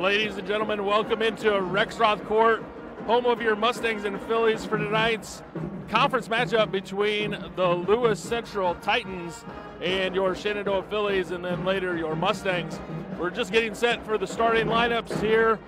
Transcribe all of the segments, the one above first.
Ladies and gentlemen, welcome into Rexroth Court, home of your Mustangs and Phillies for tonight's conference matchup between the Lewis Central Titans and your Shenandoah Phillies, and then later your Mustangs. We're just getting set for the starting lineups here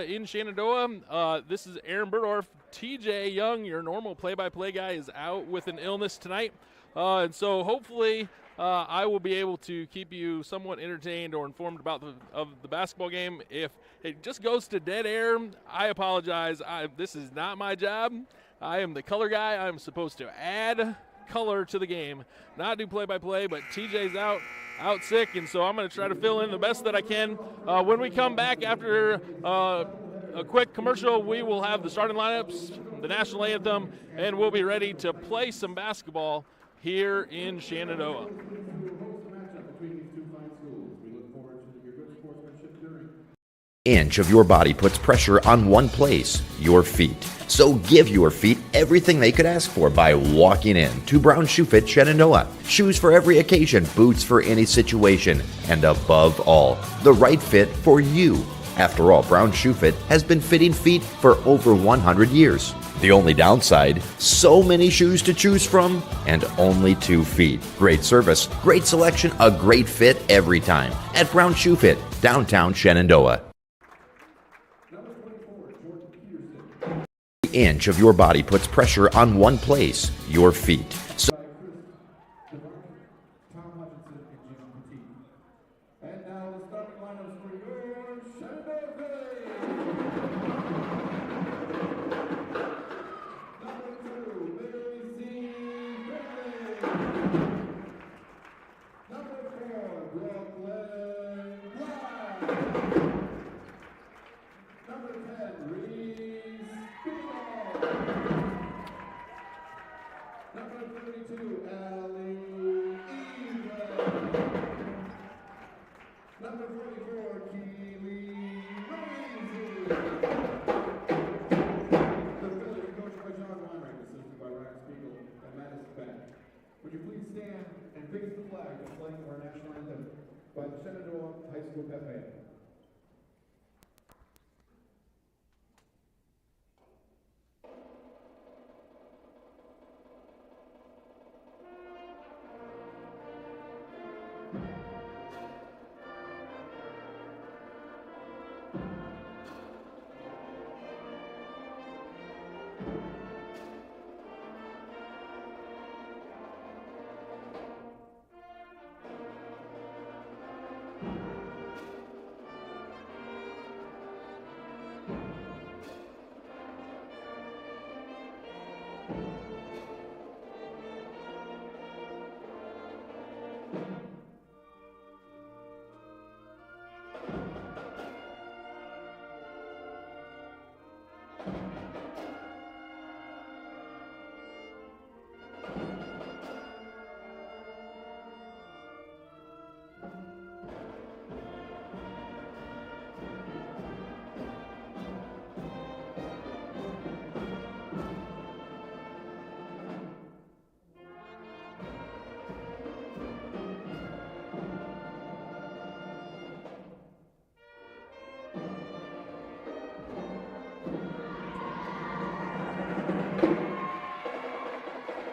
in Shenandoah. This is Aaron Burdorf. TJ Young, your normal play-by-play guy, is out with an illness tonight. And so hopefully I will be able to keep you somewhat entertained or informed about the basketball game. If it just goes to dead air, I apologize. This is not my job. I am the color guy. I'm supposed to add color to the game, not do play-by-play, but TJ's out sick, and so I'm going to try to fill in the best that I can. When we come back after a quick commercial, we will have the starting lineups, the national anthem, and we'll be ready to play some basketball here in Shenandoah. Inch of your body puts pressure on one place, your feet. So give your feet everything they could ask for by walking in to Brown Shoe Fit Shenandoah. Shoes for every occasion, boots for any situation, and above all, the right fit for you. After all, Brown Shoe Fit has been fitting feet for over 100 years. The only downside, so many shoes to choose from and only 2 feet. Great service, great selection, a great fit every time at Brown Shoe Fit, downtown Shenandoah. Inch of your body puts pressure on one place, your feet. So would you please stand and face the flag displaying our national anthem by the Shenandoah High School Pep Band.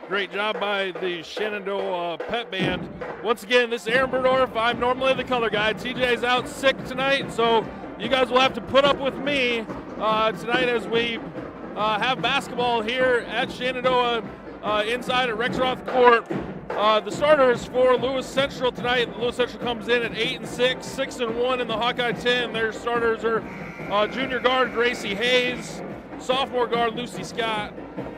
Great job by the Shenandoah Pep Band. Once again, this is Aaron Burdorf. I'm normally the color guy. TJ's out sick tonight, so you guys will have to put up with me tonight as we have basketball here at Shenandoah inside at Rexroth Court. The starters for Lewis Central tonight. Lewis Central comes in at 8-6, 6-1 in the Hawkeye 10. Their starters are junior guard Gracie Hayes, sophomore guard Lucy Scott,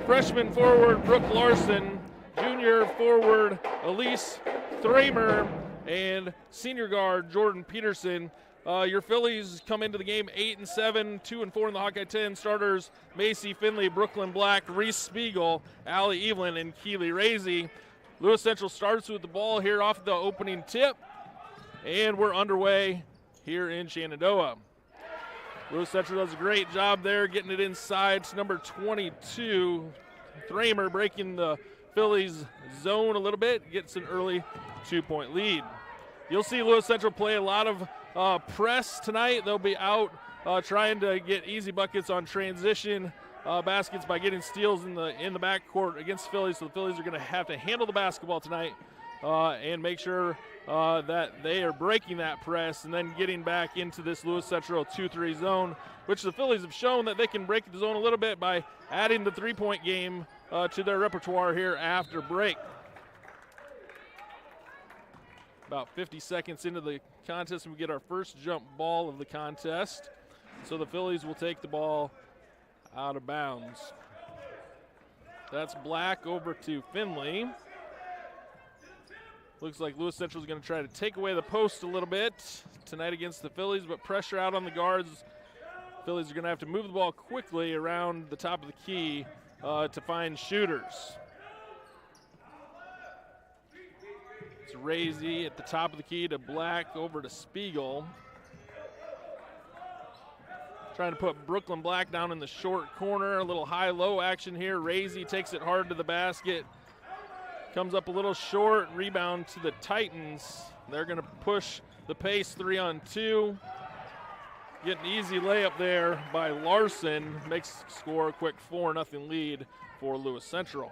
freshman forward Brooke Larson, junior forward Elise Thramer, and senior guard Jordan Peterson. Your Phillies come into the game 8-7, 2-4 in the Hawkeye 10. Starters Macy Finley, Brooklyn Black, Reese Spiegel, Allie Evelyn, and Keely Razy. Lewis Central starts with the ball here off the opening tip, and we're underway here in Shenandoah. Lewis Central does a great job there getting it inside to number 22. Thramer breaking the Phillies zone a little bit, gets an early 2-point lead. You'll see Lewis Central play a lot of press tonight. They'll be out trying to get easy buckets on transition baskets by getting steals in the backcourt against the Phillies. So the Phillies are going to have to handle the basketball tonight and make sure that they are breaking that press and then getting back into this Lewis Central 2-3 zone, which the Phillies have shown that they can break the zone a little bit by adding the three-point game to their repertoire here after break. About 50 seconds into the contest, we get our first jump ball of the contest. So the Phillies will take the ball out of bounds. That's Black over to Finley. Looks like Lewis Central is going to try to take away the post a little bit tonight against the Phillies, but pressure out on the guards. Phillies are going to have to move the ball quickly around the top of the key to find shooters. It's Razy at the top of the key to Black over to Spiegel. Trying to put Brooklyn Black down in the short corner. A little high-low action here. Razy takes it hard to the basket. Comes up a little short. Rebound to the Titans. They're going to push the pace 3-on-2. Get an easy layup there by Larson. Makes score a quick 4-0 lead for Lewis Central.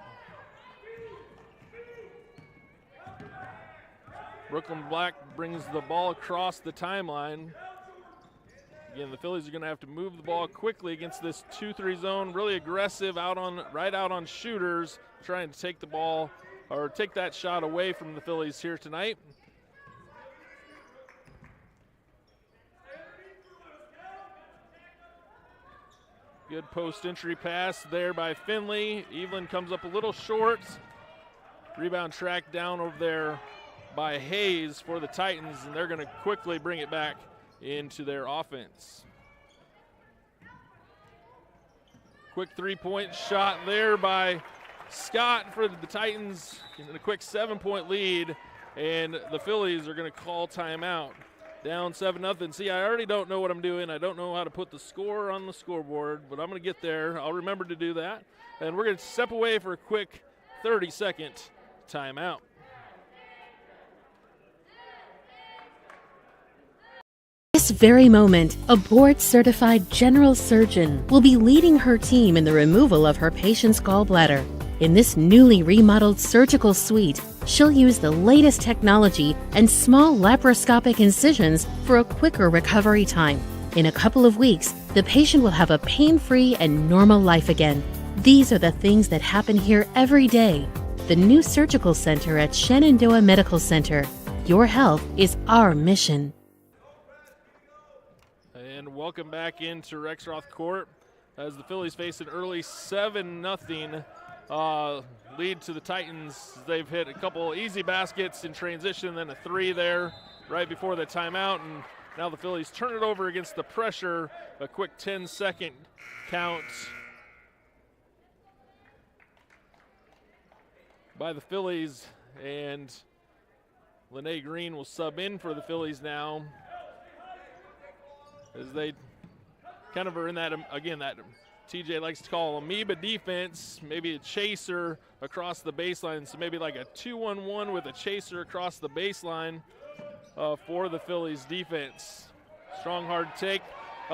Brooklyn Black brings the ball across the timeline. Again, the Phillies are going to have to move the ball quickly against this 2-3 zone. Really aggressive right out on shooters, trying to take the ball or take that shot away from the Phillies here tonight. Good post entry pass there by Finley. Evelyn comes up a little short. Rebound tracked down over there by Hayes for the Titans, and they're going to quickly bring it back into their offense. Quick three-point shot there by Scott for the Titans in a quick 7-point lead, and the Phillies are going to call timeout. Down 7-0. See, I already don't know what I'm doing. I don't know how to put the score on the scoreboard, but I'm going to get there. I'll remember to do that. And we're going to step away for a quick 30-second timeout. This very moment, a board-certified general surgeon will be leading her team in the removal of her patient's gallbladder. In this newly remodeled surgical suite, she'll use the latest technology and small laparoscopic incisions for a quicker recovery time. In a couple of weeks, the patient will have a pain-free and normal life again. These are the things that happen here every day. The new surgical center at Shenandoah Medical Center. Your health is our mission. And welcome back into Rexroth Court as the Phillies face an early 7-0 lead to the Titans. They've hit a couple easy baskets in transition, then a three there right before the timeout, and now the Phillies turn it over against the pressure. A quick 10-second count by the Phillies, and Lene Green will sub in for the Phillies now as they kind of are in that, again, that TJ likes to call amoeba defense, maybe a chaser across the baseline, so maybe like a 2-1-1 with a chaser across the baseline for the Phillies defense. Strong hard take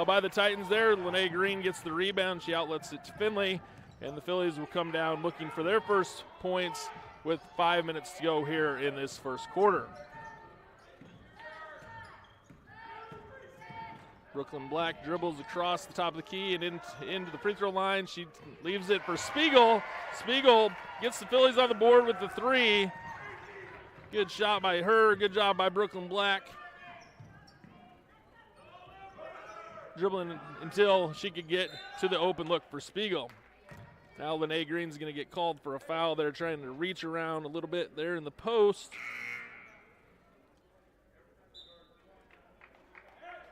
by the Titans there. Lene Green gets the rebound. She outlets it to Finley, and the Phillies will come down looking for their first points with 5 minutes to go here in this first quarter. Brooklyn Black dribbles across the top of the key and into the free throw line. She leaves it for Spiegel. Spiegel gets the Phillies on the board with the three. Good shot by her. Good job by Brooklyn Black. Dribbling until she could get to the open look for Spiegel. Now Lene Green's going to get called for a foul. They're trying to reach around a little bit there in the post.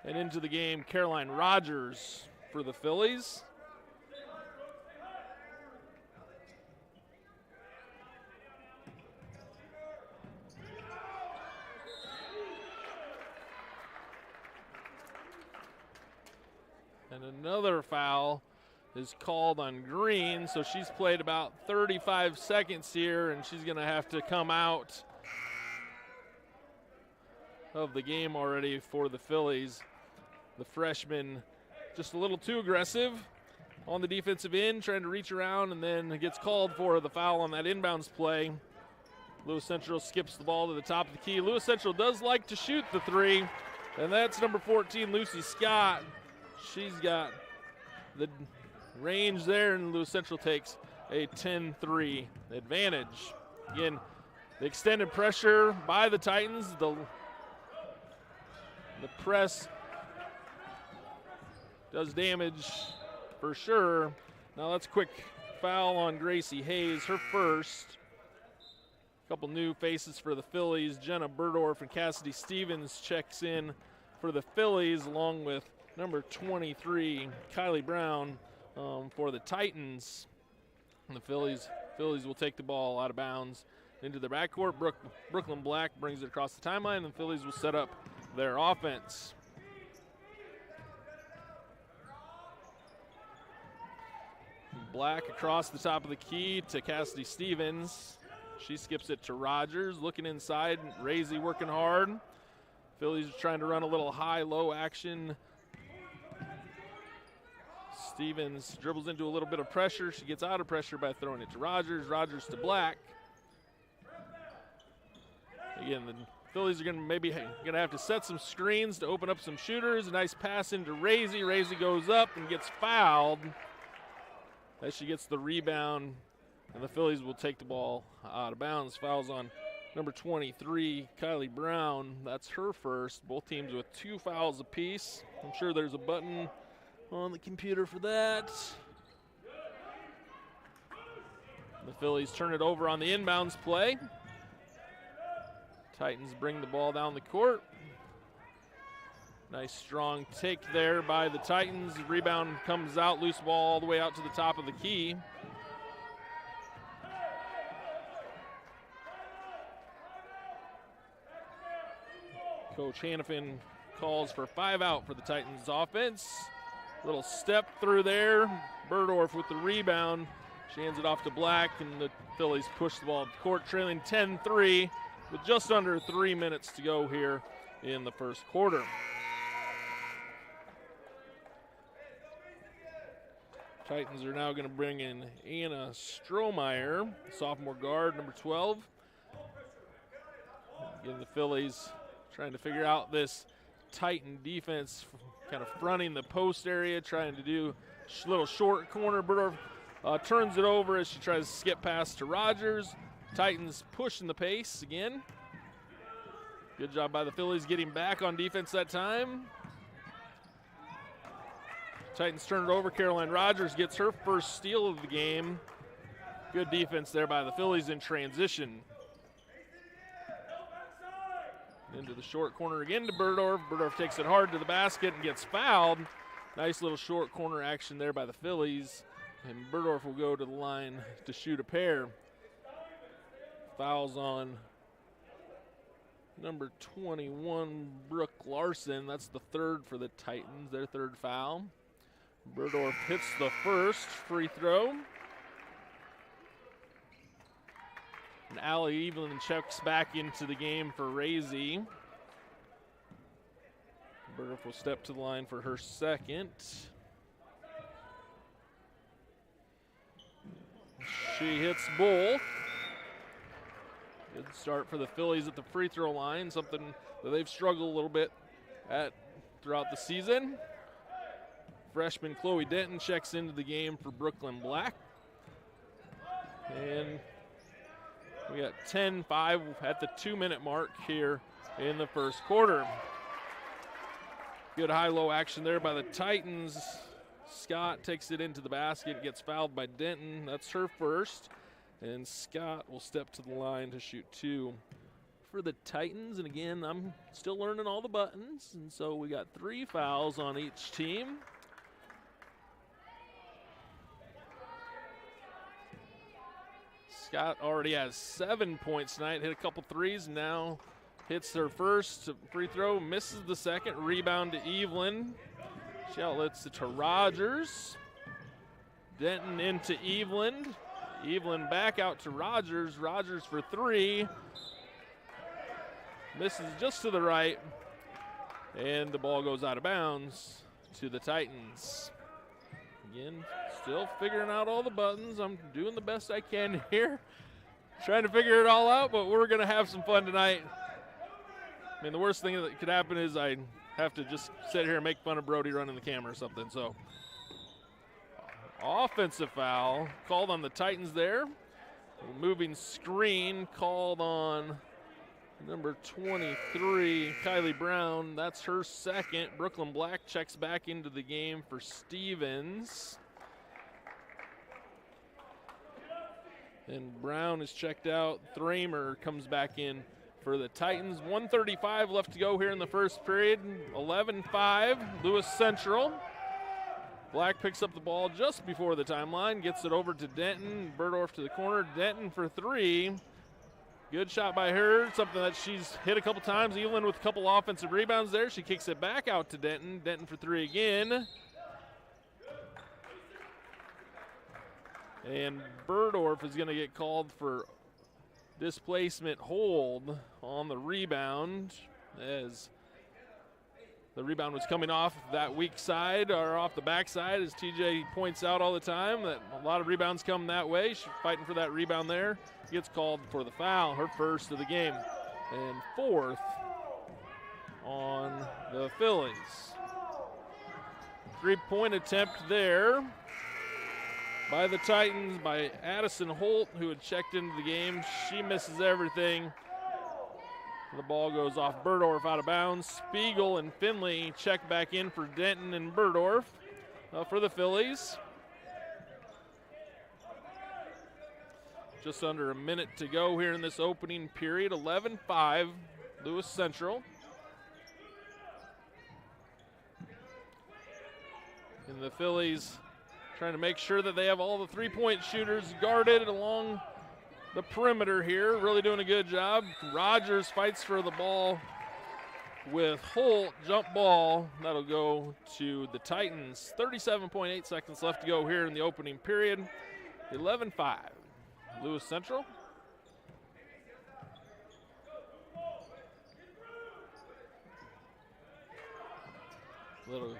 And into the game, Caroline Rogers for the Phillies. And another foul is called on Green, so she's played about 35 seconds here, and she's going to have to come out of the game already for the Phillies. The freshman just a little too aggressive on the defensive end, trying to reach around, and then gets called for the foul on that inbounds play. Lewis Central skips the ball to the top of the key. Lewis Central does like to shoot the three, and that's number 14, Lucy Scott. She's got the range there, and Lewis Central takes a 10-3 advantage. Again, the extended pressure by the Titans. The press does damage for sure. Now that's a quick foul on Gracie Hayes, her first. A couple new faces for the Phillies. Jenna Burdorf and Cassidy Stevens checks in for the Phillies, along with number 23, Kylie Brown, for the Titans. And the Phillies will take the ball out of bounds into the backcourt. Brooklyn Black brings it across the timeline, and the Phillies will set up their offense. Black across the top of the key to Cassidy Stevens. She skips it to Rogers, looking inside. Razy working hard. Phillies are trying to run a little high-low action. Stevens dribbles into a little bit of pressure. She gets out of pressure by throwing it to Rogers. Rogers to Black. Again, the Phillies are going to have to set some screens to open up some shooters. A nice pass into Razy. Razy goes up and gets fouled as she gets the rebound, and the Phillies will take the ball out of bounds. Fouls on number 23, Kylie Brown. That's her first. Both teams with 2 fouls apiece. I'm sure there's a button on the computer for that. The Phillies turn it over on the inbounds play. Titans bring the ball down the court. Nice strong take there by the Titans. Rebound comes out, loose ball all the way out to the top of the key. Coach Hannafin calls for 5 out for the Titans offense. Little step through there. Burdorf with the rebound. She hands it off to Black, and the Phillies push the ball up the court, trailing 10-3 with just under 3 minutes to go here in the first quarter. Titans are now going to bring in Anna Strohmeyer, sophomore guard, number 12. Again, the Phillies trying to figure out this Titan defense, kind of fronting the post area, trying to do a little short corner. Burdorf turns it over as she tries to skip past to Rogers. Titans pushing the pace again. Good job by the Phillies getting back on defense that time. Titans turn it over. Caroline Rogers gets her first steal of the game. Good defense there by the Phillies in transition. Into the short corner again to Burdorf. Burdorf takes it hard to the basket and gets fouled. Nice little short corner action there by the Phillies. And Burdorf will go to the line to shoot a pair. Fouls on number 21, Brooke Larson. That's the third for the Titans, their third foul. Burdorf hits the first free throw. And Allie Evelyn checks back into the game for Razy. Burdorf will step to the line for her second. She hits both. Good start for the Phillies at the free throw line, something that they've struggled a little bit at throughout the season. Freshman Chloe Denton checks into the game for Brooklyn Black. And we got 10-5 at the 2-minute mark here in the first quarter. Good high-low action there by the Titans. Scott takes it into the basket, gets fouled by Denton. That's her first. And Scott will step to the line to shoot 2 for the Titans. And again, I'm still learning all the buttons. And so we got 3 fouls on each team. Scott already has 7 points tonight, hit a couple threes, now hits her first free throw, misses the second, rebound to Evelyn. She outlets it to Rogers. Denton into Evelyn. Evelyn back out to Rogers. Rogers for 3. Misses just to the right, and the ball goes out of bounds. to the Titans. Again, still figuring out all the buttons. I'm doing the best I can here. Trying to figure it all out, but we're going to have some fun tonight. I mean, the worst thing that could happen is I have to just sit here and make fun of Brody running the camera or something. So, offensive foul called on the Titans there. Moving screen called on number 23, Kylie Brown. That's her second. Brooklyn Black checks back into the game for Stevens. And Brown is checked out. Thramer comes back in for the Titans. 1:35 left to go here in the first period. 11-5, Lewis Central. Black picks up the ball just before the timeline, gets it over to Denton. Burdorf to the corner. Denton for three. Good shot by her, something that she's hit a couple times. Evelyn with a couple offensive rebounds there. She kicks it back out to Denton. Denton for three again. And Burdorf is going to get called for displacement hold on the rebound, as the rebound was coming off that weak side or off the backside, as TJ points out all the time that a lot of rebounds come that way. She's fighting for that rebound there. Gets called for the foul, her first of the game, and fourth on the Phillies. Three-point attempt there by the Titans, by Addison Holt, who had checked into the game. She misses everything. The ball goes off Burdorf, out of bounds. Spiegel and Finley check back in for Denton and Burdorf for the Phillies. Just under a minute to go here in this opening period. 11-5, Lewis Central. And the Phillies trying to make sure that they have all the three-point shooters guarded along the perimeter here. Really doing a good job. Rogers fights for the ball with Holt. Jump ball. That'll go to the Titans. 37.8 seconds left to go here in the opening period. 11-5. Lewis Central. Little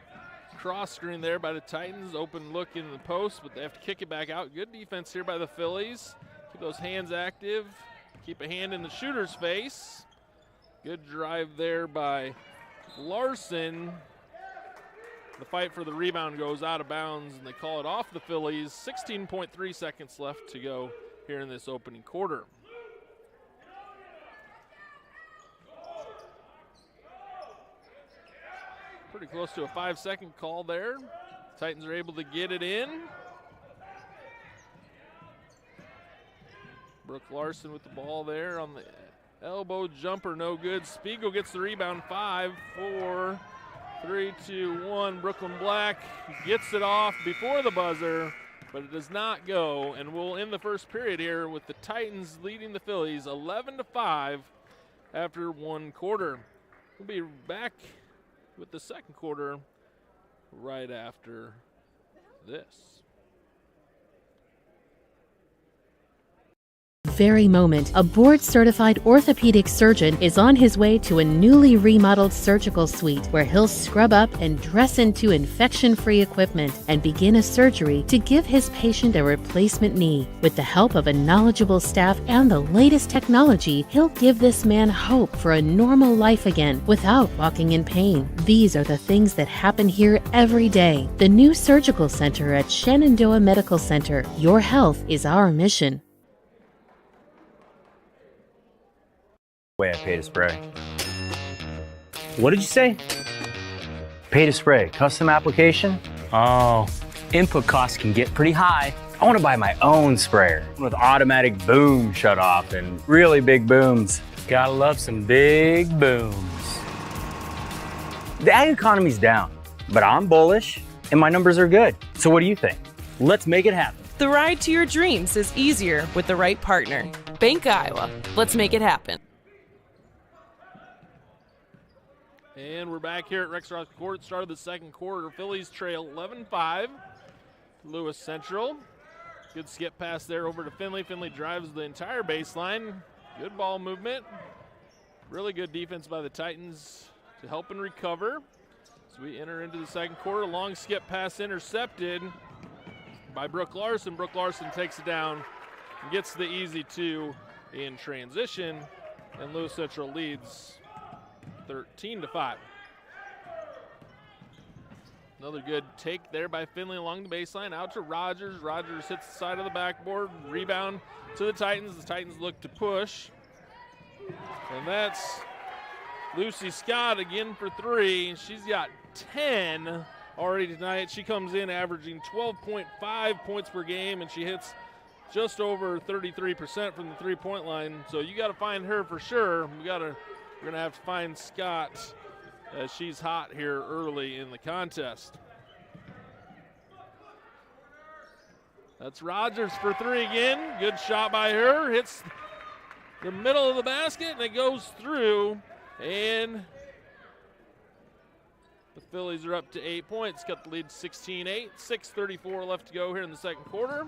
cross screen there by the Titans. Open look in the post, but they have to kick it back out. Good defense here by the Phillies. Keep those hands active. Keep a hand in the shooter's face. Good drive there by Larson. The fight for the rebound goes out of bounds, and they call it off the Phillies. 16.3 seconds left to go here in this opening quarter. Pretty close to a 5-second call there. Titans are able to get it in. Brooke Larson with the ball there on the elbow jumper, no good. Spiegel gets the rebound. 5, 4, 3, 2, 1. Brooklyn Black gets it off before the buzzer, but it does not go. And we'll end the first period here with the Titans leading the Phillies 11-5 after one quarter. We'll be back with the second quarter right after this. Very moment, a board-certified orthopedic surgeon is on his way to a newly remodeled surgical suite where he'll scrub up and dress into infection-free equipment and begin a surgery to give his patient a replacement knee. With the help of a knowledgeable staff and the latest technology, he'll give this man hope for a normal life again without walking in pain. These are the things that happen here every day. The new surgical center at Shenandoah Medical Center. Your health is our mission. Way I pay to spray. What did you say? Pay to spray, custom application? Oh, input costs can get pretty high. I want to buy my own sprayer with automatic boom shut off and really big booms. Gotta love some big booms. The ag economy's down, but I'm bullish and my numbers are good. So what do you think? Let's make it happen. The ride to your dreams is easier with the right partner. Bank Iowa. Let's make it happen. And we're back here at Rex Rock Court. Start of the second quarter. Phillies trail 11-5. Lewis Central. Good skip pass there over to Finley. Finley drives the entire baseline. Good ball movement. Really good defense by the Titans to help and recover. As we enter into the second quarter, long skip pass intercepted by Brooke Larson. Brooke Larson takes it down and gets the easy 2 in transition, and Lewis Central leads 13-5. Another good take there by Finley along the baseline, out to Rogers. Rogers hits the side of the backboard, rebound to the Titans. The Titans look to push, and that's Lucy Scott again for 3. She's got 10 already tonight. She comes in averaging 12.5 points per game, and she hits just over 33% from the three-point line. So you got to find her for sure. We're gonna have to find Scott as she's hot here early in the contest. That's Rogers for 3 again. Good shot by her. Hits the middle of the basket, and it goes through. And the Phillies are up to 8 points. Cut the lead 16-8. 6:34 left to go here in the second quarter.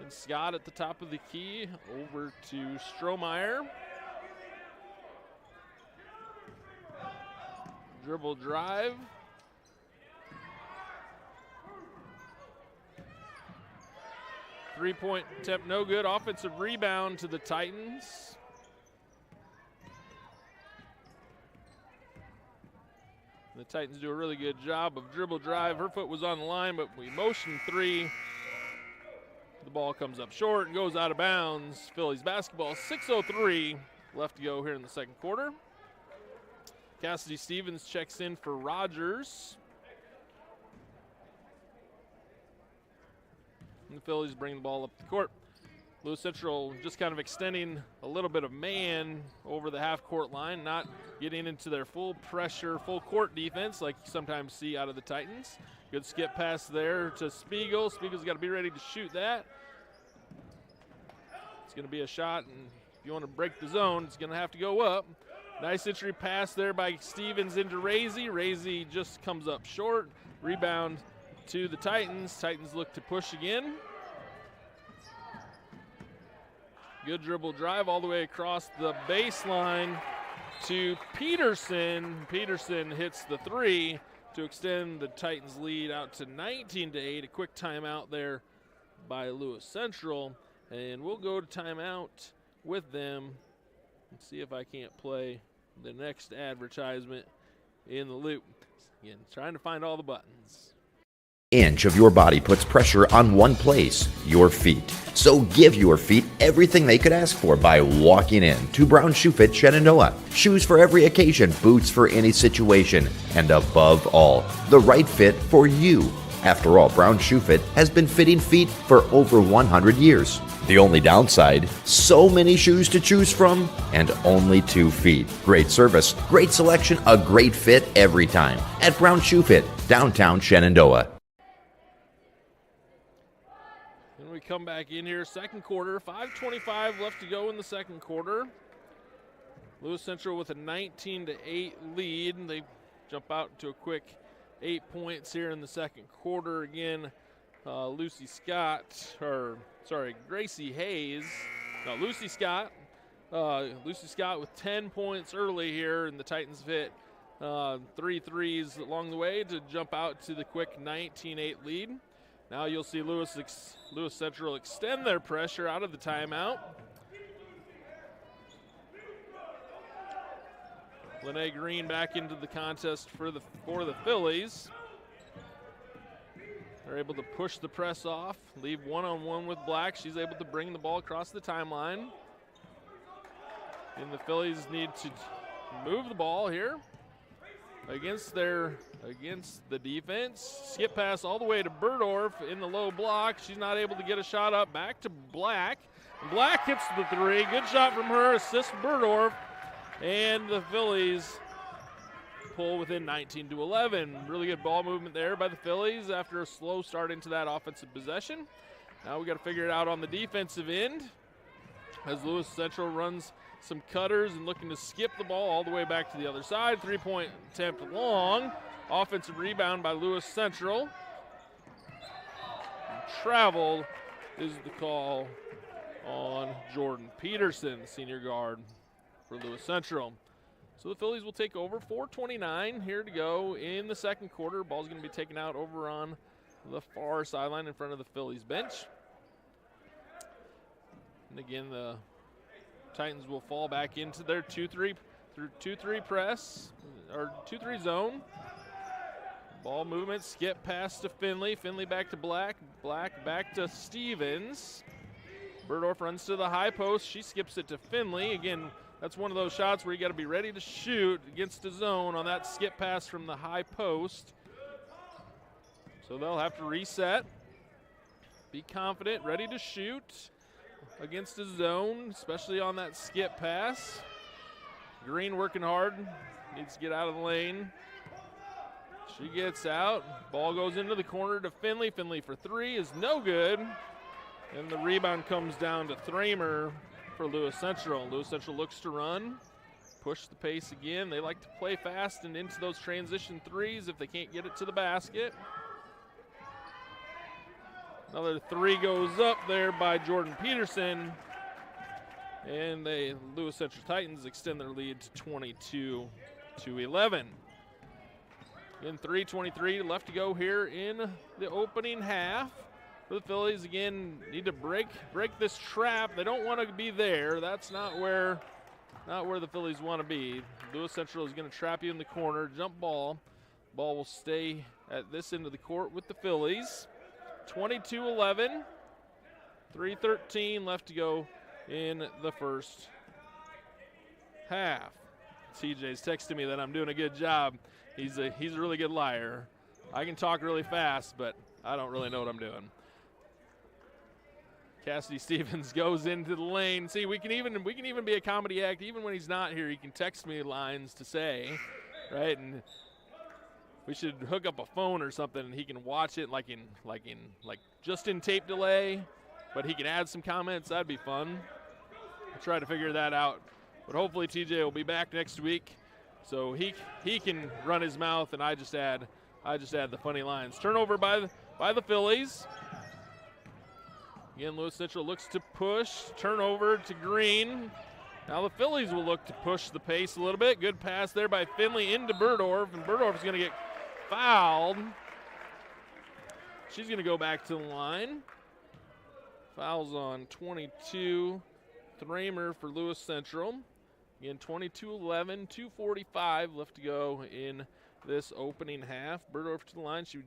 And Scott at the top of the key over to Strohmeyer. Dribble drive. Three-point attempt, no good. Offensive rebound to the Titans. The Titans do a really good job of dribble drive. Her foot was on the line, but we motion 3. The ball comes up short and goes out of bounds. Phillies basketball, 6:03 left to go here in the second quarter. Cassidy Stevens checks in for Rogers. And the Phillies bring the ball up the court. Lewis Central just kind of extending a little bit of man over the half-court line, not getting into their full pressure, full court defense like you sometimes see out of the Titans. Good skip pass there to Spiegel. Spiegel's got to be ready to shoot that. It's going to be a shot, and if you want to break the zone, it's going to have to go up. Nice entry pass there by Stevens into Razy. Razy just comes up short. Rebound to the Titans. Titans look to push again. Good dribble drive all the way across the baseline to Peterson. Peterson hits the 3 to extend the Titans lead out to 19-8. A quick timeout there by Lewis Central. And we'll go to timeout with them and see if I can't play the next advertisement in the loop. Again, trying to find all the buttons. Inch of your body puts pressure on one place, your feet. So give your feet everything they could ask for by walking in to Brown Shoe Fit Shenandoah. Shoes for every occasion, boots for any situation, and above all, the right fit for you. After all, Brown Shoe Fit has been fitting feet for over 100 years. The only downside, so many shoes to choose from and only 2 feet. Great service, great selection, a great fit every time at Brown Shoe Fit, downtown Shenandoah. And we come back in here, second quarter, 5:25 left to go in the second quarter. Lewis Central with a 19-8 lead. They jump out to a quick 8 points here in the second quarter. Again, Lucy Scott with 10 points early here, and the Titans hit 3 threes along the way to jump out to the quick 19-8 lead. Now you'll see Lewis Central extend their pressure out of the timeout. Lene Green back into the contest for the Phillies. They're able to push the press off, leave one-on-one with Black. She's able to bring the ball across the timeline. And the Phillies need to move the ball here against the defense. Skip pass all the way to Burdorf in the low block. She's not able to get a shot up. Back to Black. Black hits the 3. Good shot from her. Assist Burdorf. And the Phillies pull within 19-11. Really good ball movement there by the Phillies after a slow start into that offensive possession. Now we got to figure it out on the defensive end as Lewis Central runs some cutters and looking to skip the ball all the way back to the other side. 3-point attempt long. Offensive rebound by Lewis Central. And travel is the call on Jordan Peterson, senior guard for Lewis Central. So the Phillies will take over. 4:29 here to go in the second quarter. Ball's going to be taken out over on the far sideline in front of the Phillies bench. And again, the Titans will fall back into their 2-3 press, or 2-3 zone. Ball movement, skip pass to Finley. Finley back to Black. Black back to Stevens. Burdorf runs to the high post. She skips it to Finley. Again, that's one of those shots where you got to be ready to shoot against a zone on that skip pass from the high post. So they'll have to reset. Be confident, ready to shoot against a zone, especially on that skip pass. Green working hard, needs to get out of the lane. She gets out, ball goes into the corner to Finley. Finley for three is no good. And the rebound comes down to Thramer for Lewis Central. Lewis Central looks to run, push the pace again. They like to play fast and into those transition threes if they can't get it to the basket. Another three goes up there by Jordan Peterson. And the Lewis Central Titans extend their lead to 22-11. Again, 3:23 left to go here in the opening half. For the Phillies, again, need to break this trap. They don't want to be there. That's not where the Phillies want to be. Lewis Central is going to trap you in the corner. Jump ball. Ball will stay at this end of the court with the Phillies. 22-11. 3:13 left to go in the first half. TJ's texting me that I'm doing a good job. He's a really good liar. I can talk really fast, but I don't really know what I'm doing. Cassidy Stevens goes into the lane. See, we can even be a comedy act. Even when he's not here, he can text me lines to say, right? And we should hook up a phone or something, and he can watch it like just in tape delay, but he can add some comments. That'd be fun. I'll try to figure that out. But hopefully TJ will be back next week, so he can run his mouth, and I just add the funny lines. Turnover by the Phillies. Again, Lewis Central looks to push. Turnover to Green. Now the Phillies will look to push the pace a little bit. Good pass there by Finley into Burdorf, and Burdorf is going to get fouled. She's going to go back to the line. Fouls on 22. Thramer for Lewis Central. Again, 22-11, 2:45 left to go in this opening half. Burdorf to the line. She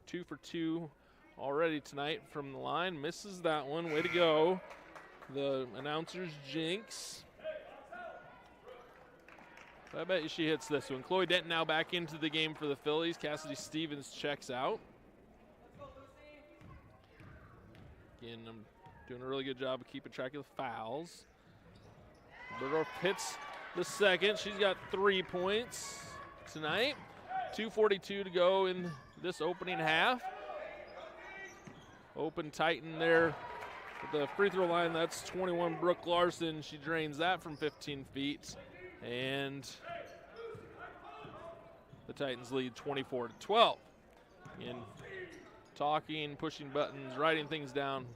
2 for 2 already tonight from the line. Misses that one. Way to go. The announcer's jinx. I bet you she hits this one. Chloe Denton now back into the game for the Phillies. Cassidy Stevens checks out. Again, I'm doing a really good job of keeping track of the fouls. Burdorf hits the second. She's got 3 points tonight. 2:42 to go in this opening half. Open Titan there at the free throw line. That's 21 Brooke Larson. She drains that from 15 feet. And the Titans lead 24-12. Again, talking, pushing buttons, writing things down.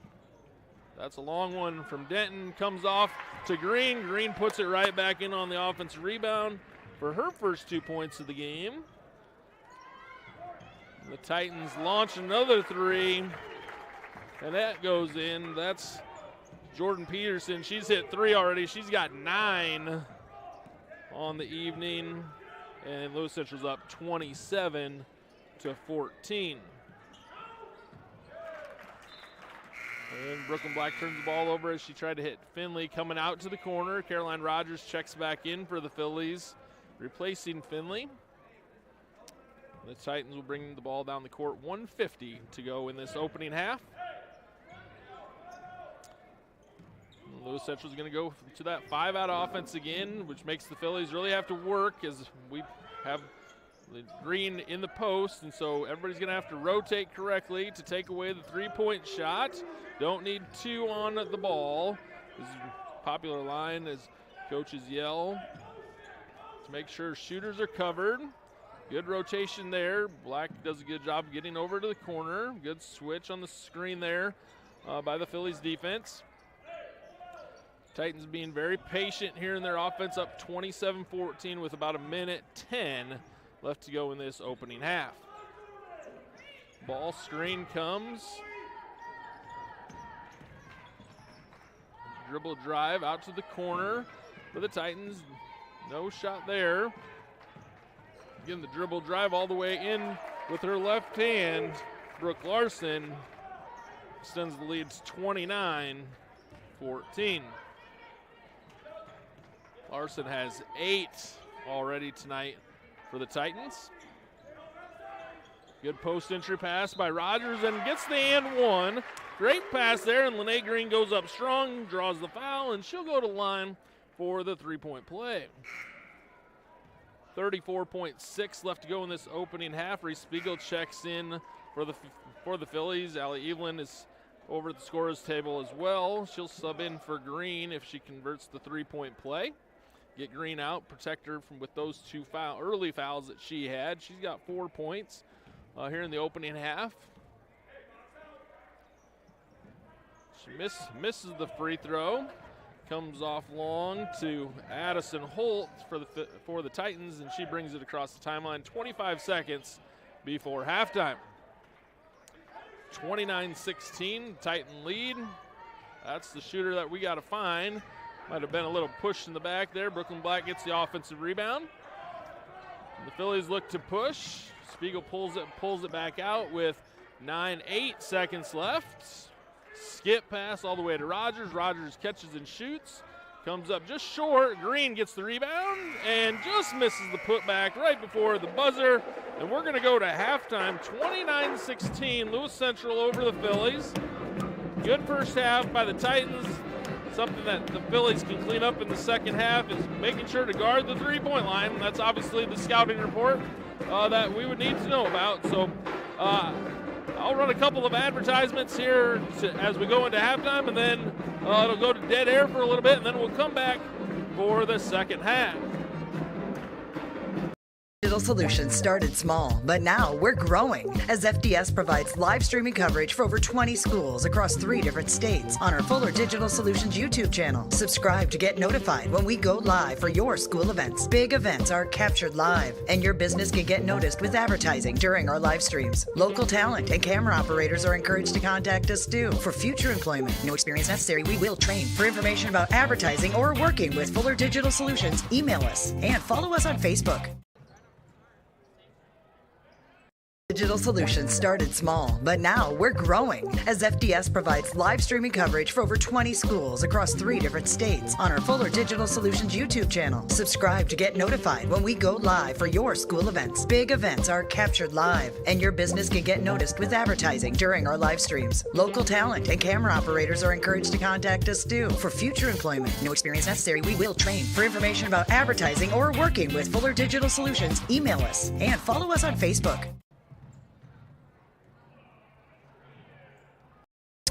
That's a long one from Denton. Comes off to Green. Green puts it right back in on the offensive rebound for her first 2 points of the game. The Titans launch another three, and that goes in. That's Jordan Peterson. She's hit 3 already. She's got 9 on the evening, and Lewis Central's up 27-14. And Brooklyn Black turns the ball over as she tried to hit Finley coming out to the corner. Caroline Rogers checks back in for the Phillies, replacing Finley. The Titans will bring the ball down the court. 1:50 to go in this opening half. Lewis Central is going to go to that 5-out offense again, which makes the Phillies really have to work as we have the Green in the post, and so everybody's going to have to rotate correctly to take away the three-point shot. Don't need 2 on the ball. This is a popular line as coaches yell to make sure shooters are covered. Good rotation there. Black does a good job getting over to the corner. Good switch on the screen there by the Phillies defense. Titans being very patient here in their offense, up 27-14 with about a minute 10 left to go in this opening half. Ball screen comes. Dribble drive out to the corner for the Titans. No shot there. Again, the dribble drive all the way in with her left hand. Brooke Larson extends the lead to 29-14. Larson has 8 already tonight for the Titans. Good post entry pass by Rogers and gets the and one. Great pass there, and Lene Green goes up strong, draws the foul, and she'll go to line for the three-point play. 34.6 left to go in this opening half. Reese Spiegel checks in for the Phillies. Allie Evelyn is over at the scorer's table as well. She'll sub in for Green if she converts the three-point play. Get Green out, protect her with those 2 early fouls that she had. She's got 4 points here in the opening half. She misses the free throw. Comes off long to Addison Holt for the Titans, and she brings it across the timeline. 25 seconds before halftime. 29-16, Titan lead. That's the shooter that we got to find. Might have been a little push in the back there. Brooklyn Black gets the offensive rebound. The Phillies look to push. Spiegel pulls it back out with 9-8 seconds left. Skip pass all the way to Rogers. Rogers catches and shoots. Comes up just short. Green gets the rebound and just misses the putback right before the buzzer. And we're going to go to halftime. 29-16, Lewis Central over the Phillies. Good first half by the Titans. Something that the Phillies can clean up in the second half is making sure to guard the three-point line. That's obviously the scouting report that we would need to know about. So I'll run a couple of advertisements here as we go into halftime, and then it'll go to dead air for a little bit, and then we'll come back for the second half. Digital Solutions started small, but now we're growing as FDS provides live streaming coverage for over 20 schools across 3 different states on our Fuller Digital Solutions YouTube channel. Subscribe to get notified when we go live for your school events. Big events are captured live, and your business can get noticed with advertising during our live streams. Local talent and camera operators are encouraged to contact us too. For future employment, no experience necessary, we will train. For information about advertising or working with Fuller Digital Solutions, email us and follow us on Facebook. Digital Solutions started small, but now we're growing as FDS provides live streaming coverage for over 20 schools across 3 different states on our Fuller Digital Solutions YouTube channel. Subscribe to get notified when we go live for your school events. Big events are captured live, and your business can get noticed with advertising during our live streams. Local talent and camera operators are encouraged to contact us too. For future employment, no experience necessary, we will train. For information about advertising or working with Fuller Digital Solutions, email us and follow us on Facebook.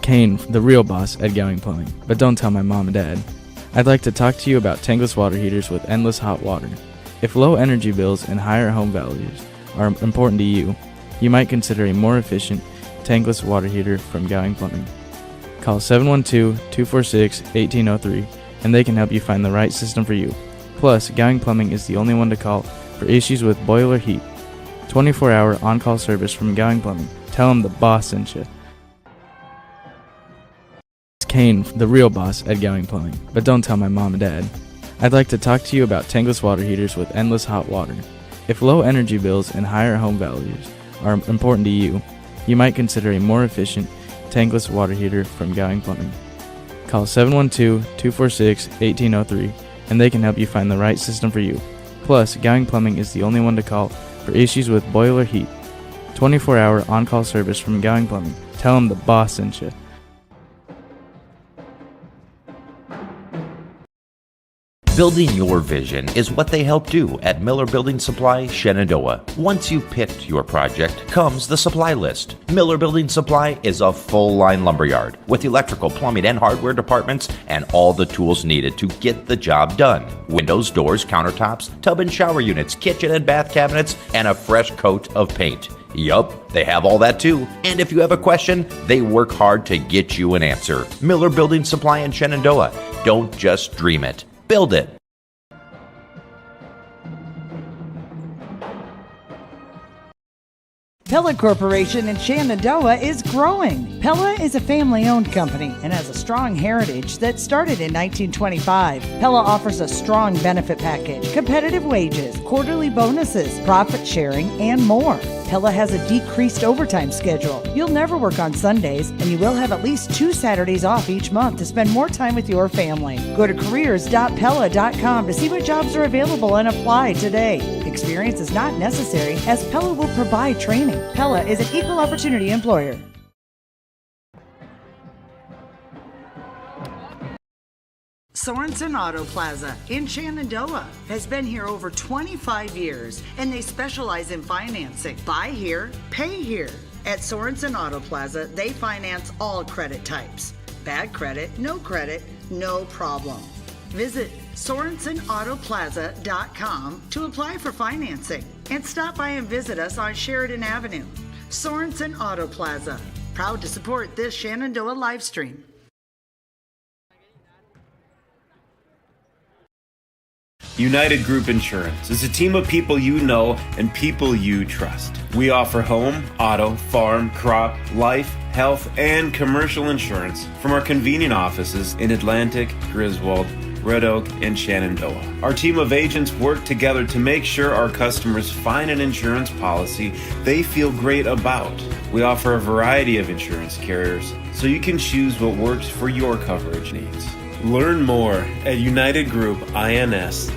Kane, the real boss at Gowing Plumbing, but don't tell my mom and dad. I'd like to talk to you about tankless water heaters with endless hot water. If low energy bills and higher home values are important to you, you might consider a more efficient tankless water heater from Gowing Plumbing. Call 712-246-1803 and they can help you find the right system for you. Plus, Gowing Plumbing is the only one to call for issues with boiler heat. 24-hour on-call service from Gowing Plumbing. Tell them the boss sent you. Kane, the real boss at Gowing Plumbing, but don't tell my mom and dad. I'd like to talk to you about tankless water heaters with endless hot water. If low energy bills and higher home values are important to you, you might consider a more efficient tankless water heater from Gowing Plumbing. Call 712-246-1803 and they can help you find the right system for you. Plus, Gowing Plumbing is the only one to call for issues with boiler heat. 24-hour on-call service from Gowing Plumbing. Tell them the boss sent you. Building your vision is what they help do at Miller Building Supply, Shenandoah. Once you've picked your project, comes the supply list. Miller Building Supply is a full-line lumberyard with electrical, plumbing, and hardware departments and all the tools needed to get the job done. Windows, doors, countertops, tub and shower units, kitchen and bath cabinets, and a fresh coat of paint. Yup, they have all that too. And if you have a question, they work hard to get you an answer. Miller Building Supply in Shenandoah. Don't just dream it. Build it. Pella Corporation in Shenandoah is growing. Pella is a family-owned company and has a strong heritage that started in 1925. Pella offers a strong benefit package, competitive wages, quarterly bonuses, profit sharing, and more. Pella has a decreased overtime schedule. You'll never work on Sundays, and you will have at least 2 Saturdays off each month to spend more time with your family. Go to careers.pella.com to see what jobs are available and apply today. Experience is not necessary, as Pella will provide training. Pella is an equal opportunity employer. Sorensen Auto Plaza in Shenandoah has been here over 25 years, and they specialize in financing. Buy here, pay here. At Sorensen Auto Plaza, they finance all credit types. Bad credit, no problem. Visit SorensenAutoplaza.com to apply for financing and stop by and visit us on Sheridan Avenue. Sorensen Auto Plaza, proud to support this Shenandoah live stream. United Group Insurance is a team of people you know and people you trust. We offer home, auto, farm, crop, life, health, and commercial insurance from our convenient offices in Atlantic, Griswold, Red Oak, and Shenandoah. Our team of agents work together to make sure our customers find an insurance policy they feel great about. We offer a variety of insurance carriers, so you can choose what works for your coverage needs. Learn more at United Group INS.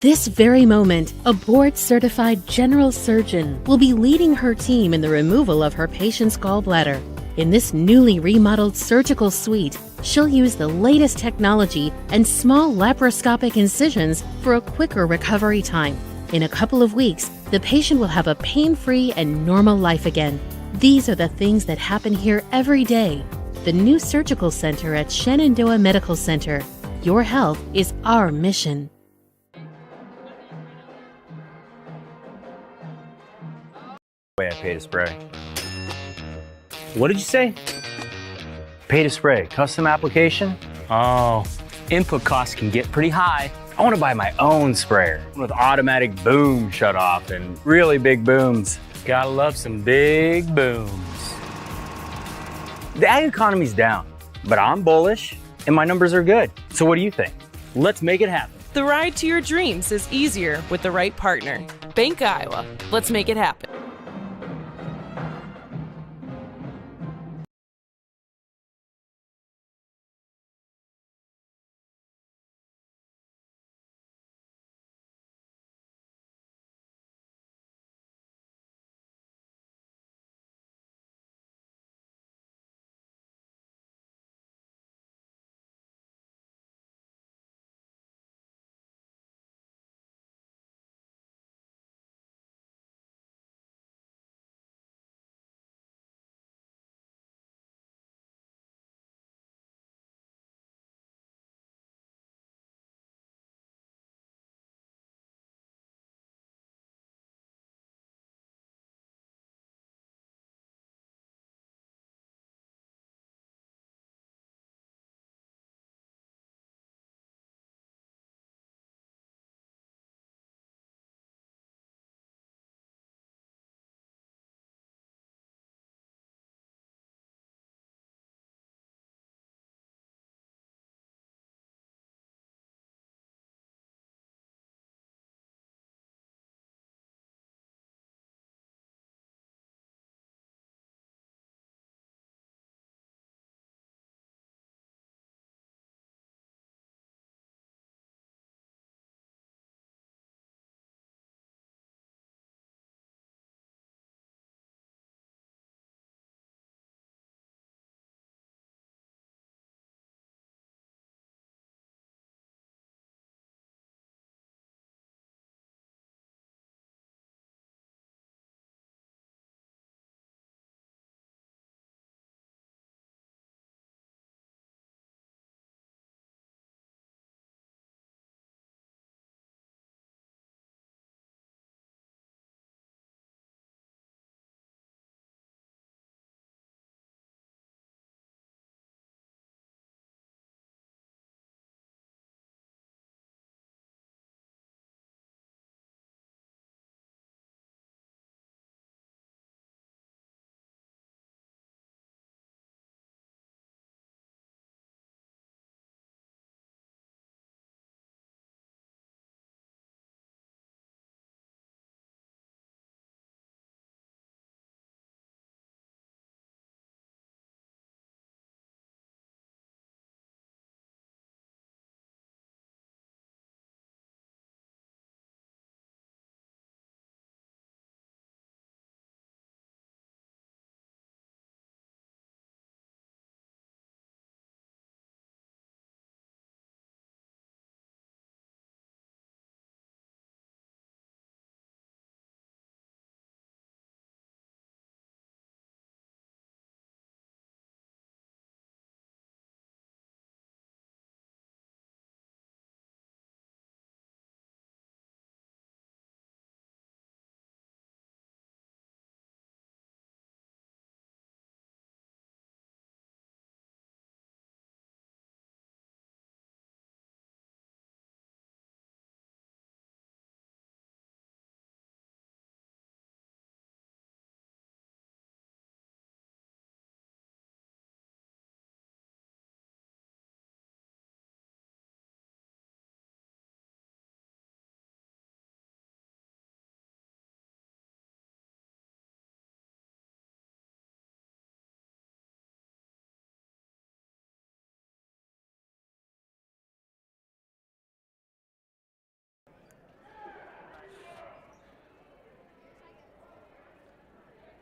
This very moment, a board-certified general surgeon will be leading her team in the removal of her patient's gallbladder. In this newly remodeled surgical suite, she'll use the latest technology and small laparoscopic incisions for a quicker recovery time. In a couple of weeks, the patient will have a pain-free and normal life again. These are the things that happen here every day. The new surgical center at Shenandoah Medical Center. Your health is our mission. I pay to spray. What did you say? Pay to spray, custom application? Oh, input costs can get pretty high. I want to buy my own sprayer with automatic boom shut off and really big booms. Gotta love some big booms. The ag economy's down, but I'm bullish and my numbers are good. So what do you think? Let's make it happen. The ride to your dreams is easier with the right partner. Bank Iowa. Let's make it happen.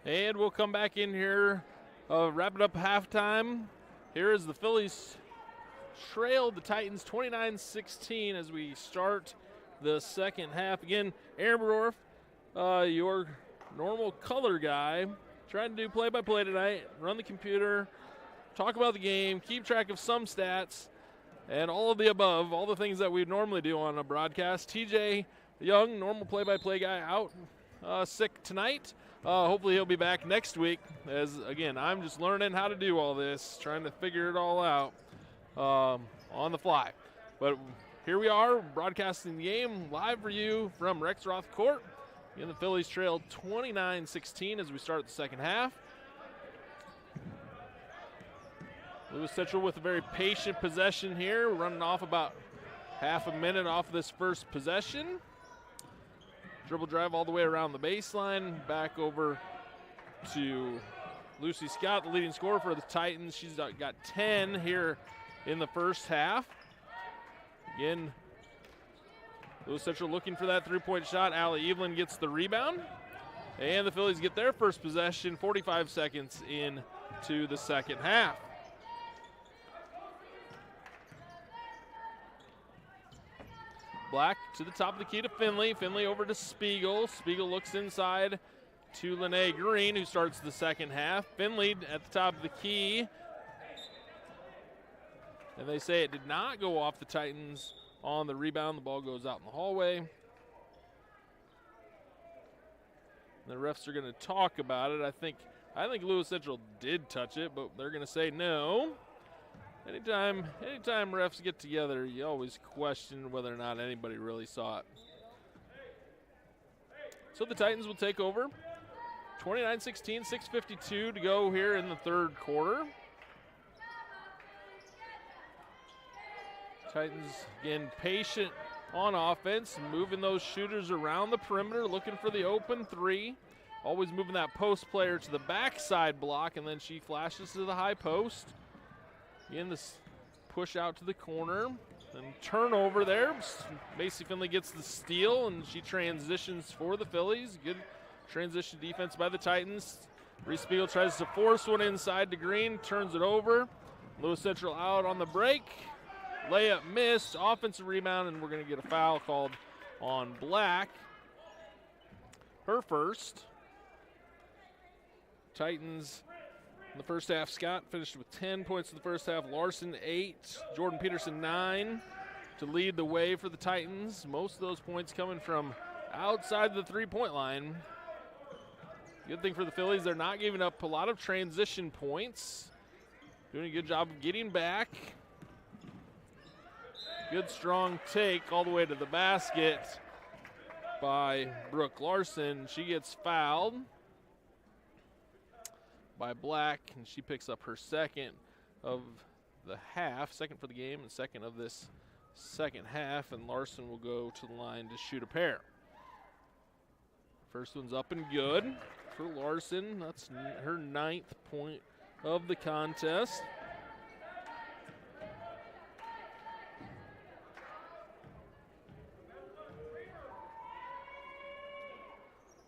And we'll come back in here, wrap it up halftime. Here is the Phillies trailed the Titans 29-16 as we start the second half. Again, Aaron Berdorf, your normal color guy, trying to do play-by-play tonight, run the computer, talk about the game, keep track of some stats, and all of the above, all the things that we normally do on a broadcast. TJ Young, normal play-by-play guy, out sick tonight. Hopefully he'll be back next week, as, again, I'm just learning how to do all this, trying to figure it all out on the fly. But here we are, broadcasting the game live for you from Rexroth Court. Again, the Phillies trailed 29-16 as we start the second half. Lewis Central with a very patient possession here. We're running off about half a minute off this first possession. Dribble drive all the way around the baseline. Back over to Lucy Scott, the leading scorer for the Titans. She's got 10 here in the first half. Again, Lewis Central looking for that three-point shot. Allie Evelyn gets the rebound. And the Phillies get their first possession 45 seconds into the second half. Black to the top of the key to Finley. Finley over to Spiegel. Spiegel looks inside to Lene Green, who starts the second half. Finley at the top of the key. And they say it did not go off the Titans on the rebound. The ball goes out in the hallway. The refs are going to talk about it. I think Lewis Central did touch it, but they're going to say no. Anytime refs get together, you always question whether or not anybody really saw it. So the Titans will take over. 29-16, 6:52 to go here in the third quarter. Titans, again, patient on offense, moving those shooters around the perimeter, looking for the open three. Always moving that post player to the backside block, and then she flashes to the high post. Again, this push out to the corner and turnover there. Macy Finley gets the steal, and she transitions for the Phillies. Good transition defense by the Titans. Reese Spiegel tries to force one inside to Green, turns it over. Lewis Central out on the break. Layup missed, offensive rebound, and we're going to get a foul called on Black. Her first. Titans in the first half, Scott finished with 10 points in the first half. Larson 8, Jordan Peterson 9 to lead the way for the Titans. Most of those points coming from outside the three-point line. Good thing for the Phillies, they're not giving up a lot of transition points. Doing a good job of getting back. Good strong take all the way to the basket by Brooke Larson. She gets fouled by Black, and she picks up her second of the half, second for the game and second of this second half, and Larson will go to the line to shoot a pair. First one's up and good for Larson. That's her 9th point of the contest.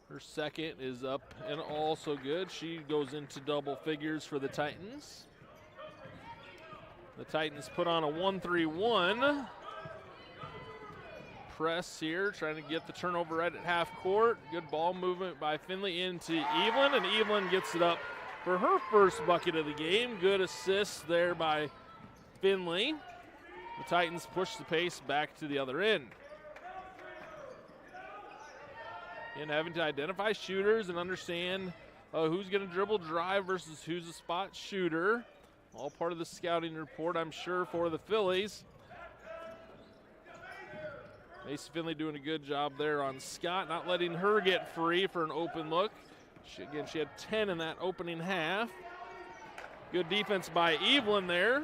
Her second is up and also good. She goes into double figures for the Titans. The Titans put on a 1-3-1 press here, trying to get the turnover right at half court. Good ball movement by Finley into Evelyn, and Evelyn gets it up for her first bucket of the game. Good assist there by Finley. The Titans push the pace back to the other end. And having to identify shooters and understand who's going to dribble drive versus who's a spot shooter. All part of the scouting report, I'm sure, for the Phillies. Macy Finley doing a good job there on Scott, not letting her get free for an open look. She had 10 in that opening half. Good defense by Evelyn there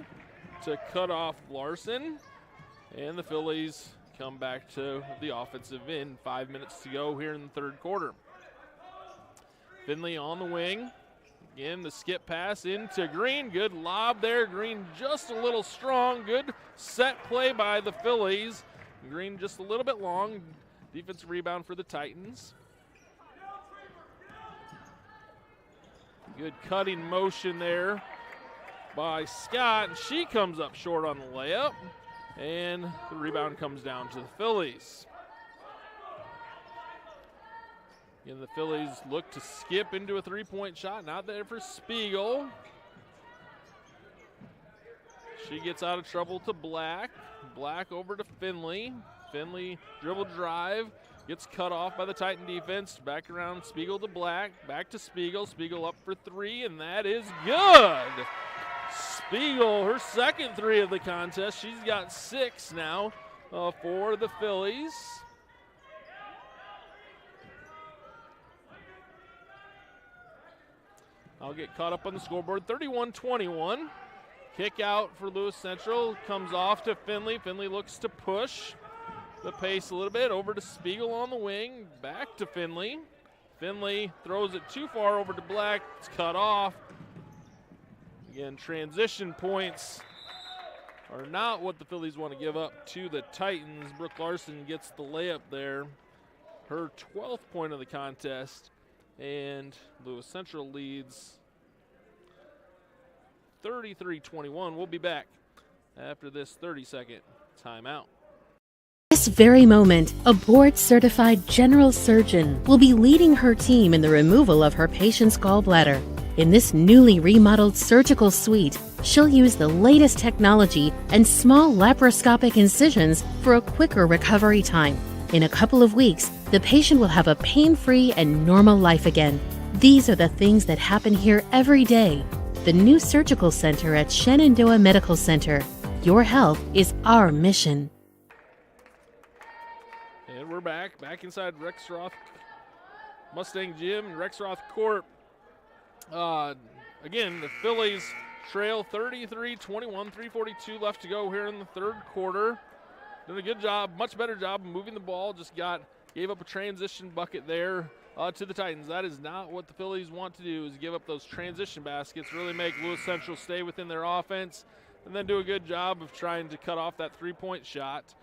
to cut off Larson. And the Phillies come back to the offensive end. 5 minutes to go here in the third quarter. Finley on the wing. Again, the skip pass into Green. Good lob there. Green just a little strong. Good set play by the Phillies. Green just a little bit long. Defensive rebound for the Titans. Good cutting motion there by Scott, and she comes up short on the layup, and the rebound comes down to the Phillies. Again, the Phillies look to skip into a three-point shot. Not there for Spiegel. She gets out of trouble to Black. Black over to Finley. Finley dribble drive. Gets cut off by the Titan defense. Back around Spiegel to Black. Back to Spiegel. Spiegel up for three, and that is good. Spiegel, her second three of the contest. She's got 6 now for the Phillies. I'll get caught up on the scoreboard. 31-21. Kick out for Lewis Central. Comes off to Finley. Finley looks to push the pace a little bit. Over to Spiegel on the wing. Back to Finley. Finley throws it too far over to Black. It's cut off. Again, transition points are not what the Phillies want to give up to the Titans. Brooke Larson gets the layup there. Her 12th point of the contest. And Lewis Central leads 33-21. We'll be back after this 30-second timeout. This very moment, a board-certified general surgeon will be leading her team in the removal of her patient's gallbladder. In this newly remodeled surgical suite, she'll use the latest technology and small laparoscopic incisions for a quicker recovery time. In a couple of weeks, the patient will have a pain-free and normal life again. These are the things that happen here every day. The new surgical center at Shenandoah Medical Center. Your health is our mission. And we're back inside Rexroth Mustang Gym and Rexroth Court. Again, the Phillies trail 33-21, 3:42 left to go here in the third quarter. Doing a good job, much better job of moving the ball. Just gave up a transition bucket there to the Titans. That is not what the Phillies want to do, is give up those transition baskets, really make Lewis Central stay within their offense, and then do a good job of trying to cut off that three-point shot.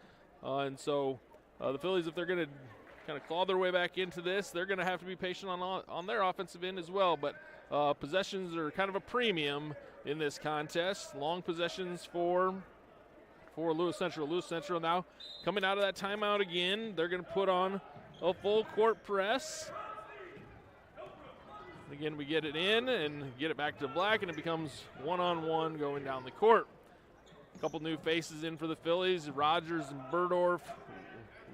And so the Phillies, if they're going to kind of claw their way back into this, they're going to have to be patient on their offensive end as well. But possessions are kind of a premium in this contest. Long possessions for Lewis Central. Lewis Central now coming out of that timeout again. They're going to put on a full court press. Again, we get it in and get it back to Black, and it becomes one-on-one going down the court. A couple new faces in for the Phillies. Rogers and Burdorf,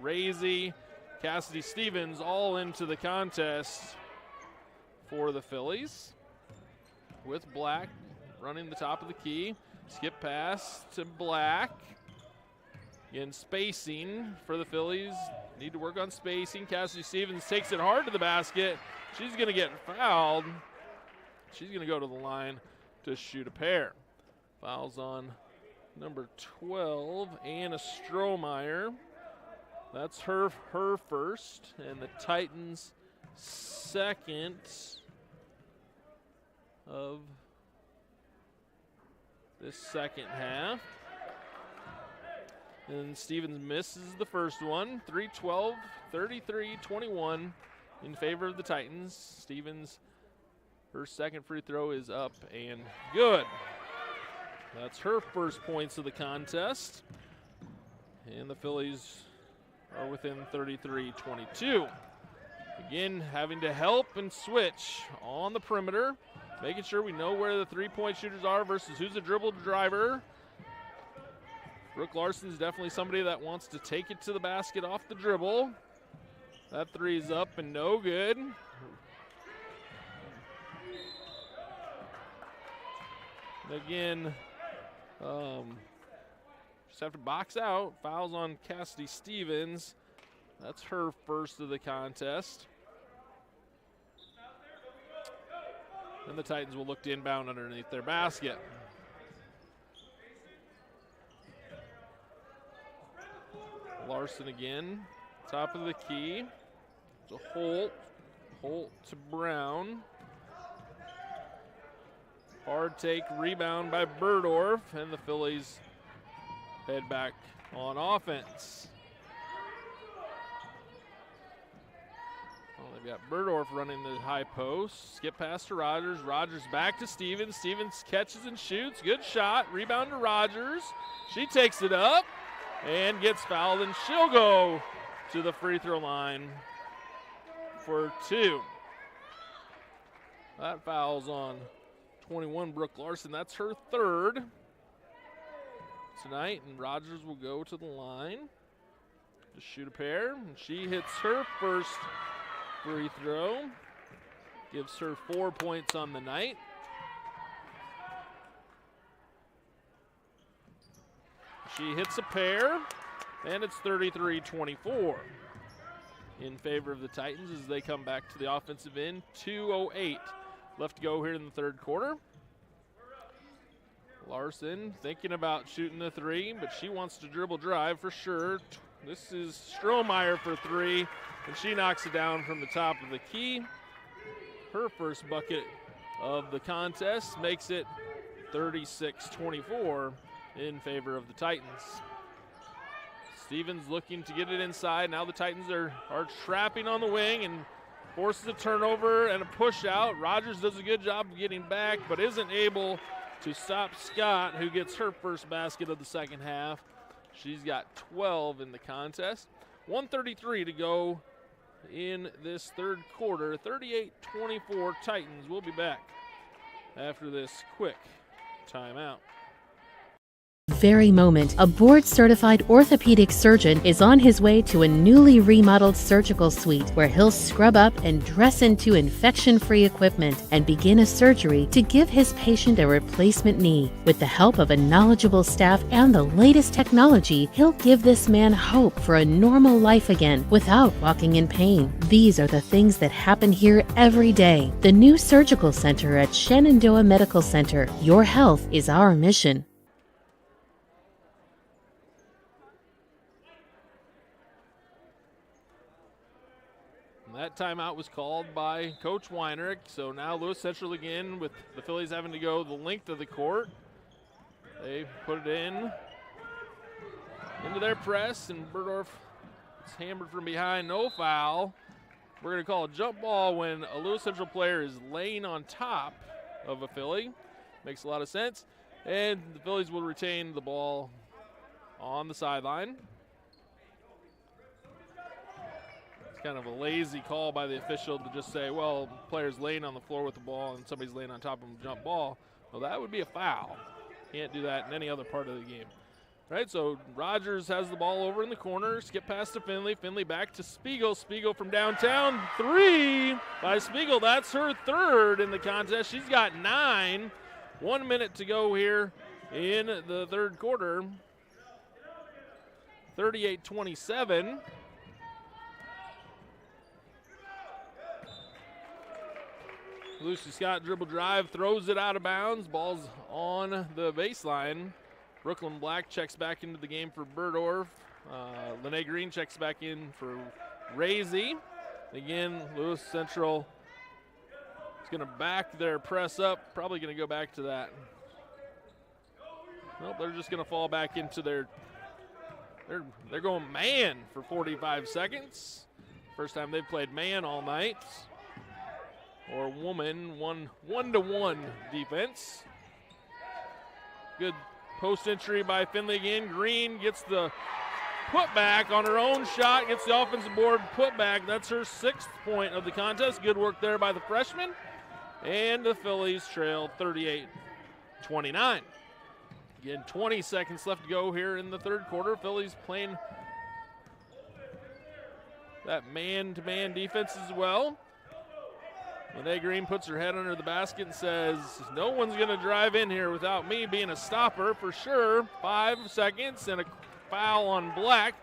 Razy, Cassidy Stevens all into the contest for the Phillies. With Black running the top of the key. Skip pass to Black. Again, spacing for the Phillies. Need to work on spacing. Cassidy Stevens takes it hard to the basket. She's going to get fouled. She's going to go to the line to shoot a pair. Fouls on number 12, Anna Strohmeyer. That's her first, and the Titans' second of this second half. And Stevens misses the first one. 3-12, 33-21 in favor of the Titans. Stevens, her second free throw is up and good. That's her first points of the contest. And the Phillies are within 33-22. Again, having to help and switch on the perimeter, making sure we know where the three-point shooters are versus who's a dribble driver. Brooke Larson's definitely somebody that wants to take it to the basket off the dribble. That three's up and no good. Again, just have to box out. Fouls on Cassidy Stevens. That's her first of the contest. And the Titans will look to inbound underneath their basket. Larson again, top of the key to Holt. Holt to Brown. Hard take, rebound by Burdorf, and the Phillies head back on offense. Well, They've got Burdorf running the high post. Skip pass to Rogers. Rogers back to Stevens. Stevens catches and shoots. Good shot. Rebound to Rogers. She takes it up and gets fouled, and she'll go to the free throw line for 2. That foul's on 21, Brooke Larson. That's her 3rd tonight, and Rogers will go to the line to shoot a pair, and she hits her first free throw. Gives her 4 points on the night. She hits a pair, and it's 33-24 in favor of the Titans as they come back to the offensive end. 2:08 left to go here in the 3rd quarter. Larson thinking about shooting the 3, but she wants to dribble drive for sure. This is Strohmeyer for 3, and she knocks it down from the top of the key. Her first bucket of the contest makes it 36-24 in favor of the Titans. Stevens looking to get it inside. Now the Titans are trapping on the wing and forces a turnover and a push out. Rogers does a good job of getting back, but isn't able to stop Scott, who gets her first basket of the second half. She's got 12 in the contest. 1:33 to go in this 3rd quarter. 38-24 Titans. We'll be back after this quick timeout. Very moment, a board-certified orthopedic surgeon is on his way to a newly remodeled surgical suite where he'll scrub up and dress into infection-free equipment and begin a surgery to give his patient a replacement knee. With the help of a knowledgeable staff and the latest technology, he'll give this man hope for a normal life again without walking in pain. These are the things that happen here every day. The new surgical center at Shenandoah Medical Center. Your health is our mission. That timeout was called by Coach Weinrich, so now Lewis Central again with the Phillies having to go the length of the court. They put it into their press, and Burdorf is hammered from behind. No foul. We're going to call a jump ball when a Lewis Central player is laying on top of a Philly. Makes a lot of sense. And the Phillies will retain the ball on the sideline. Kind of a lazy call by the official to just say, well, player's laying on the floor with the ball and somebody's laying on top of him, jump ball. Well, that would be a foul. Can't do that in any other part of the game. Right, so Rogers has the ball over in the corner, skip pass to Finley. Finley back to Spiegel. Spiegel from downtown. 3 by Spiegel. That's her 3rd in the contest. She's got 9. 1 minute to go here in the 3rd quarter. 38-27. Lucy Scott dribble drive, throws it out of bounds. Ball's on the baseline. Brooklyn Black checks back into the game for Burdorf. Lene Green checks back in for Razy. Again, Lewis Central is going to back their press up. Probably going to go back to that. Nope, they're just going to fall back into their they're going man for 45 seconds. First time they've played man all night. Or woman, one-to-one defense. Good post entry by Finley again. Green gets the putback on her own shot, gets the offensive board putback. That's her 6th point of the contest. Good work there by the freshman. And the Phillies trail 38-29. Again, 20 seconds left to go here in the 3rd quarter. Phillies playing that man-to-man defense as well. Lene Green puts her head under the basket and says, no one's going to drive in here without me being a stopper for sure. 5 seconds and a foul on Black.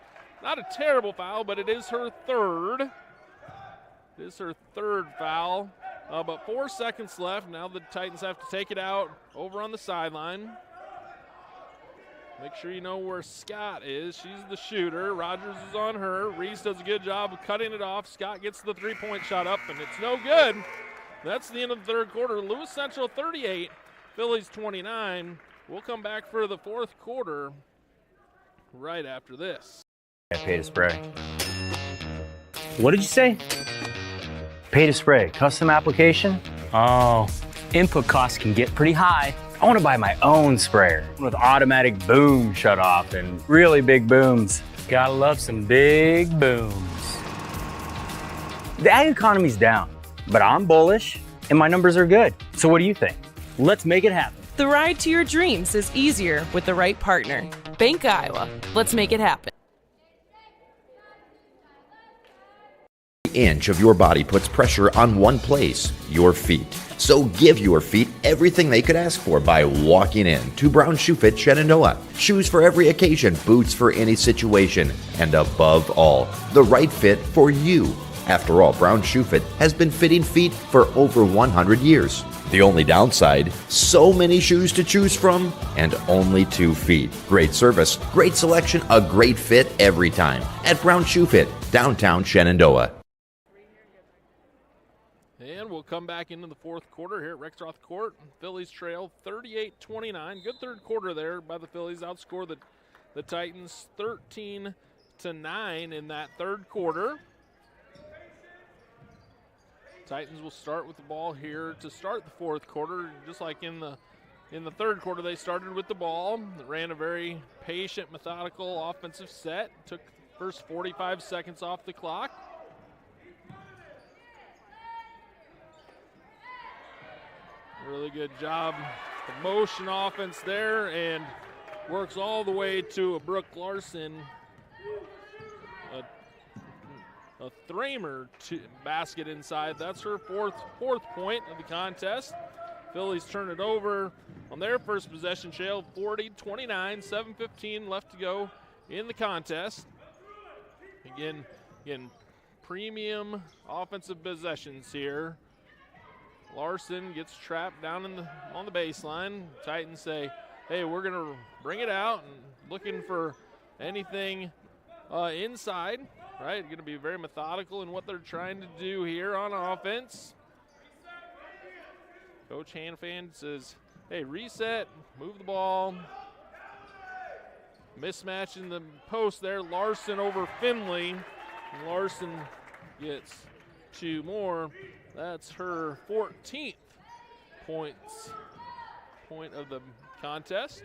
Not a terrible foul, but it is her 3rd. It is her 3rd foul. But 4 seconds left. Now the Titans have to take it out over on the sideline. Make sure you know where Scott is. She's the shooter. Rogers is on her. Reese does a good job of cutting it off. Scott gets the 3-point shot up, and it's no good. That's the end of the 3rd quarter. Lewis Central 38, Phillies 29. We'll come back for the 4th quarter right after this. I paid to spray. What did you say? Pay to spray, custom application? Oh, input costs can get pretty high. I want to buy my own sprayer with automatic boom shut off and really big booms. Gotta love some big booms. The ag economy's down, but I'm bullish and my numbers are good. So what do you think? Let's make it happen. The ride to your dreams is easier with the right partner. Bank Iowa. Let's make it happen. Inch of your body puts pressure on one place, your feet. So give your feet everything they could ask for by walking in to Brown Shoe Fit Shenandoah. Shoes for every occasion, boots for any situation, and above all, the right fit for you. After all, Brown Shoe Fit has been fitting feet for over 100 years. The only downside, so many shoes to choose from and only 2 feet. Great service, great selection, a great fit every time at Brown Shoe Fit, downtown Shenandoah. And we'll come back into the fourth quarter here at Rexroth Court. Phillies trail 38-29. Good third quarter there by the Phillies. Outscore the Titans 13-9 in that third quarter. Titans will start with the ball here to start the fourth quarter. Just like in the third quarter, they started with the ball. Ran a very patient, methodical offensive set. Took the first 45 seconds off the clock. Really good job. The motion offense there, and works all the way to a Brooke Larson, a Thramer basket inside. That's her fourth point of the contest. Phillies turn it over on their first possession, trail 40-29, 7:15 left to go in the contest. Again, premium offensive possessions here. Larson gets trapped down on the baseline. Titans say, hey, we're going to bring it out and looking for anything inside, right? Going to be very methodical in what they're trying to do here on offense. Coach Hanfan says, hey, reset, move the ball. Mismatch in the post there. Larson over Finley. And Larson gets 2 more. That's her 14th point of the contest.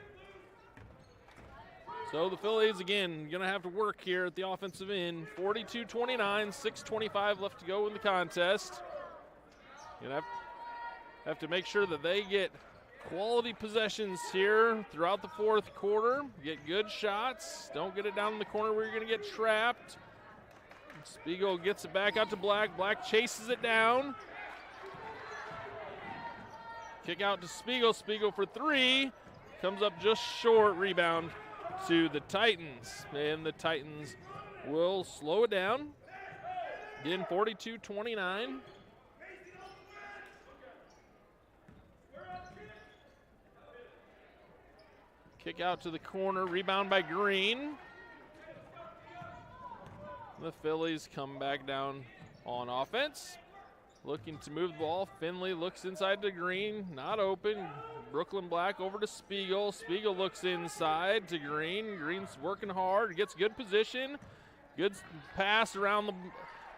So the Phillies, again, going to have to work here at the offensive end. 42-29, 6:25 left to go in the contest. Going to have to make sure that they get quality possessions here throughout the fourth quarter. Get good shots. Don't get it down in the corner where you're going to get trapped. Spiegel gets it back out to Black. Black chases it down. Kick out to Spiegel. Spiegel for 3. Comes up just short. Rebound to the Titans. And the Titans will slow it down. Again, 42-29. Kick out to the corner. Rebound by Green. The Phillies come back down on offense. Looking to move the ball. Finley looks inside to Green. Not open. Brooklyn Black over to Spiegel. Spiegel looks inside to Green. Green's working hard. Gets good position. Good pass around the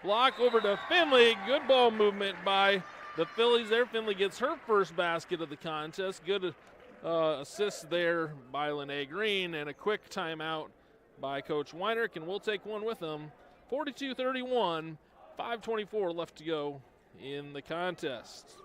block over to Finley. Good ball movement by the Phillies there. Finley gets her first basket of the contest. Good assist there by Lene Green. And a quick timeout by Coach Weinrich. And we'll take one with them. 42-31, 5:24 left to go in the contest.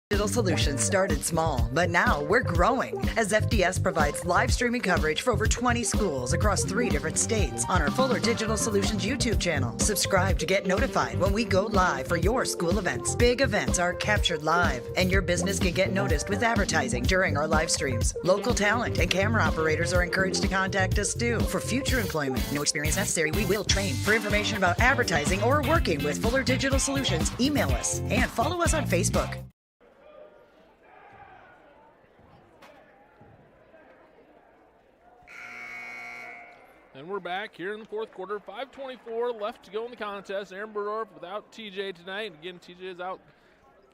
Digital Solutions started small, but now we're growing as FDS provides live streaming coverage for over 20 schools across 3 different states on our Fuller Digital Solutions YouTube channel. Subscribe to get notified when we go live for your school events. Big events are captured live, and your business can get noticed with advertising during our live streams. Local talent and camera operators are encouraged to contact us too. For future employment, no experience necessary, we will train. For information about advertising or working with Fuller Digital Solutions, email us and follow us on Facebook. And we're back here in the fourth quarter. 5:24 left to go in the contest. Aaron Burdorf without TJ tonight. Again, TJ is out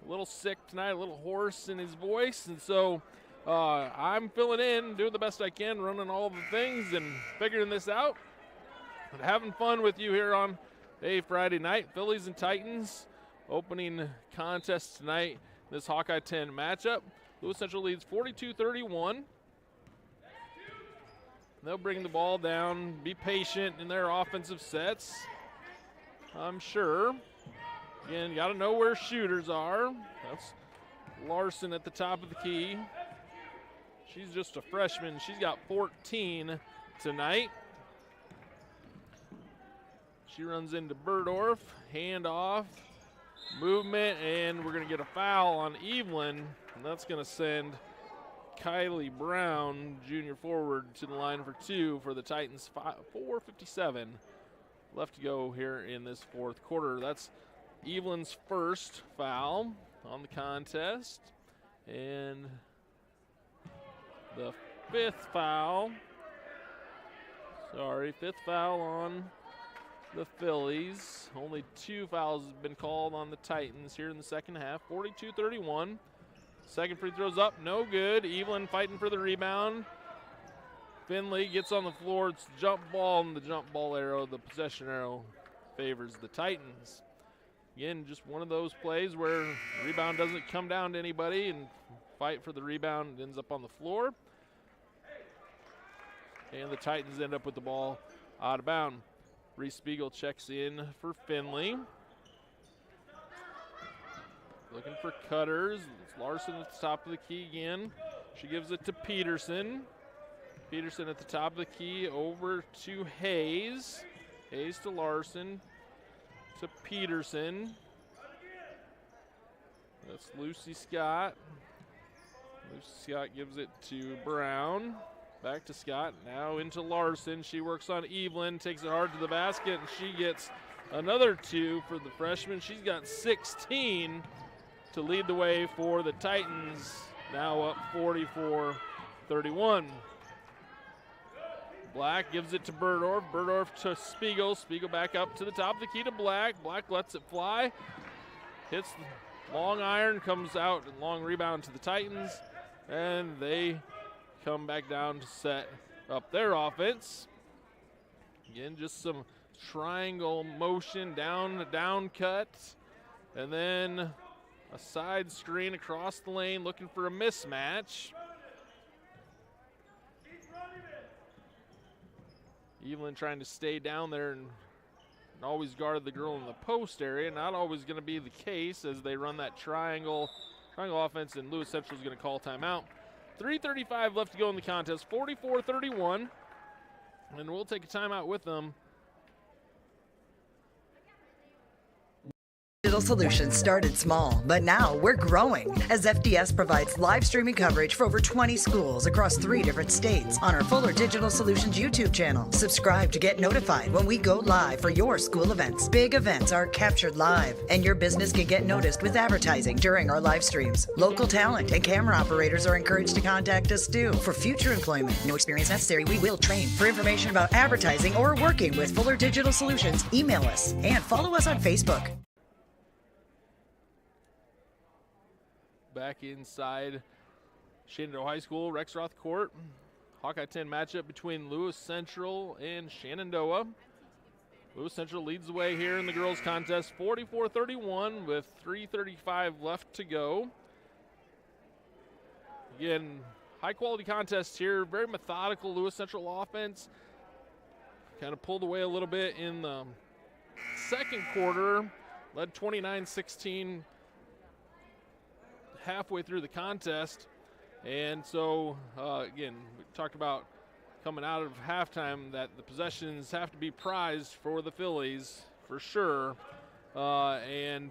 a little sick tonight, a little hoarse in his voice. And so I'm filling in, doing the best I can, running all the things and figuring this out. But having fun with you here on Hey, Friday night, Phillies and Titans opening contest tonight. This Hawkeye 10 matchup. Lewis Central leads 42-31. They'll bring the ball down, be patient in their offensive sets, I'm sure. Again, got to know where shooters are. That's Larson at the top of the key. She's just a freshman. She's got 14 tonight. She runs into Burdorf, handoff, movement, and we're going to get a foul on Evelyn, and that's going to send Kylie Brown, junior forward, to the line for 2 for the Titans. 4:57 left to go here in this fourth quarter. That's Evelyn's first foul on the contest, and the fifth foul on the Phillies. Only 2 fouls have been called on the Titans here in the second half. 42-31. Second free throw's up, no good. Evelyn fighting for the rebound. Finley gets on the floor. It's the jump ball, and the jump ball arrow, the possession arrow, favors the Titans. Again, just one of those plays where the rebound doesn't come down to anybody, and fight for the rebound ends up on the floor. And the Titans end up with the ball out of bounds. Reese Spiegel checks in for Finley. Looking for cutters. It's Larson at the top of the key again. She gives it to Peterson. Peterson at the top of the key over to Hayes. Hayes to Larson. To Peterson. That's Lucy Scott. Lucy Scott gives it to Brown. Back to Scott, now into Larson. She works on Evelyn, takes it hard to the basket, and she gets another 2 for the freshman. She's got 16 to lead the way for the Titans, now up 44-31. Black gives it to Burdorf. Burdorf to Spiegel. Spiegel back up to the top of the key to Black. Black lets it fly. Hits the long iron, comes out, and long rebound to the Titans, and they come back down to set up their offense. Again, just some triangle motion, down cut, and then a side screen across the lane looking for a mismatch. Evelyn trying to stay down there and always guard the girl in the post area. Not always going to be the case as they run that triangle offense, and Lewis Central is going to call timeout. 3:35 left to go in the contest, 44-31, and we'll take a timeout with them. Digital Solutions started small, but now we're growing as FDS provides live streaming coverage for over 20 schools across 3 different states on our Fuller Digital Solutions YouTube channel. Subscribe to get notified when we go live for your school events. Big events are captured live, and your business can get noticed with advertising during our live streams. Local talent and camera operators are encouraged to contact us too. For future employment, no experience necessary, we will train. For information about advertising or working with Fuller Digital Solutions, email us and follow us on Facebook. Back inside Shenandoah High School, Rexroth Court. Hawkeye 10 matchup between Lewis Central and Shenandoah. Lewis Central leads the way here in the girls' contest, 44-31 with 3:35 left to go. Again, high-quality contest here, very methodical Lewis Central offense. Kind of pulled away a little bit in the second quarter, led 29-16 halfway through the contest. And so, again, we talked about coming out of halftime that the possessions have to be prized for the Phillies for sure. The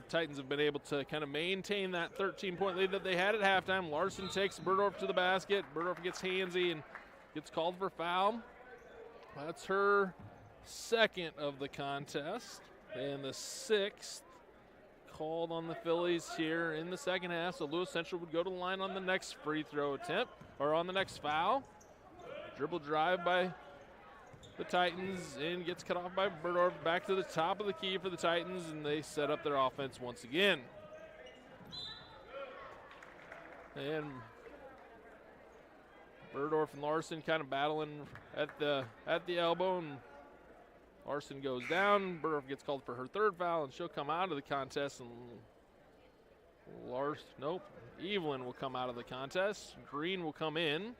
Titans have been able to kind of maintain that 13-point lead that they had at halftime. Larson takes Burdorf to the basket. Burdorf gets handsy and gets called for foul. That's her second of the contest, and the 6th called on the Phillies here in the second half. So Lewis Central would go to the line on the next free throw attempt, or on the next foul. Dribble drive by the Titans and gets cut off by Burdorf. Back to the top of the key for the Titans, and they set up their offense once again. And Burdorf and Larson kind of battling at the elbow, and Larson goes down. Burdorf gets called for her third foul, and she'll come out of the contest. And Evelyn will come out of the contest. Green will come in.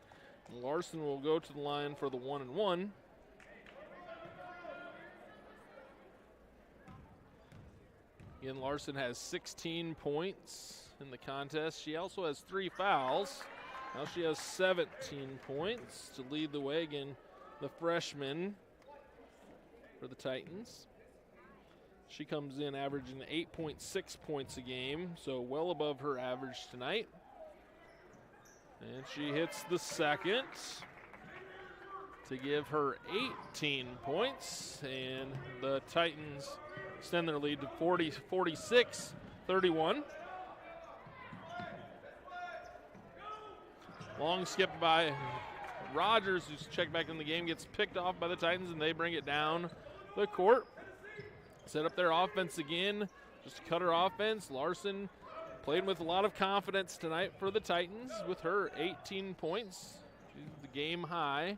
And Larson will go to the line for the 1-and-1. Again, Larson has 16 points in the contest. She also has 3 fouls. Now she has 17 points to lead the way. Again, the freshman for the Titans. She comes in averaging 8.6 points a game, so well above her average tonight. And she hits the second to give her 18 points, and the Titans extend their lead to 46-31. Long skip by Rogers, who's checked back in the game, gets picked off by the Titans, and they bring it down the court. Set up their offense again, just to cut her offense. Larson played with a lot of confidence tonight for the Titans with her 18 points. She's the game high.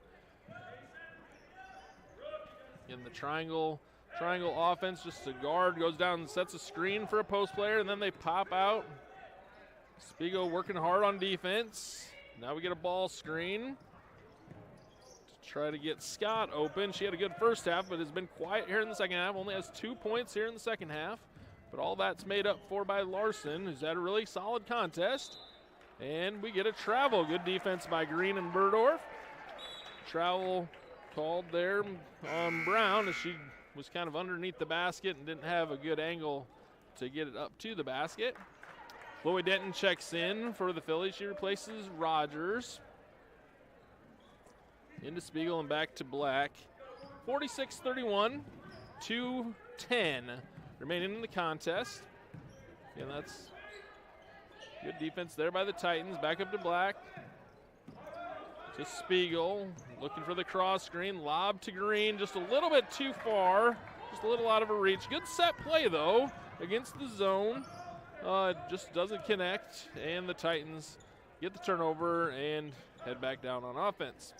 In the triangle offense, just a guard goes down and sets a screen for a post player, and then they pop out. Spiegel working hard on defense. Now we get a ball screen to try to get Scott open. She had a good first half, but has been quiet here in the second half. Only has 2 points here in the second half, but all that's made up for by Larson, who's had a really solid contest. And we get a travel. Good defense by Green and Burdorf. Travel called there on Brown, as she was kind of underneath the basket and didn't have a good angle to get it up to the basket. Chloe Denton checks in for the Phillies. She replaces Rogers. Into Spiegel and back to Black. 46-31, 2:10 remaining in the contest. And that's good defense there by the Titans. Back up to Black. To Spiegel, looking for the cross screen. Lob to Green, just a little bit too far. Just a little out of her reach. Good set play, though, against the zone. Just doesn't connect, and the Titans get the turnover and head back down on offense.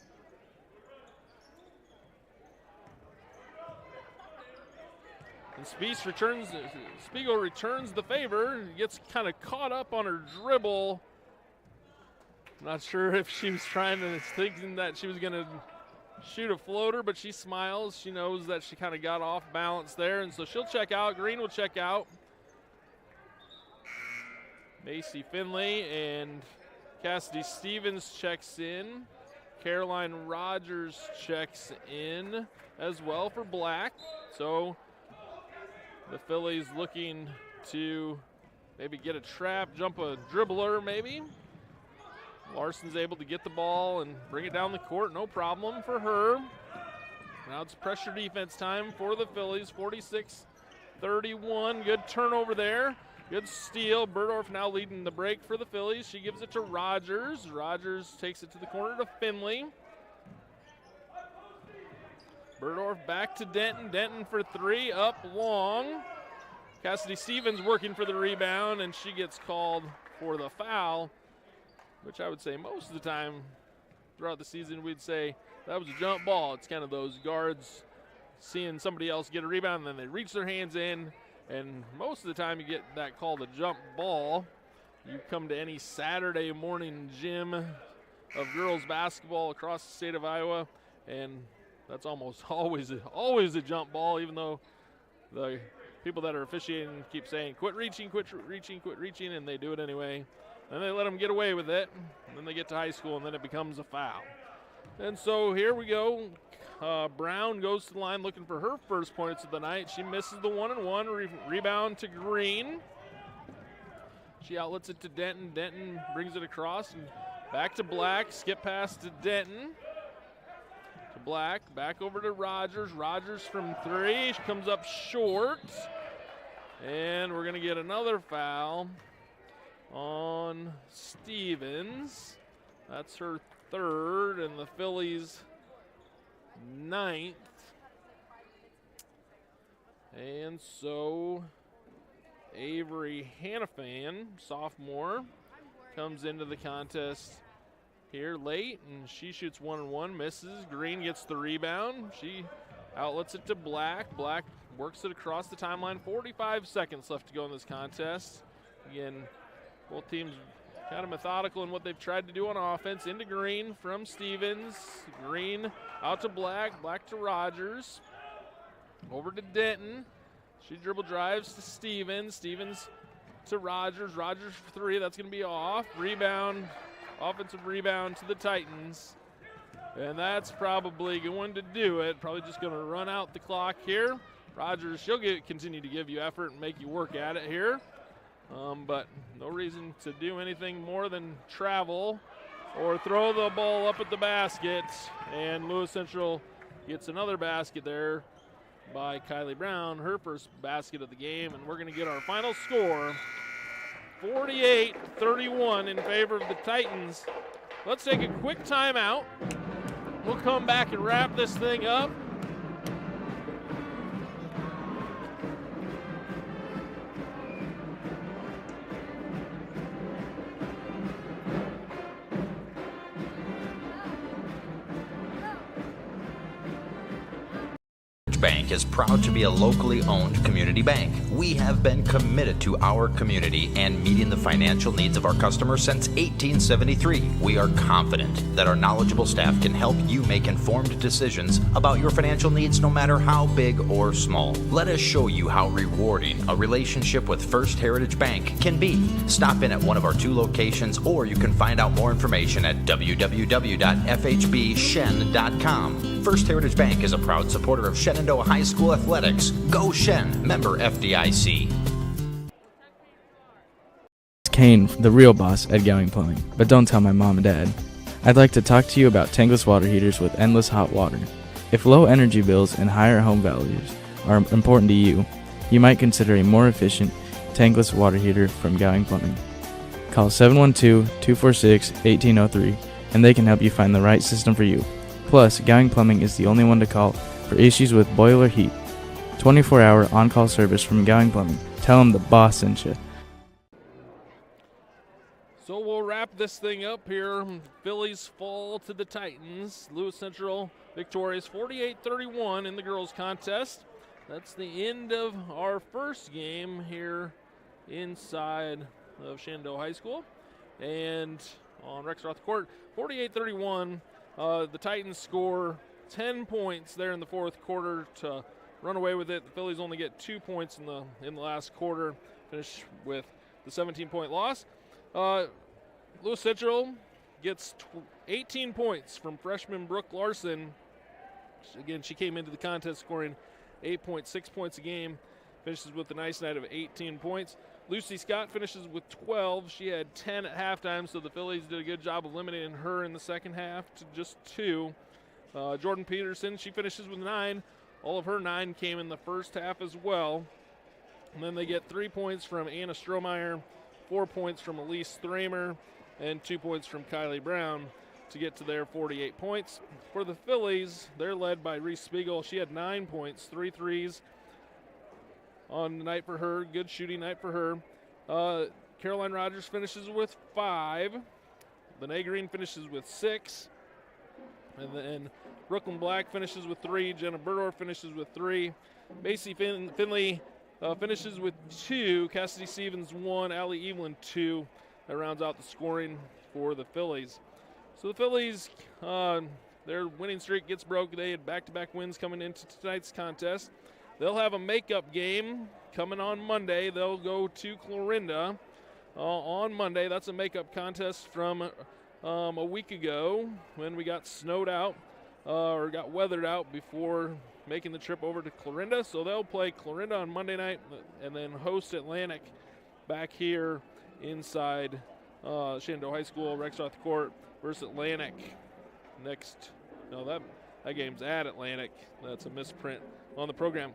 And Spiegel returns the favor. Gets kind of caught up on her dribble. Not sure if she was thinking that she was going to shoot a floater, but she smiles. She knows that she kind of got off balance there, and so she'll check out. Green will check out. Macy Finley and Cassidy Stevens checks in. Caroline Rogers checks in as well for Black. So the Phillies looking to maybe get a trap, jump a dribbler maybe. Larson's able to get the ball and bring it down the court, no problem for her. Now it's pressure defense time for the Phillies, 46-31. Good turnover there. Good steal. Burdorf now leading the break for the Phillies. She gives it to Rogers. Rogers takes it to the corner to Finley. Burdorf back to Denton. Denton for 3, up long. Cassidy Stevens working for the rebound, and she gets called for the foul, which I would say most of the time throughout the season we'd say that was a jump ball. It's kind of those guards seeing somebody else get a rebound, and then they reach their hands in. And most of the time you get that called a jump ball. You come to any Saturday morning gym of girls basketball across the state of Iowa, and that's almost always a jump ball, even though the people that are officiating keep saying, quit reaching, and they do it anyway. And they let them get away with it, and then they get to high school, and then it becomes a foul. And so here we go. Brown goes to the line looking for her first points of the night. She misses the 1-and-1. Rebound to Green. She outlets it to Denton. Denton brings it across and back to Black. Skip pass to Denton. To Black. Back over to Rogers. Rogers from 3. She comes up short. And we're going to get another foul on Stevens. That's her 3rd, and the Phillies 9th. And so Avery Hannafan, sophomore, comes into the contest here late, and she shoots 1-and-1, misses. Green gets the rebound. She Outlets it to Black. Black works it across the timeline. 45 seconds left to go in this contest. Again, both teams kind of methodical in what they've tried to do on offense. Into Green from Stevens. Green out to Black. Black to Rogers. Over to Denton. She dribble drives to Stevens. Stevens to Rogers. Rogers for three. That's going to be off. Rebound. Offensive rebound to the Titans. And that's probably going to do it. Probably just going to run out the clock here. Rogers, she'll continue to give you effort and make you work at it here. But no reason to do anything more than travel or throw the ball up at the basket. And Lewis Central gets another basket there by Kylie Brown, her first basket of the game. And we're going to get our final score, 48-31 in favor of the Titans. Let's take a quick timeout. We'll come back and wrap this thing up. Bank is proud to be a locally owned community bank. We have been committed to our community and meeting the financial needs of our customers since 1873. We are confident that our knowledgeable staff can help you make informed decisions about your financial needs no matter how big or small. Let us show you how rewarding a relationship with First Heritage Bank can be. Stop in at one of our 2 locations, or you can find out more information at www.fhbshen.com. First Heritage Bank is a proud supporter of Shenandoah High School athletics. Go Shen, member FDIC. It's Kane, the real boss at Gowing Plumbing, but don't tell my mom and dad. I'd like to talk to you about tankless water heaters with endless hot water. If low energy bills and higher home values are important to you, you might consider a more efficient tankless water heater from Gowing Plumbing. Call 712-246-1803 and they can help you find the right system for you. Plus, Gowing Plumbing is the only one to call for issues with boiler heat. 24-hour on-call service from Gowing Plumbing. Tell them the boss sent you. So we'll wrap this thing up here. Phillies fall to the Titans. Lewis Central victorious 48-31 in the girls contest. That's the end of our first game here inside of Shenandoah High School. And on Rexroth Court, 48-31. The Titans score 10 points there in the fourth quarter to run away with it. The Phillies only get 2 points in the last quarter, finish with the 17-point loss. Lewis Central gets 18 points from freshman Brooke Larson. Again, she came into the contest scoring 8.6 points a game, finishes with a nice night of 18 points. Lucy Scott finishes with 12. She had 10 at halftime, so the Phillies did a good job of eliminating her in the second half to just 2. Jordan Peterson, she finishes with 9. All of her 9 came in the first half as well. And then they get 3 points from Anna Strohmeyer, 4 points from Elise Thramer, and 2 points from Kylie Brown to get to their 48 points. For the Phillies, they're led by Reese Spiegel. She had 9 points, 3 threes on the night for her. Good shooting night for her. Caroline Rogers finishes with 5. Lene Green finishes with 6. And then Brooklyn Black finishes with 3. Jenna Burdorf finishes with 3. Macy Finley finishes with 2. Cassidy Stevens 1. Allie Evelyn 2. That rounds out the scoring for the Phillies. So the Phillies, their winning streak gets broke. They had back-to-back wins coming into tonight's contest. They'll have a makeup game coming on Monday. They'll go to Clarinda on Monday. That's a makeup contest from a week ago when we got snowed out or got weathered out before making the trip over to Clarinda. So they'll play Clarinda on Monday night and then host Atlantic back here inside Shenandoah High School, Rexroth Court versus Atlantic next. No, that game's at Atlantic. That's a misprint on the program.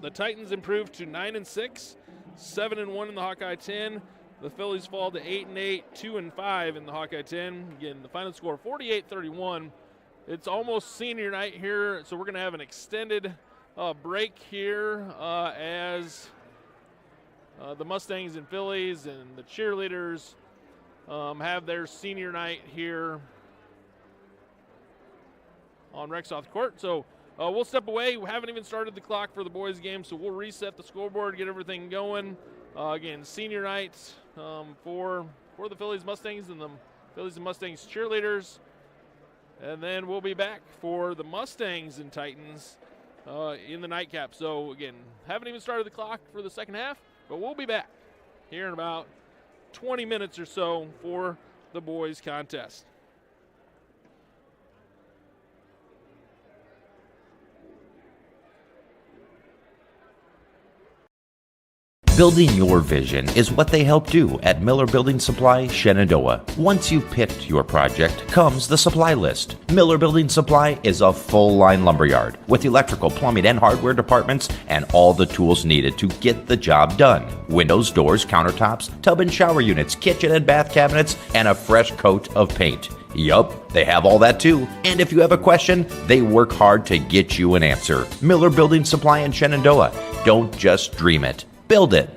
The Titans improved to 9-6, 7-1 in the Hawkeye 10. The Phillies fall to 8-8, 2-5 in the Hawkeye 10. Again, the final score 48-31. It's almost senior night here, so we're going to have an extended break here as the Mustangs and Phillies and the cheerleaders have their senior night here on Rexroth Court. So We'll step away. We haven't even started the clock for the boys' game, so we'll reset the scoreboard, get everything going. Again, senior night for the Phillies Mustangs and the Phillies and Mustangs cheerleaders. And then we'll be back for the Mustangs and Titans in the nightcap. So, again, haven't even started the clock for the second half, but we'll be back here in about 20 minutes or so for the boys' contest. Building your vision is what they help do at Miller Building Supply, Shenandoah. Once you've picked your project, comes the supply list. Miller Building Supply is a full-line lumberyard with electrical, plumbing, and hardware departments and all the tools needed to get the job done. Windows, doors, countertops, tub and shower units, kitchen and bath cabinets, and a fresh coat of paint. Yup, they have all that too. And if you have a question, they work hard to get you an answer. Miller Building Supply in Shenandoah. Don't just dream it. Build it.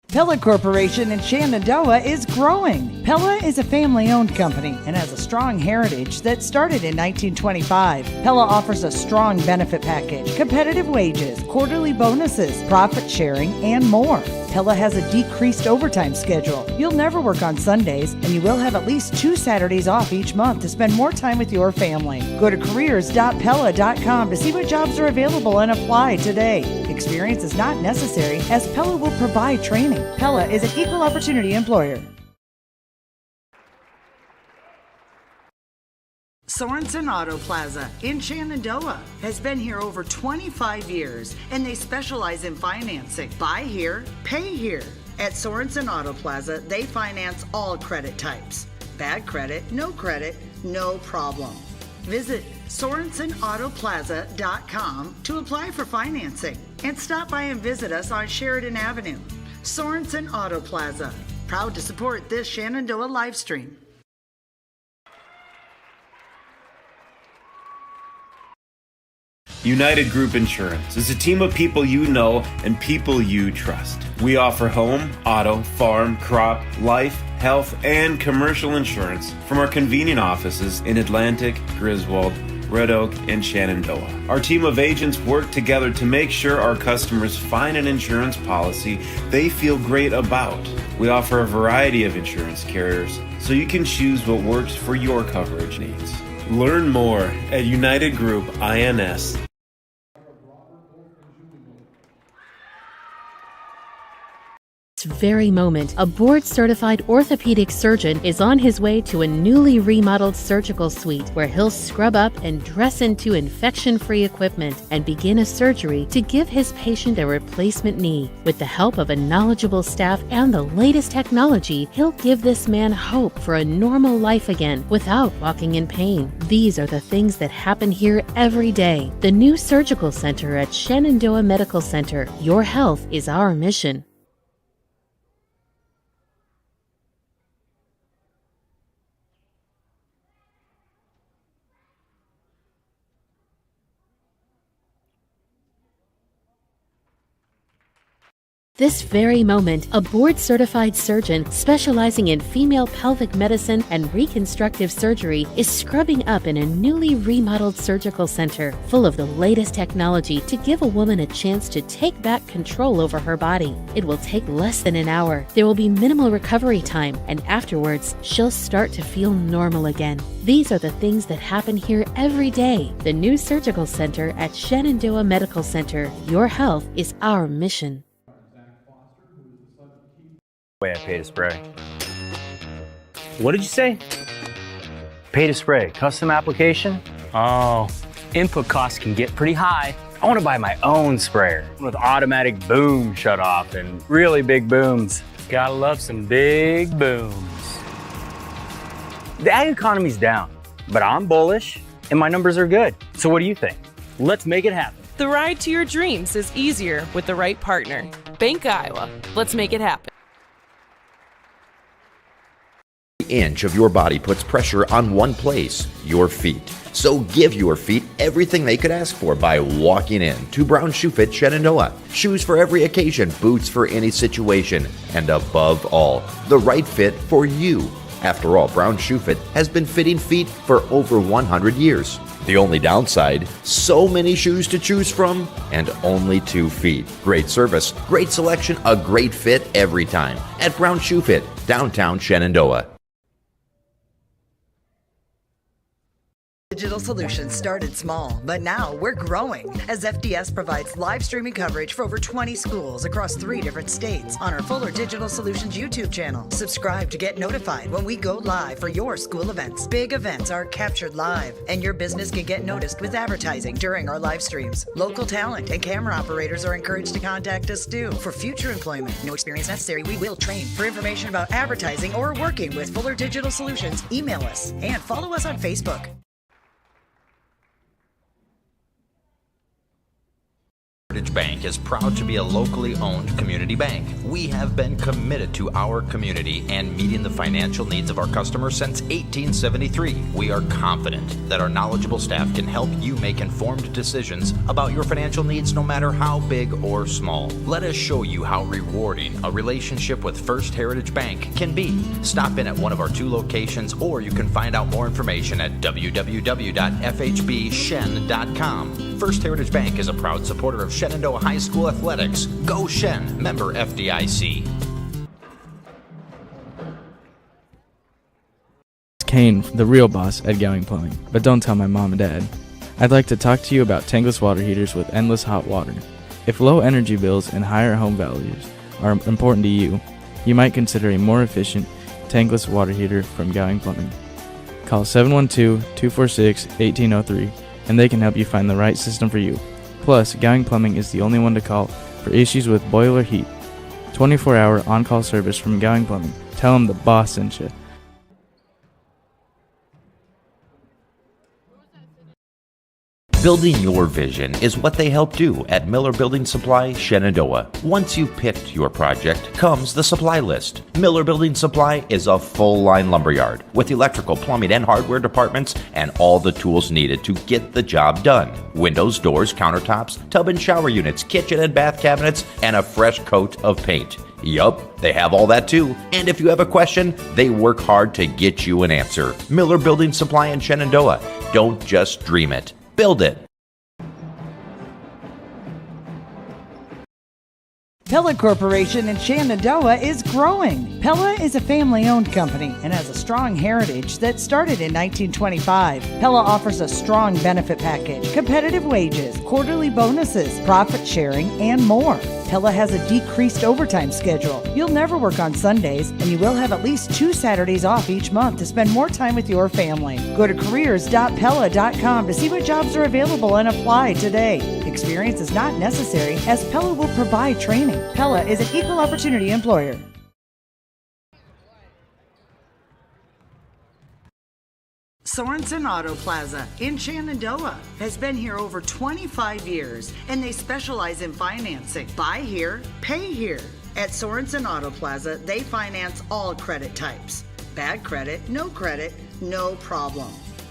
Pella Corporation in Shenandoah is growing. Pella is a family-owned company and has a strong heritage that started in 1925. Pella offers a strong benefit package, competitive wages, quarterly bonuses, profit sharing, and more. Pella has a decreased overtime schedule. You'll never work on Sundays, and you will have at least 2 Saturdays off each month to spend more time with your family. Go to careers.pella.com to see what jobs are available and apply today. Experience is not necessary, as Pella will provide training. Pella is an equal opportunity employer. Sorensen Auto Plaza in Shenandoah has been here over 25 years, and they specialize in financing. Buy here, pay here. At Sorensen Auto Plaza, they finance all credit types. Bad credit, no problem. Visit SorensenAutoplaza.com to apply for financing, and stop by and visit us on Sheridan Avenue. Sorensen Auto Plaza, proud to support this Shenandoah live stream. United Group Insurance is a team of people you know and people you trust. We offer home, auto, farm, crop, life, health, and commercial insurance from our convenient offices in Atlantic, Griswold, Red Oak, and Shenandoah. Our team of agents work together to make sure our customers find an insurance policy they feel great about. We offer a variety of insurance carriers, so you can choose what works for your coverage needs. Learn more at United Group INS. This very moment, a board-certified orthopedic surgeon is on his way to a newly remodeled surgical suite where he'll scrub up and dress into infection-free equipment and begin a surgery to give his patient a replacement knee. With the help of a knowledgeable staff and the latest technology, he'll give this man hope for a normal life again without walking in pain. These are the things that happen here every day. The new surgical center at Shenandoah Medical Center. Your health is our mission. This very moment, a board-certified surgeon specializing in female pelvic medicine and reconstructive surgery is scrubbing up in a newly remodeled surgical center full of the latest technology to give a woman a chance to take back control over her body. It will take less than an hour. There will be minimal recovery time, and afterwards, she'll start to feel normal again. These are the things that happen here every day. The new surgical center at Shenandoah Medical Center. Your health is our mission. Way I pay to spray. What did you say? Pay to spray, custom application? Oh, input costs can get pretty high. I want to buy my own sprayer with automatic boom shut off and really big booms. Gotta love some big booms. The ag economy's down, but I'm bullish and my numbers are good. So what do you think? Let's make it happen. The ride to your dreams is easier with the right partner. Bank Iowa. Let's make it happen. Inch of your body puts pressure on one place, your feet. So give your feet everything they could ask for by walking in to Brown Shoe Fit Shenandoah. Shoes for every occasion, boots for any situation, and above all, the right fit for you. After all, Brown Shoe Fit has been fitting feet for over 100 years. The only downside, so many shoes to choose from and only 2 feet. Great service, great selection, a great fit every time at Brown Shoe Fit, downtown Shenandoah. Digital Solutions started small, but now we're growing as FDS provides live streaming coverage for over 20 schools across 3 different states on our Fuller Digital Solutions YouTube channel. Subscribe to get notified when we go live for your school events. Big events are captured live, and your business can get noticed with advertising during our live streams. Local talent and camera operators are encouraged to contact us too. For future employment, no experience necessary, we will train. For information about advertising or working with Fuller Digital Solutions, email us and follow us on Facebook. Heritage Bank is proud to be a locally owned community bank. We have been committed to our community and meeting the financial needs of our customers since 1873. We are confident that our knowledgeable staff can help you make informed decisions about your financial needs no matter how big or small. Let us show you how rewarding a relationship with First Heritage Bank can be. Stop in at one of our 2 locations, or you can find out more information at www.fhbshen.com. First Heritage Bank is a proud supporter of Shenandoah High School athletics. Go Shen, member FDIC. Kane, the real boss at Gowing Plumbing, but don't tell my mom and dad. I'd like to talk to you about tankless water heaters with endless hot water. If low energy bills and higher home values are important to you, you might consider a more efficient tankless water heater from Gowing Plumbing. Call 712-246-1803 and they can help you find the right system for you. Plus, Gowing Plumbing is the only one to call for issues with boiler heat. 24-hour on-call service from Gowing Plumbing. Tell them the boss sent you. Building your vision is what they help do at Miller Building Supply, Shenandoah. Once you've picked your project, comes the supply list. Miller Building Supply is a full-line lumberyard with electrical, plumbing, and hardware departments and all the tools needed to get the job done. Windows, doors, countertops, tub and shower units, kitchen and bath cabinets, and a fresh coat of paint. Yup, they have all that too. And if you have a question, they work hard to get you an answer. Miller Building Supply in Shenandoah. Don't just dream it. Build it. Pella Corporation in Shenandoah is growing. Pella is a family-owned company and has a strong heritage that started in 1925. Pella offers a strong benefit package, competitive wages, quarterly bonuses, profit sharing, and more. Pella has a decreased overtime schedule. You'll never work on Sundays, and you will have at least 2 Saturdays off each month to spend more time with your family. Go to careers.pella.com to see what jobs are available and apply today. Experience is not necessary, as Pella will provide training. Pella is an equal opportunity employer. Sorensen Auto Plaza in Shenandoah has been here over 25 years, and they specialize in financing. Buy here, pay here. At Sorensen Auto Plaza, they finance all credit types. Bad credit, no problem.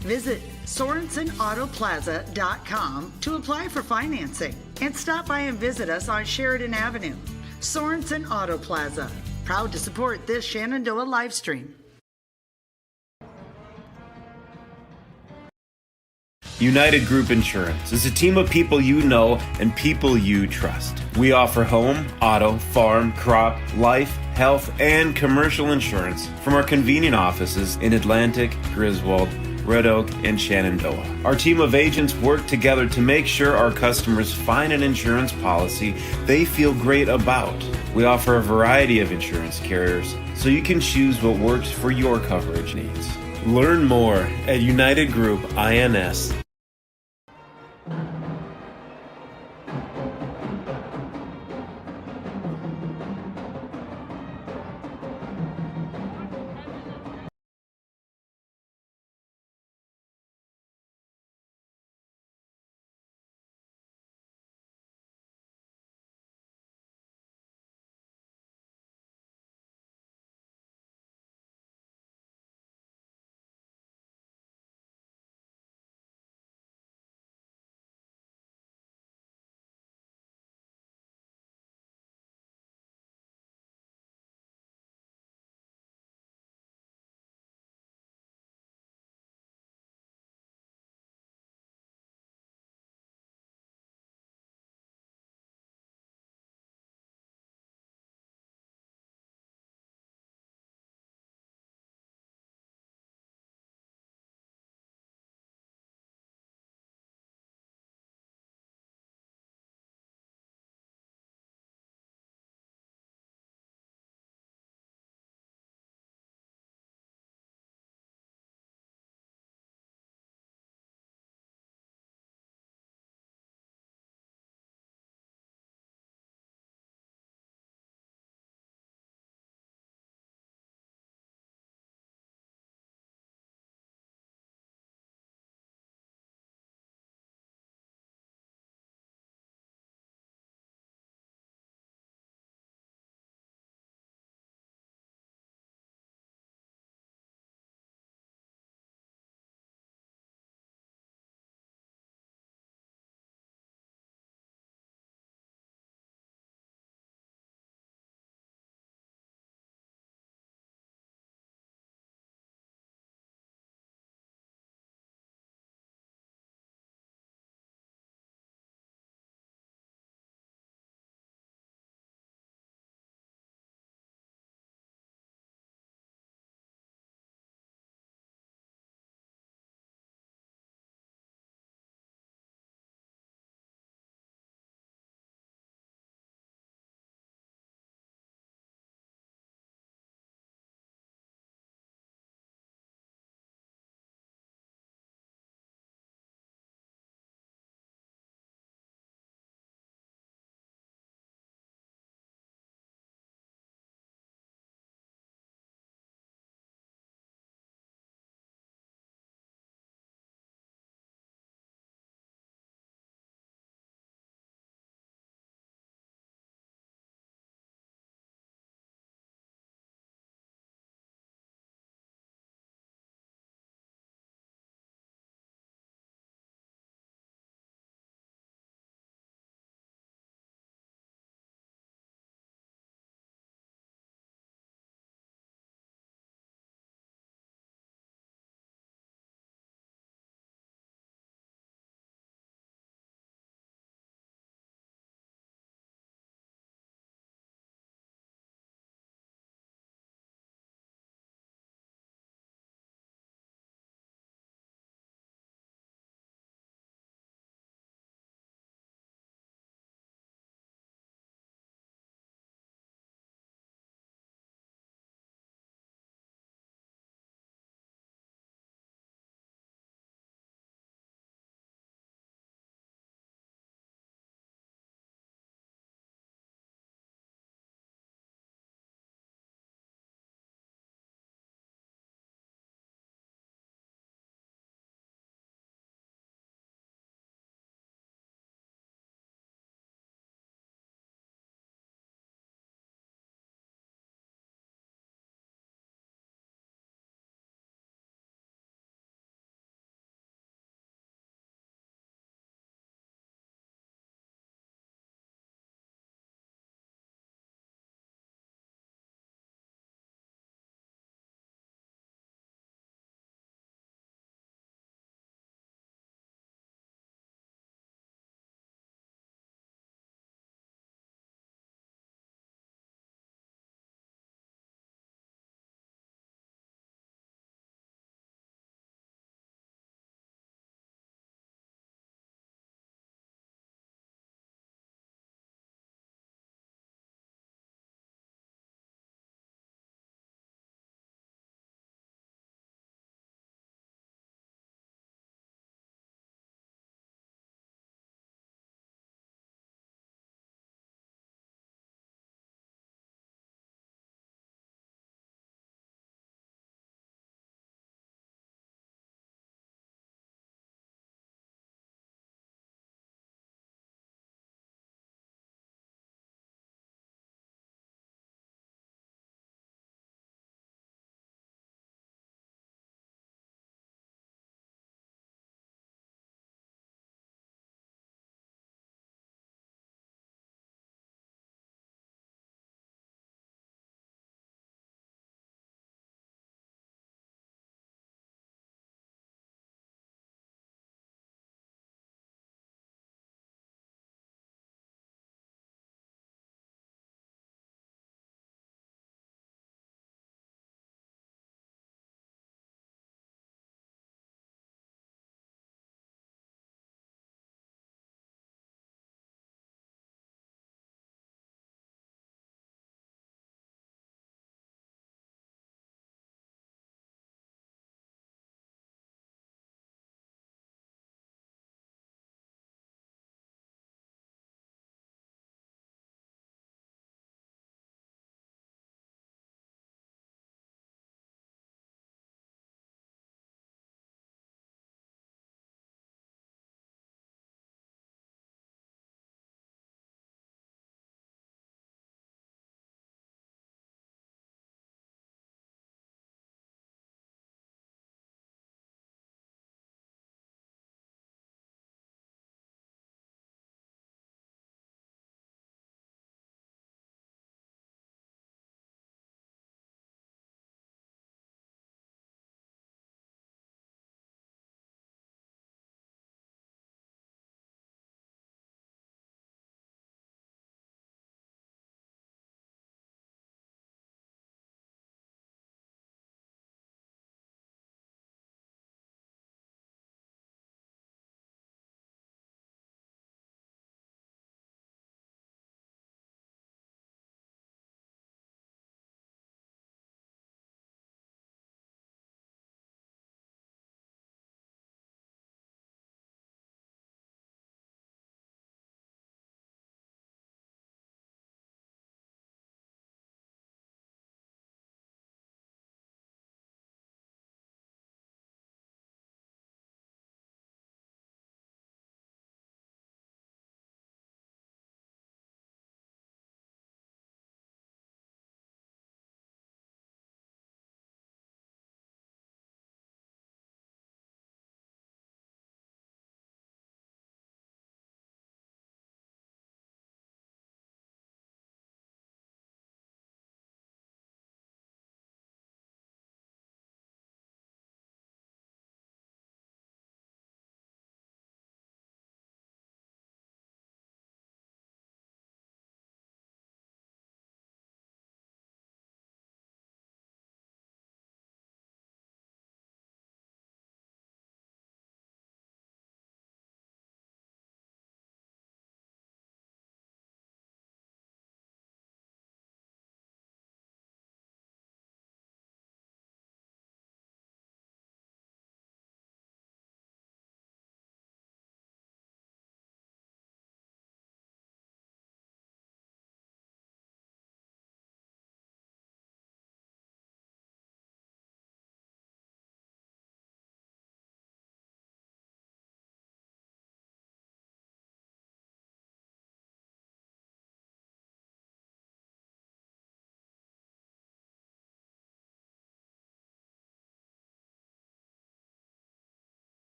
Visit SorensenAutoplaza.com to apply for financing, and stop by and visit us on Sheridan Avenue. Sorensen Auto Plaza, proud to support this Shenandoah live stream. United Group Insurance is a team of people you know and people you trust. We offer home, auto, farm, crop, life, health, and commercial insurance from our convenient offices in Atlantic, Griswold, Red Oak, and Shenandoah. Our team of agents work together to make sure our customers find an insurance policy they feel great about. We offer a variety of insurance carriers, so you can choose what works for your coverage needs. Learn more at United Group INS.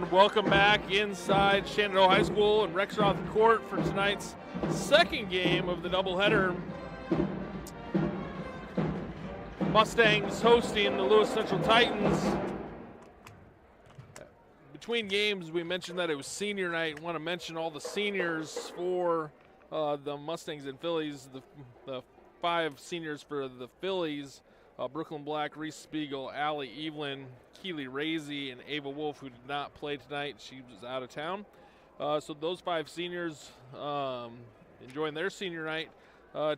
And welcome back inside Shenandoah High School and Rexroth Court for tonight's second game of the doubleheader. Mustangs hosting the Lewis Central Titans. Between games, we mentioned that it was senior night. Want to mention all the seniors for the Mustangs and Phillies. The 5 seniors for the Phillies. Brooklyn Black, Reese Spiegel, Allie Evelyn, Keely Razy, and Ava Wolf, who did not play tonight. She was out of town. So those 5 seniors enjoying their senior night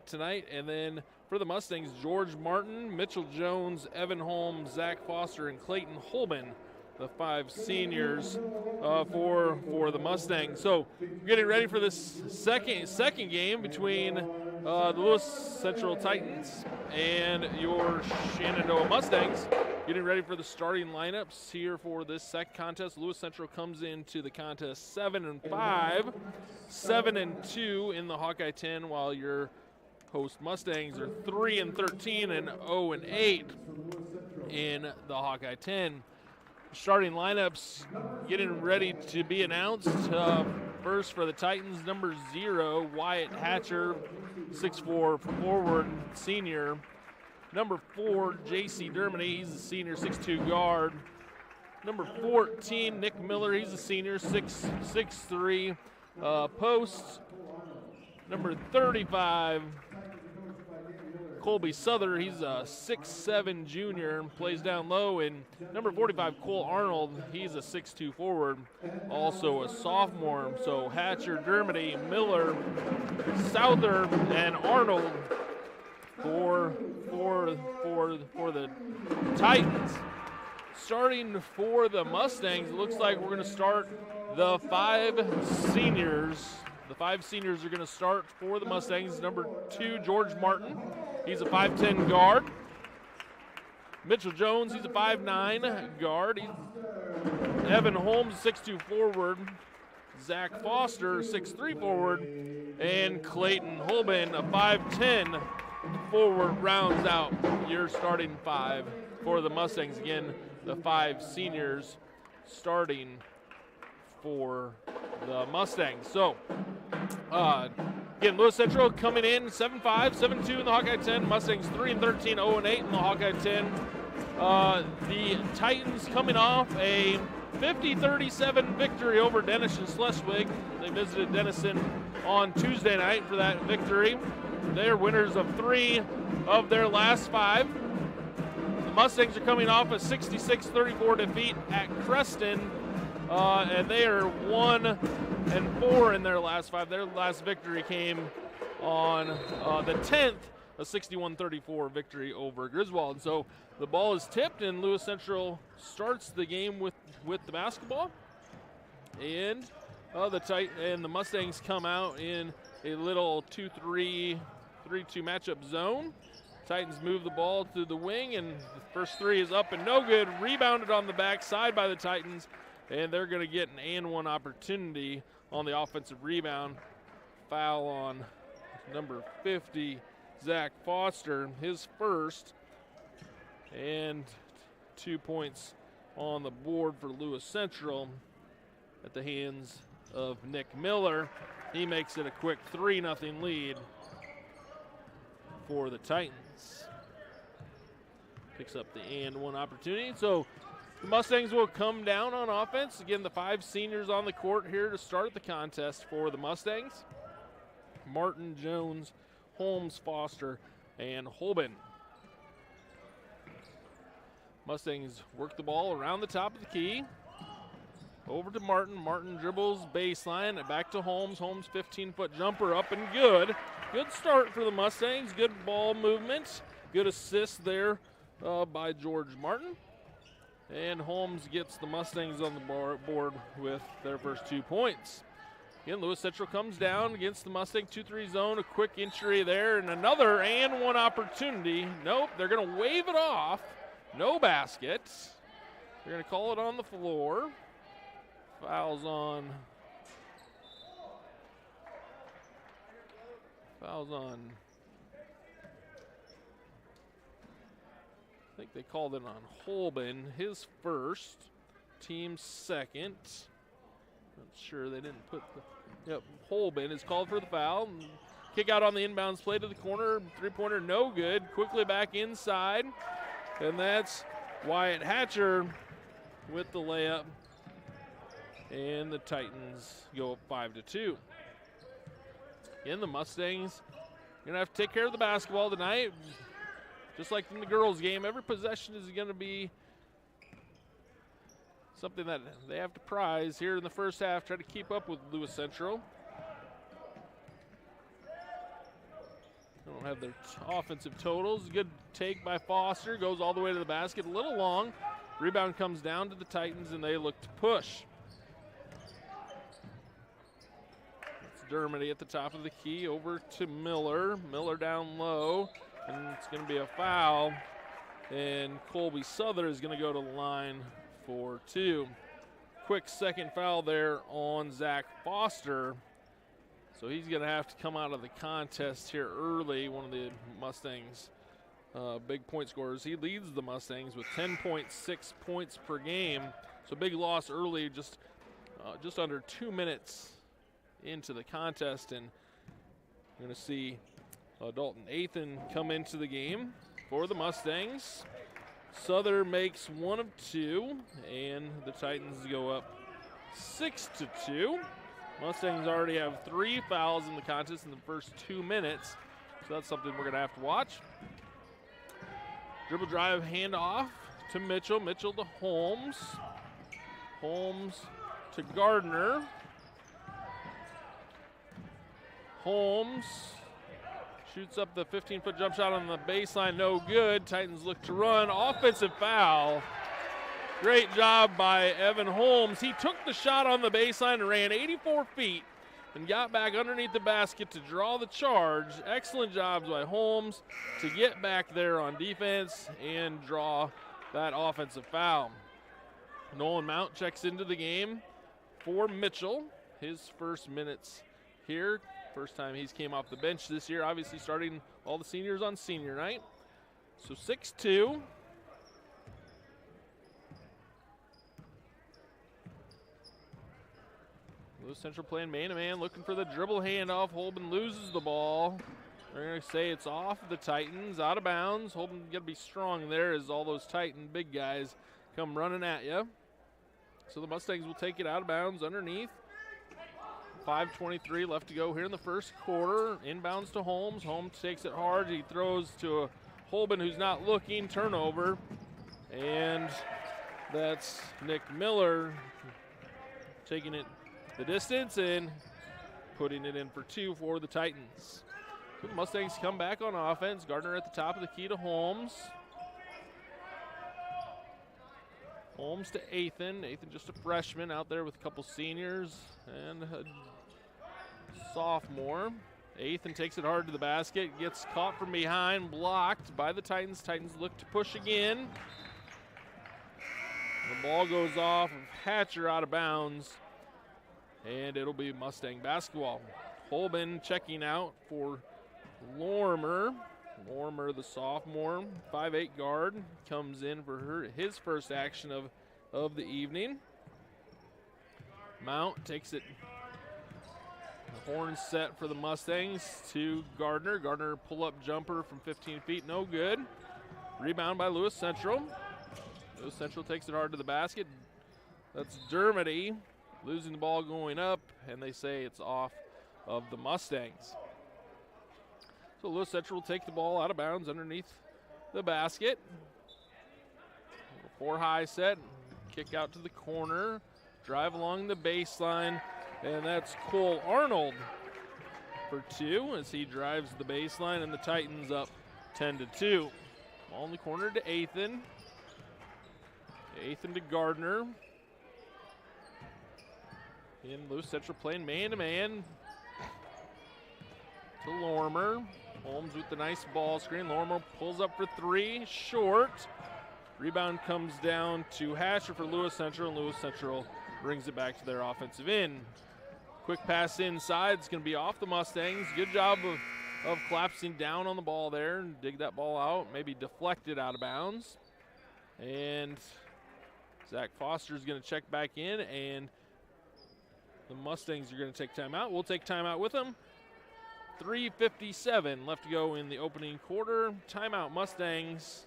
tonight. And then for the Mustangs, George Martin, Mitchell Jones, Evan Holmes, Zach Foster, and Clayton Holman, the 5 seniors for the Mustangs. So getting ready for this second game between the Lewis Central Titans and your Shenandoah Mustangs. Getting ready for the starting lineups here for this second contest. Lewis Central comes into the contest 7-5, 7-2 in the Hawkeye 10, while your host Mustangs are 3-13 and 0-8 in the Hawkeye 10. Starting lineups getting ready to be announced. First for the Titans, number 0, Wyatt Hatcher, 6'4" forward, senior. Number 4, J.C. Dermody, he's a senior, 6'2" guard. Number 14, Nick Miller, he's a senior, 6'3" post. Number 35, Colby Souther, he's a 6'7" junior, plays down low. And number 45, Cole Arnold, he's a 6'2" forward, also a sophomore. So Hatcher, Dermody, Miller, Souther, and Arnold for the Titans. Starting for the Mustangs, it looks like we're going to start the 5 seniors. The 5 seniors are going to start for the Mustangs. Number 2, George Martin. He's a 5'10" guard. Mitchell Jones, he's a 5'9" guard. Evan Holmes, 6'2" forward. Zach Foster, 6'3" forward. And Clayton Holman, a 5'10" forward, rounds out your starting 5 for the Mustangs. Again, the 5 seniors starting for the Mustangs. So, again, Lewis Central coming in 7-5, 7-2 in the Hawkeye 10. Mustangs 3-13, 0-8 in the Hawkeye 10. The Titans coming off a 50-37 victory over Denison Schleswig. They visited Denison on Tuesday night for that victory. They're winners of 3 of their last 5. The Mustangs are coming off a 66-34 defeat at Creston. And they are 1-4 in their last 5. Their last victory came on the 10th, a 61-34 victory over Griswold. And so the ball is tipped, and Lewis Central starts the game with the basketball. And the Mustangs come out in a little 2-3-3-2 matchup zone. Titans move the ball to the wing, and the first 3 is up and no good. Rebounded on the backside by the Titans. And they're going to get an and-1 opportunity on the offensive rebound. Foul on number 50, Zach Foster, his first. And 2 points on the board for Lewis Central at the hands of Nick Miller. He makes it a quick 3-0 lead for the Titans. Picks up the and-1 opportunity. So the Mustangs will come down on offense. Again, the 5 seniors on the court here to start the contest for the Mustangs. Martin, Jones, Holmes, Foster, and Holben. Mustangs work the ball around the top of the key. Over to Martin. Martin dribbles baseline. Back to Holmes. Holmes 15-foot jumper up and good. Good start for the Mustangs. Good ball movement. Good assist there by George Martin. And Holmes gets the Mustangs on the board with their first 2 points. Again, Lewis Central comes down against the Mustang 2-3 zone. A quick entry there and another and-1 opportunity. Nope, they're going to wave it off. No basket. They're going to call it on the floor. Fouls on I think they called it on Holben, his first. team second. Not sure they didn't put the. Yep, Holben is called for the foul. Kick out on the inbounds play to the corner. Three-pointer no good. Quickly back inside. And that's Wyatt Hatcher with the layup. And the Titans go up 5-2. In the Mustangs, you're going to have to take care of the basketball tonight. Just like in the girls' game, every possession is going to be something that they have to prize here in the first half. Try to keep up with Lewis Central. They don't have their offensive totals. Good take by Foster. Goes all the way to the basket. A little long. Rebound comes down to the Titans, and they look to push. It's Dermody at the top of the key. Over to Miller. Miller down low. And it's going to be a foul. And Colby Souther is going to go to the line for 2. Quick second foul there on Zach Foster. So he's going to have to come out of the contest here early. One of the Mustangs' big point scorers. He leads the Mustangs with 10.6 points per game. So big loss early, just under 2 minutes into the contest. And you're going to see Dalton Athan come into the game for the Mustangs. Souther makes 1 of 2, and the Titans go up 6-2. Mustangs already have 3 fouls in the contest in the first 2 minutes, so that's something we're going to have to watch. Dribble drive handoff to Mitchell. Mitchell to Holmes. Holmes to Gardner. Holmes shoots up the 15-foot jump shot on the baseline, no good. Titans look to run. Offensive foul. Great job by Evan Holmes. He took the shot on the baseline and ran 84 feet and got back underneath the basket to draw the charge. Excellent jobs by Holmes to get back there on defense and draw that offensive foul. Nolan Mount checks into the game for Mitchell. His first minutes here. First time he's came off the bench this year, obviously starting all the seniors on senior night. So 6-2. Lewis Central playing man-to-man, looking for the dribble handoff. Holben loses the ball. They're going to say it's off the Titans, out of bounds. Holben got to be strong there as all those Titan big guys come running at you. So the Mustangs will take it out of bounds underneath. 5:23 left to go here in the first quarter. Inbounds to Holmes. Holmes takes it hard. He throws to a Holben who's not looking. Turnover. And that's Nick Miller taking it the distance and putting it in for 2 for the Titans. So the Mustangs come back on offense. Gardner at the top of the key to Holmes. Holmes to Athan. Athan just a freshman out there with a couple seniors and a sophomore. Athan takes it hard to the basket, gets caught from behind, blocked by the Titans. Titans look to push again. The ball goes off of Hatcher out of bounds, and it'll be Mustang basketball. Holben checking out for Lorimer. Lorimer, the sophomore, 5'8" guard, comes in for his first action of the evening. Mount takes it. The horn set for the Mustangs to Gardner. Gardner pull-up jumper from 15 feet, no good. Rebound by Lewis Central. Lewis Central takes it hard to the basket. That's Dermody losing the ball going up, and they say it's off of the Mustangs. So Lewis Central will take the ball out of bounds underneath the basket. 4-high set, kick out to the corner, drive along the baseline, and that's Cole Arnold for 2 as he drives the baseline, and the Titans up 10-2. Ball in the corner to Athan. Athan to Gardner. And Lewis Central playing man-to-man to Lorimer. Holmes with the nice ball screen. Lorimer pulls up for 3, short. Rebound comes down to Hatcher for Lewis Central, and Lewis Central brings it back to their offensive end. Quick pass inside. It's going to be off the Mustangs. Good job of collapsing down on the ball there and dig that ball out. Maybe deflected out of bounds. And Zach Foster's going to check back in, and the Mustangs are going to take timeout. We'll take timeout with them. 3:57 left to go in the opening quarter. Timeout, Mustangs.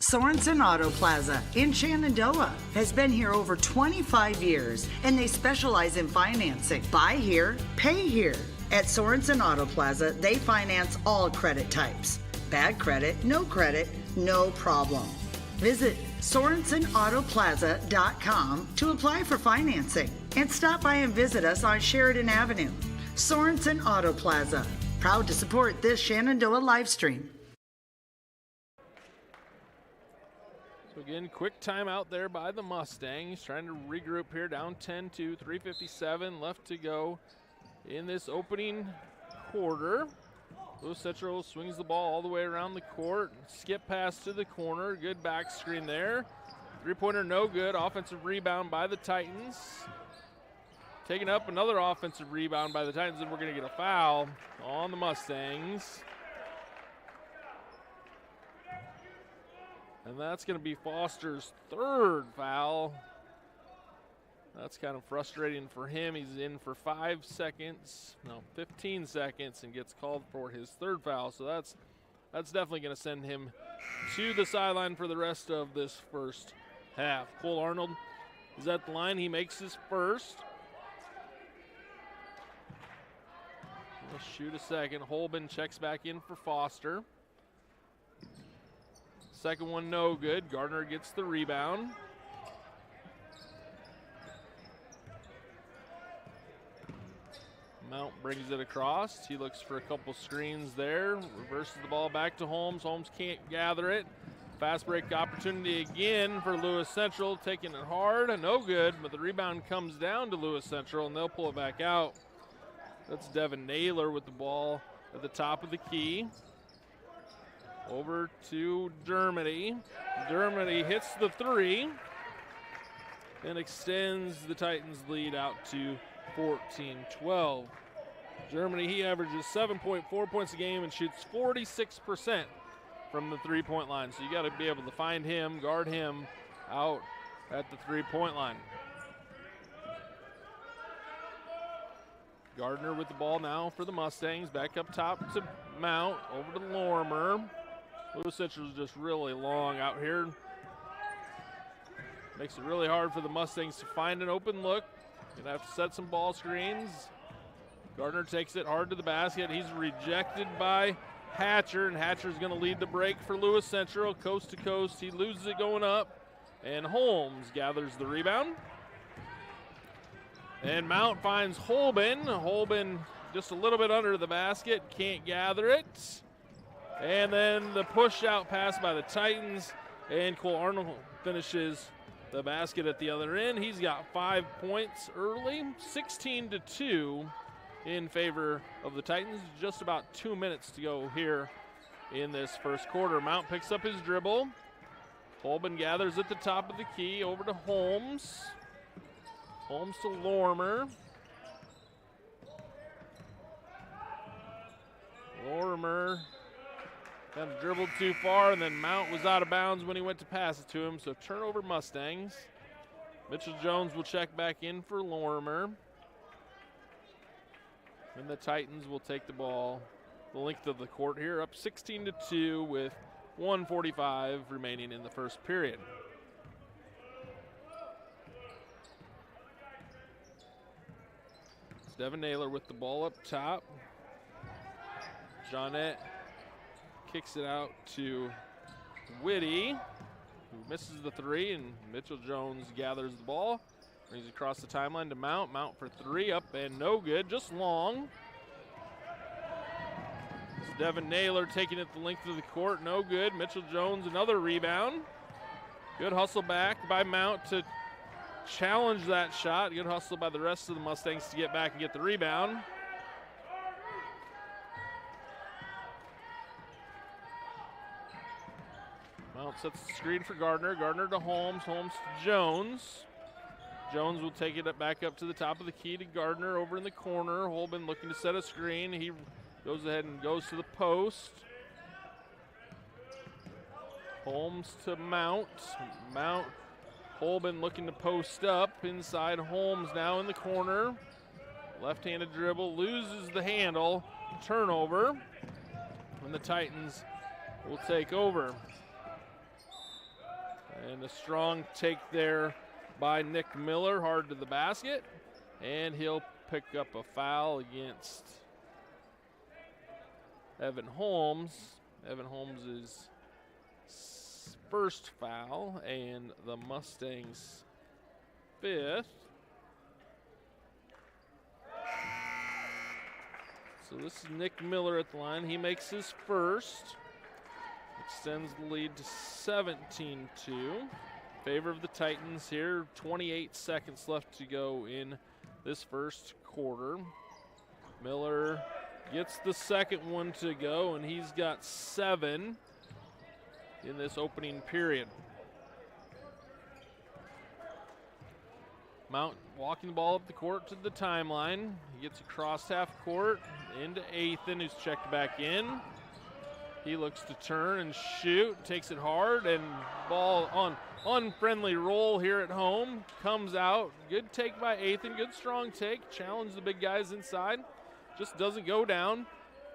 Sorensen Auto Plaza in Shenandoah has been here over 25 years, and they specialize in financing. Buy here, pay here. At Sorensen Auto Plaza, they finance all credit types. Bad credit, no problem. Visit SorensenAutoplaza.com to apply for financing and stop by and visit us on Sheridan Avenue. Sorensen Auto Plaza, proud to support this Shenandoah live stream. So again, quick timeout there by the Mustangs, trying to regroup here, down 10-2, 3:57 left to go in this opening quarter. Lewis Central swings the ball all the way around the court. Skip pass to the corner. Good back screen there. Three-pointer no good. Offensive rebound by the Titans. Taking up another offensive rebound by the Titans, and we're going to get a foul on the Mustangs. And that's going to be Foster's third foul. That's kind of frustrating for him. He's in for 15 seconds, and gets called for his third foul. So that's definitely going to send him to the sideline for the rest of this first half. Cole Arnold is at the line. He makes his first. Let's shoot a second. Holben checks back in for Foster. Second one no good. Gardner gets the rebound. Mount brings it across. He looks for a couple screens there. Reverses the ball back to Holmes. Holmes can't gather it. Fast break opportunity again for Lewis Central. Taking it hard. No good, but the rebound comes down to Lewis Central, and they'll pull it back out. That's Devin Naylor with the ball at the top of the key. Over to Dermody. Dermody hits the three and extends the Titans' lead out to 14-12. Germany, he averages 7.4 points a game and shoots 46% from the three-point line. So you got to be able to find him, guard him out at the three-point line. Gardner with the ball now for the Mustangs. Back up top to Mount, over to Lorimer. Lewis Central is just really long out here. Makes it really hard for the Mustangs to find an open look. Gonna have to set some ball screens. Gardner takes it hard to the basket. He's rejected by Hatcher, and Hatcher's gonna lead the break for Lewis Central, coast to coast. He loses it going up, and Holmes gathers the rebound. And Mount finds Holben. Holben just a little bit under the basket, can't gather it. And then the push out pass by the Titans, and Cole Arnold finishes the basket at the other end. He's got 5 points early, 16-2 in favor of the Titans. Just about 2 minutes to go here in this first quarter. Mount picks up his dribble. Holben gathers at the top of the key, over to Holmes. Holmes to Lorimer. Lorimer kind of dribbled too far, and then Mount was out of bounds when he went to pass it to him. So turnover Mustangs. Mitchell Jones will check back in for Lorimer. And the Titans will take the ball the length of the court here, up 16-2 with 1:45 remaining in the first period. It's Devin Naylor with the ball up top. Jeanette kicks it out to Whitty, who misses the three, and Mitchell Jones gathers the ball. Brings it across the timeline to Mount. Mount for three, up and no good, just long. It's Devin Naylor taking it the length of the court, no good. Mitchell Jones, another rebound. Good hustle back by Mount to challenge that shot. Good hustle by the rest of the Mustangs to get back and get the rebound. Mount sets the screen for Gardner. Gardner to Holmes. Holmes to Jones. Jones will take it back up to the top of the key to Gardner over in the corner. Holben looking to set a screen. He goes ahead and goes to the post. Holmes to Mount. Mount, Holben looking to post up. Inside Holmes now in the corner. Left-handed dribble, loses the handle. Turnover. And the Titans will take over. And a strong take there by Nick Miller, hard to the basket. And he'll pick up a foul against Evan Holmes. Evan Holmes' first foul and the Mustangs' 5th. So this is Nick Miller at the line. He makes his first. Extends the lead to 17-2. Favor of the Titans here. 28 seconds left to go in this first quarter. Miller gets the second one to go, and he's got 7 in this opening period. Mount walking the ball up the court to the timeline. He gets across half court into Athan, who's checked back in. He looks to turn and shoot, takes it hard, and ball on unfriendly roll here at home. Comes out, good take by Athan, good strong take. Challenge the big guys inside, just doesn't go down.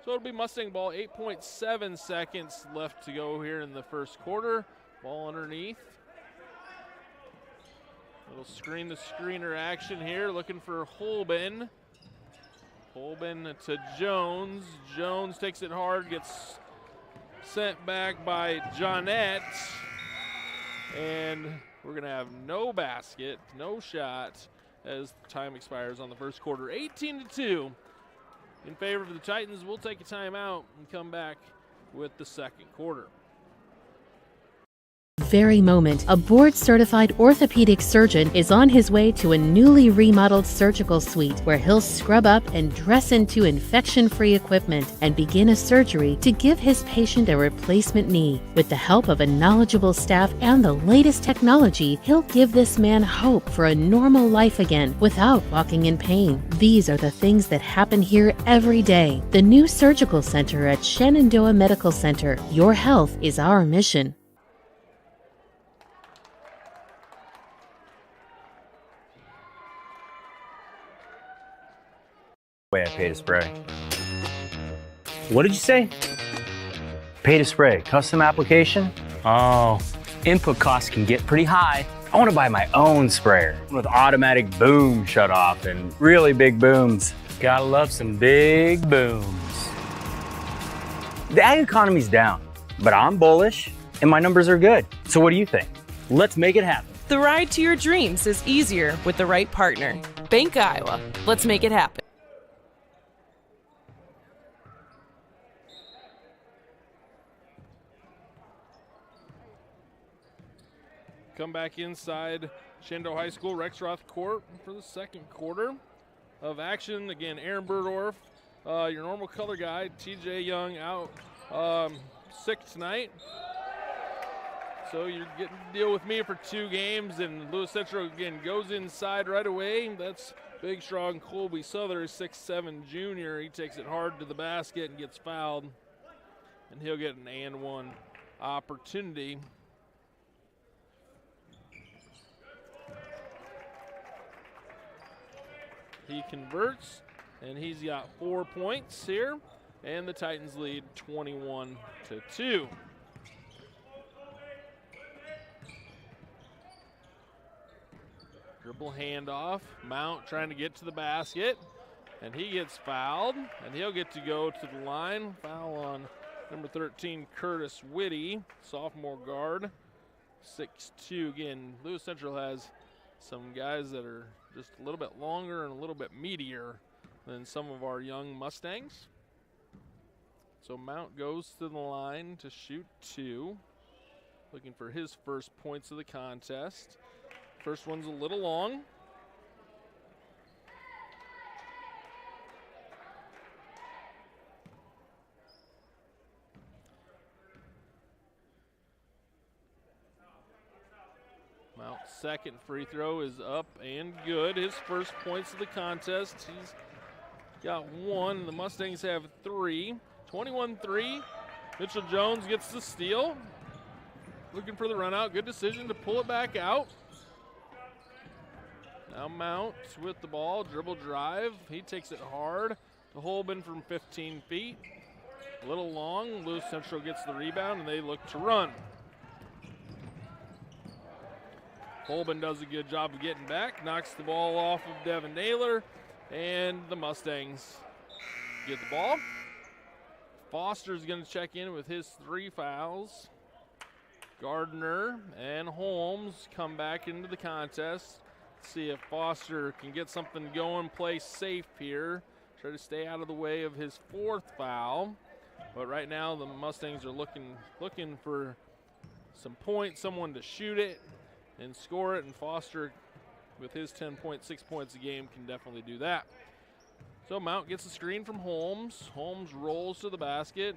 So it'll be Mustang ball, 8.7 seconds left to go here in the first quarter. Ball underneath. Little screen the screener action here, looking for Holben. Holben to Jones. Jones takes it hard, gets sent back by Johnette. And we're going to have no basket, no shot as time expires on the first quarter. 18-2 in favor of the Titans. We'll take a timeout and come back with the second quarter. Very moment, a board-certified orthopedic surgeon is on his way to a newly remodeled surgical suite where he'll scrub up and dress into infection-free equipment and begin a surgery to give his patient a replacement knee. With the help of a knowledgeable staff and the latest technology, he'll give this man hope for a normal life again without walking in pain. These are the things that happen here every day. The new surgical center at Shenandoah Medical Center. Your health is our mission. Way I pay to spray. What did you say? Pay to spray, custom application? Oh, input costs can get pretty high. I want to buy my own sprayer with automatic boom shut off and really big booms. Gotta love some big booms. The ag economy's down, but I'm bullish and my numbers are good. So what do you think? Let's make it happen. The ride to your dreams is easier with the right partner. Bank Iowa. Let's make it happen. Come back inside Shenandoah High School, Rexroth Court for the second quarter of action. Again, Aaron Burdorf, your normal color guy. TJ Young out sick tonight. So you're getting to deal with me for 2 games, and Lewis Central again goes inside right away. That's big, strong Colby Souther, 6'7" junior. He takes it hard to the basket and gets fouled, and he'll get an and one opportunity. He converts, and he's got 4 points here, and the Titans lead 21-2. Dribble handoff, Mount trying to get to the basket, and he gets fouled, and he'll get to go to the line. Foul on number 13, Curtis Whitty, sophomore guard, 6'2". Again, Lewis Central has some guys that are just a little bit longer and a little bit meatier than some of our young Mustangs. So Mount goes to the line to shoot 2, looking for his first points of the contest. First one's a little long. Mount's second free throw is up and good. His first points of the contest. He's got 1. The Mustangs have 3. 21-3. Mitchell Jones gets the steal. looking for the run out. Good decision to pull it back out. Now Mount with the ball, dribble drive. He takes it hard to Holben from 15 feet. A little long. Lewis Central gets the rebound, and they look to run. Holben does a good job of getting back, knocks the ball off of Devin Naylor, and the Mustangs get the ball. Foster's going to check in with his 3 fouls. Gardner and Holmes come back into the contest. See if Foster can get something going, play safe here. Try to stay out of the way of his 4th foul. But right now the Mustangs are looking for some points, someone to shoot it and score it, and Foster with his 6 points a game can definitely do that. So Mount gets a screen from Holmes. Holmes rolls to the basket.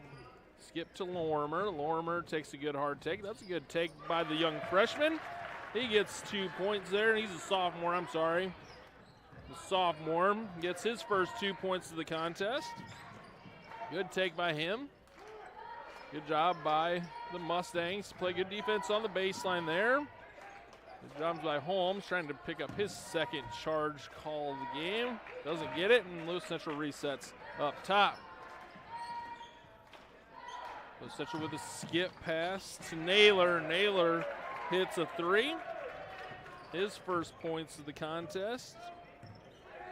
Skip to Lorimer. Lorimer takes a good hard take. That's a good take by the young freshman. He gets 2 points there, and he's a sophomore, I'm sorry. The sophomore gets his first 2 points of the contest. Good take by him. Good job by the Mustangs to play good defense on the baseline there. Good job by Holmes trying to pick up his 2nd charge call of the game. Doesn't get it, and Lewis Central resets up top. Lewis Central with a skip pass to Naylor. Naylor hits a 3. His first points of the contest.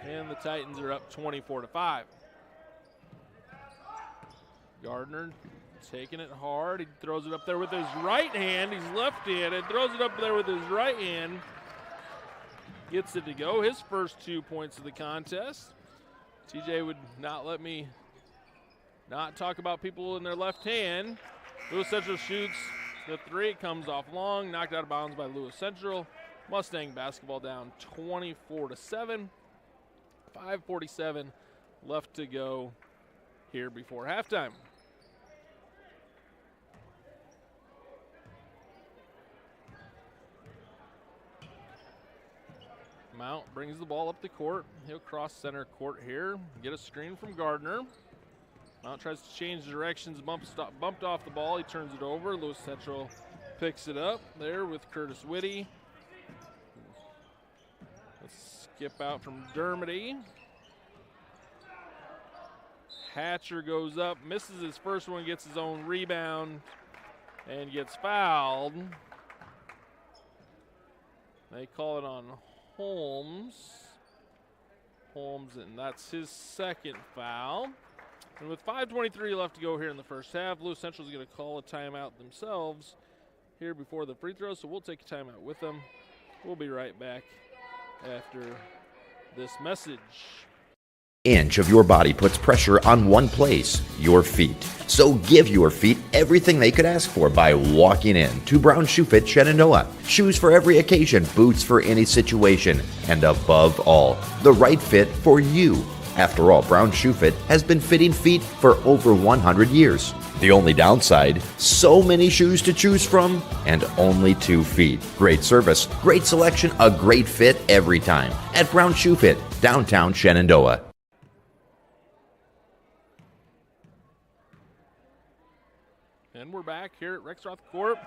And the Titans are up 24-5. Gardner taking it hard. He throws it up there with his right hand. He's left-handed. Throws it up there with his right hand. Gets it to go. His first 2 points of the contest. TJ would not let me not talk about people in their left hand. Lewis Central shoots the 3. It comes off long. Knocked out of bounds by Lewis Central. Mustang basketball down 24-7. 5:47 left to go here before halftime. Mount brings the ball up the court. He'll cross center court here. Get a screen from Gardner. Mount tries to change directions, bumped off the ball. He turns it over. Lewis Central picks it up there with Curtis Whitty. Let's skip out from Dermody. Hatcher goes up, misses his first one, gets his own rebound, and gets fouled. They call it on Holmes. And that's his 2nd foul. And with 5:23 left to go here in the first half, Lewis Central is going to call a timeout themselves here before the free throw, so we'll take a timeout with them. We'll be right back after this message. Inch of your body puts pressure on one place, your feet. So give your feet everything they could ask for by walking in to Brown Shoe Fit Shenandoah. Shoes for every occasion, boots for any situation, and above all, the right fit for you. After all, Brown Shoe Fit has been fitting feet for over 100 years. The only downside, so many shoes to choose from and only 2 feet. Great service, great selection, a great fit every time at Brown Shoe Fit, downtown Shenandoah. And we're back here at Rexroth Court.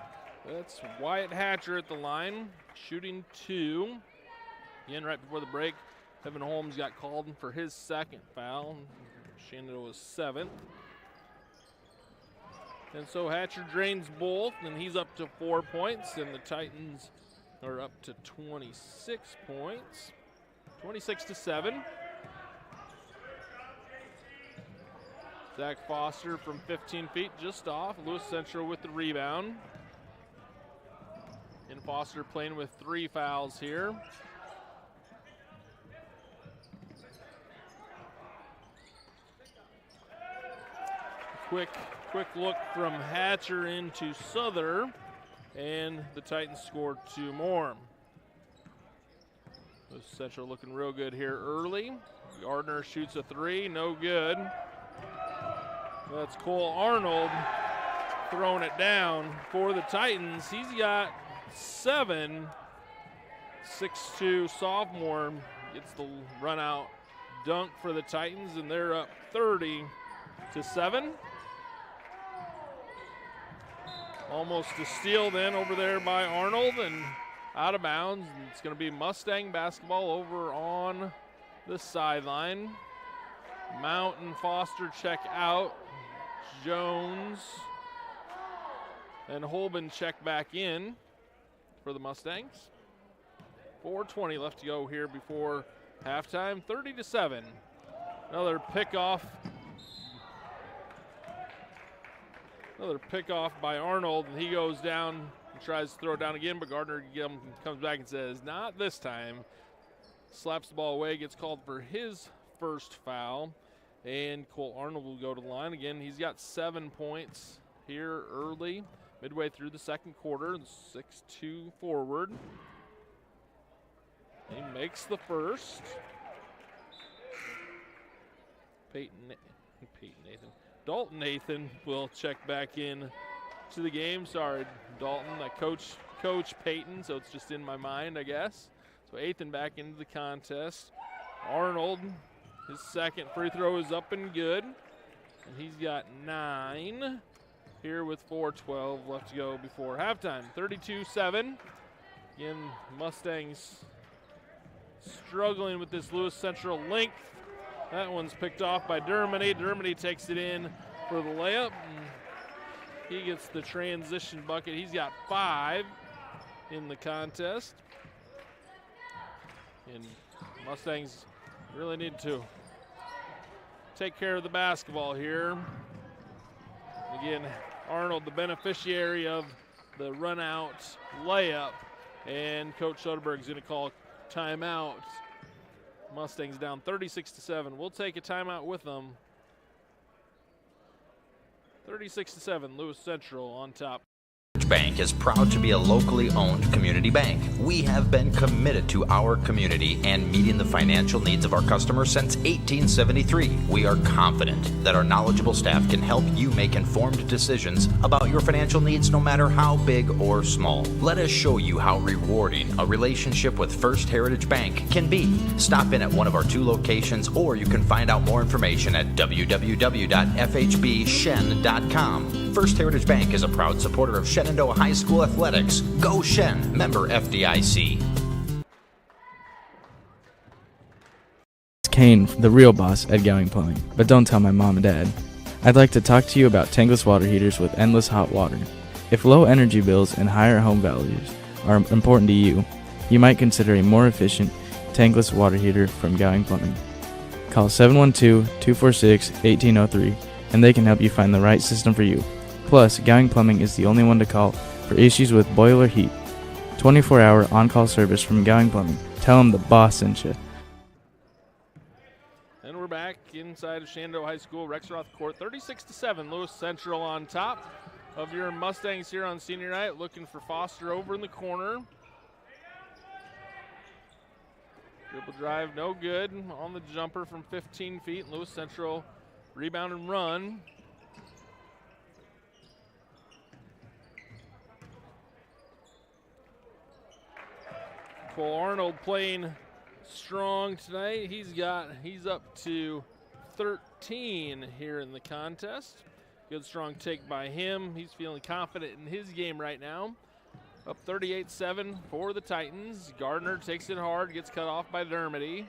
That's Wyatt Hatcher at the line, shooting 2. Again, right before the break, Evan Holmes got called for his 2nd foul. Shenandoah's 7th. And so Hatcher drains both, and he's up to 4 points, and the Titans are up to 26 points. 26-7. Zach Foster from 15 feet just off. Lewis Central with the rebound. And Foster playing with 3 fouls here. Quick look from Hatcher into Souther, and the Titans scored 2 more. Lewis Central looking real good here early. Gardner shoots a 3, no good. That's Cole Arnold throwing it down for the Titans. He's got 7. 6'2" sophomore gets the run out dunk for the Titans, and they're up 30-7. Almost a steal then over there by Arnold and out of bounds. And it's going to be Mustang basketball over on the sideline. Mount and Foster check out. Jones and Holben check back in for the Mustangs. 4:20 left to go here before halftime. 30-7. Another pickoff. Another pickoff by Arnold, and he goes down and tries to throw it down again, but Gardner comes back and says, not this time. Slaps the ball away, gets called for his first foul, and Cole Arnold will go to the line again. He's got 7 points here early, midway through the second quarter, 6-2 forward. He makes the first. Dalton Nathan will check back in to the game. Sorry, Dalton, Coach Peyton, so it's just in my mind, I guess. So Athan back into the contest. Arnold, his second free throw is up and good. And he's got 9 here with 4:12 left to go before halftime. 32-7. Again, Mustangs struggling with this Lewis Central length. That one's picked off by Dermody. Dermody takes it in for the layup. And he gets the transition bucket. He's got 5 in the contest. And Mustangs really need to take care of the basketball here. Again, Arnold, the beneficiary of the run-out layup. And Coach Soderberg's going to call timeout. Mustangs down 36-7. We'll take a timeout with them. 36-7, Lewis Central on top. Bank is proud to be a locally owned community bank. We have been committed to our community and meeting the financial needs of our customers since 1873. We are confident that our knowledgeable staff can help you make informed decisions about your financial needs, no matter how big or small. Let us show you how rewarding a relationship with First Heritage Bank can be. Stop in at one of our 2 locations, or you can find out more information at www.fhbshen.com. First Heritage Bank is a proud supporter of Shenandoah High School athletics. Go Shen, member FDIC. It's Kane, the real boss at Gowing Plumbing, but don't tell my mom and dad. I'd like to talk to you about tankless water heaters with endless hot water. If low energy bills and higher home values are important to you, you might consider a more efficient tankless water heater from Gowing Plumbing. Call 712-246-1803 and they can help you find the right system for you. Plus, Gowing Plumbing is the only one to call for issues with boiler heat. 24-hour on-call service from Gowing Plumbing. Tell them the boss sent you. And we're back inside of Shenandoah High School, Rexroth Court. 36-7, Lewis Central on top of your Mustangs here on senior night. Looking for Foster over in the corner. Dribble drive, no good. On the jumper from 15 feet. Lewis Central rebound and run. Cole Arnold playing strong tonight. He's up to 13 here in the contest. Good strong take by him. He's feeling confident in his game right now. Up 38-7 for the Titans. Gardner takes it hard, gets cut off by Dermody.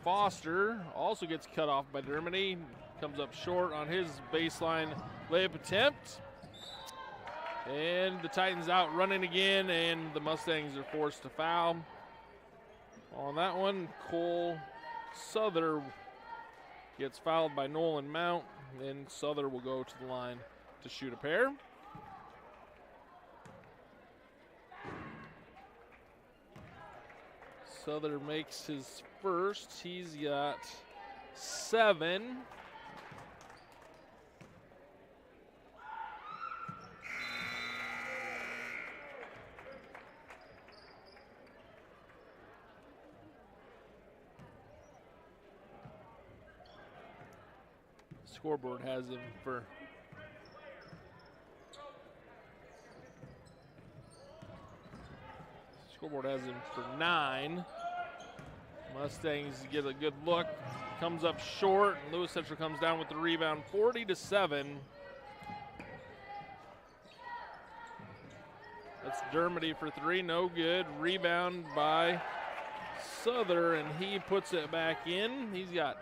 Foster also gets cut off by Dermody. Comes up short on his baseline layup attempt. And the Titans out running again, and the Mustangs are forced to foul. On that one, Cole Souther gets fouled by Nolan Mount, and Souther will go to the line to shoot a pair. Souther makes his first. He's got 7. Scoreboard has him for Scoreboard has him for 9. Mustangs get a good look. Comes up short. And Lewis Central comes down with the rebound, 40-7. That's Dermody for three, no good. Rebound by Souther, and he puts it back in. He's got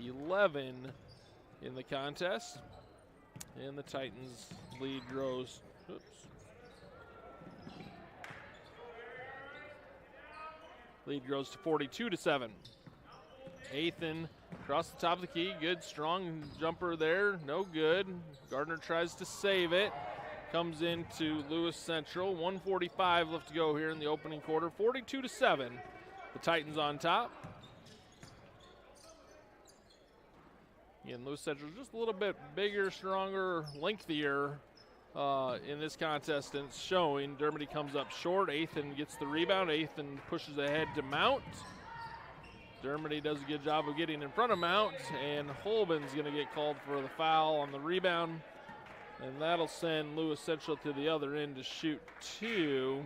11 in the contest, and the Titans lead grows. Lead grows to 42-7. Athan across the top of the key, good strong jumper there, no good. Gardner tries to save it. Comes into Lewis Central. 1:45 left to go here in the opening quarter. 42-7. The Titans on top. And Lewis Central just a little bit bigger, stronger, lengthier in this contest, and it's showing. Dermody comes up short. Athan gets the rebound. Athan pushes ahead to Mount. Dermody does a good job of getting in front of Mount, and Holben's going to get called for the foul on the rebound. And that'll send Lewis Central to the other end to shoot two.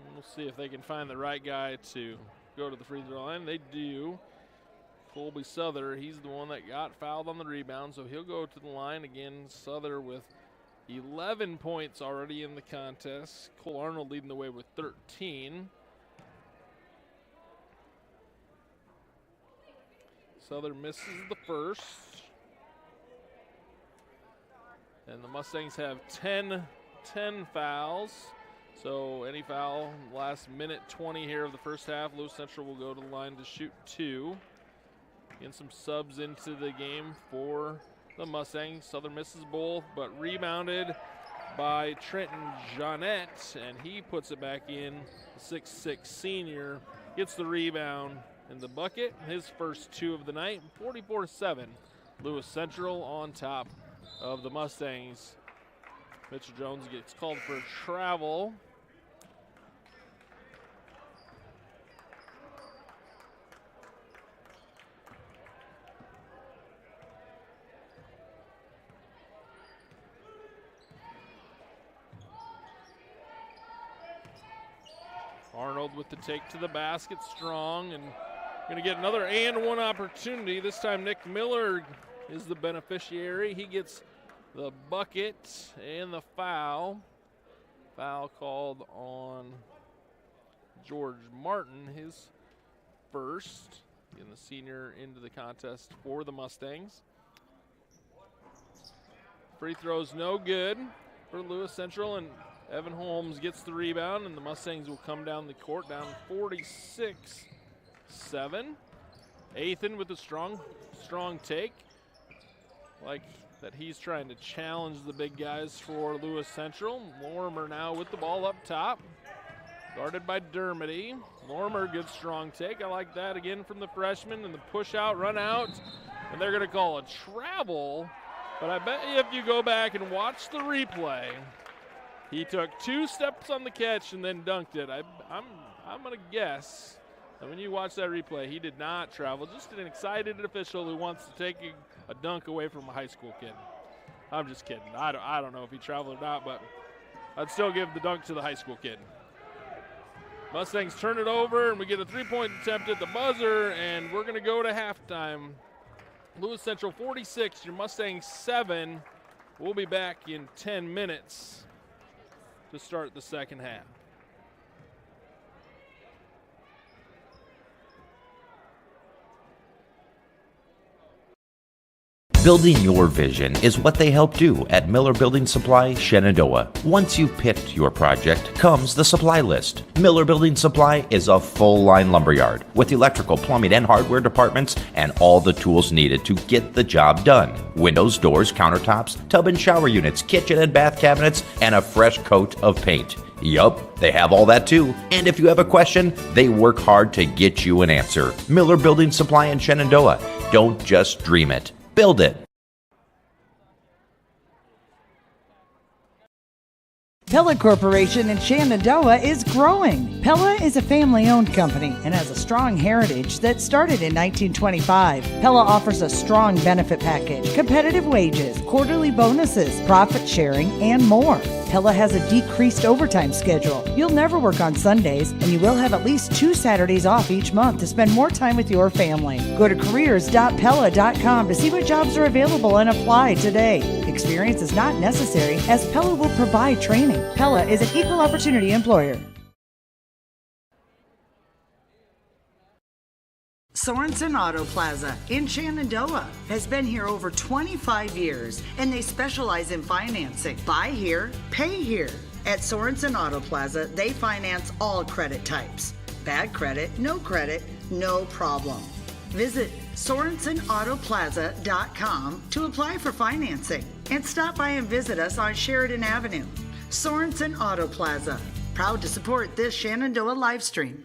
And we'll see if they can find the right guy to go to the free throw line. They do. Colby Souther, he's the one that got fouled on the rebound, so he'll go to the line again. Souther with 11 points already in the contest. Cole Arnold leading the way with 13. Souther misses the first. And the Mustangs have 10 fouls. So any foul, last minute 20 here of the first half, Lewis Central will go to the line to shoot two. Getting some subs into the game for the Mustangs. Souther misses both, but rebounded by Trenton Jeanette, and he puts it back in. The 6'6" senior gets the rebound in the bucket, his first two of the night. 44-7, Lewis Central on top of the Mustangs. Mitchell Jones gets called for travel. Arnold with the take to the basket, strong, and going to get another and one opportunity. This time Nick Miller is the beneficiary. He gets the bucket and the foul. Foul called on George Martin, his first, getting the senior into the contest for the Mustangs. Free throws no good for Lewis Central, and Evan Holmes gets the rebound, and the Mustangs will come down the court, down 46-7. Athan with a strong take. Like that he's trying to challenge the big guys for Lewis Central. Lorimer now with the ball up top. Guarded by Dermody. Lorimer, good strong take. I like that again from the freshman, and the push out, run out. And they're going to call a travel. But I bet you if you go back and watch the replay, he took 2 steps on the catch and then dunked it. I'm going to guess that when you watch that replay, he did not travel. Just an excited official who wants to take a dunk away from a high school kid. I'm just kidding. I don't know if he traveled or not, but I'd still give the dunk to the high school kid. Mustangs turn it over, and we get a 3-point attempt at the buzzer, and we're going to go to halftime. Lewis Central 46, your Mustangs 7. We'll be back in 10 minutes to start the second half. Building your vision is what they help do at Miller Building Supply, Shenandoah. Once you've picked your project, comes the supply list. Miller Building Supply is a full-line lumberyard with electrical, plumbing, and hardware departments and all the tools needed to get the job done. Windows, doors, countertops, tub and shower units, kitchen and bath cabinets, and a fresh coat of paint. Yup, they have all that too. And if you have a question, they work hard to get you an answer. Miller Building Supply in Shenandoah. Don't just dream it. Build it. Pella Corporation in Shenandoah is growing. Pella is a family-owned company and has a strong heritage that started in 1925. Pella offers a strong benefit package, competitive wages, quarterly bonuses, profit sharing, and more. Pella has a decreased overtime schedule. You'll never work on Sundays, and you will have at least 2 Saturdays off each month to spend more time with your family. Go to careers.pella.com to see what jobs are available and apply today. Experience is not necessary, as Pella will provide training. Pella is an equal opportunity employer. Sorensen Auto Plaza in Shenandoah has been here over 25 years, and they specialize in financing. Buy here, pay here. At Sorensen Auto Plaza, they finance all credit types. Bad credit, no problem. Visit SorensenAutoplaza.com to apply for financing, and stop by and visit us on Sheridan Avenue. Sorensen Auto Plaza, proud to support this Shenandoah live stream.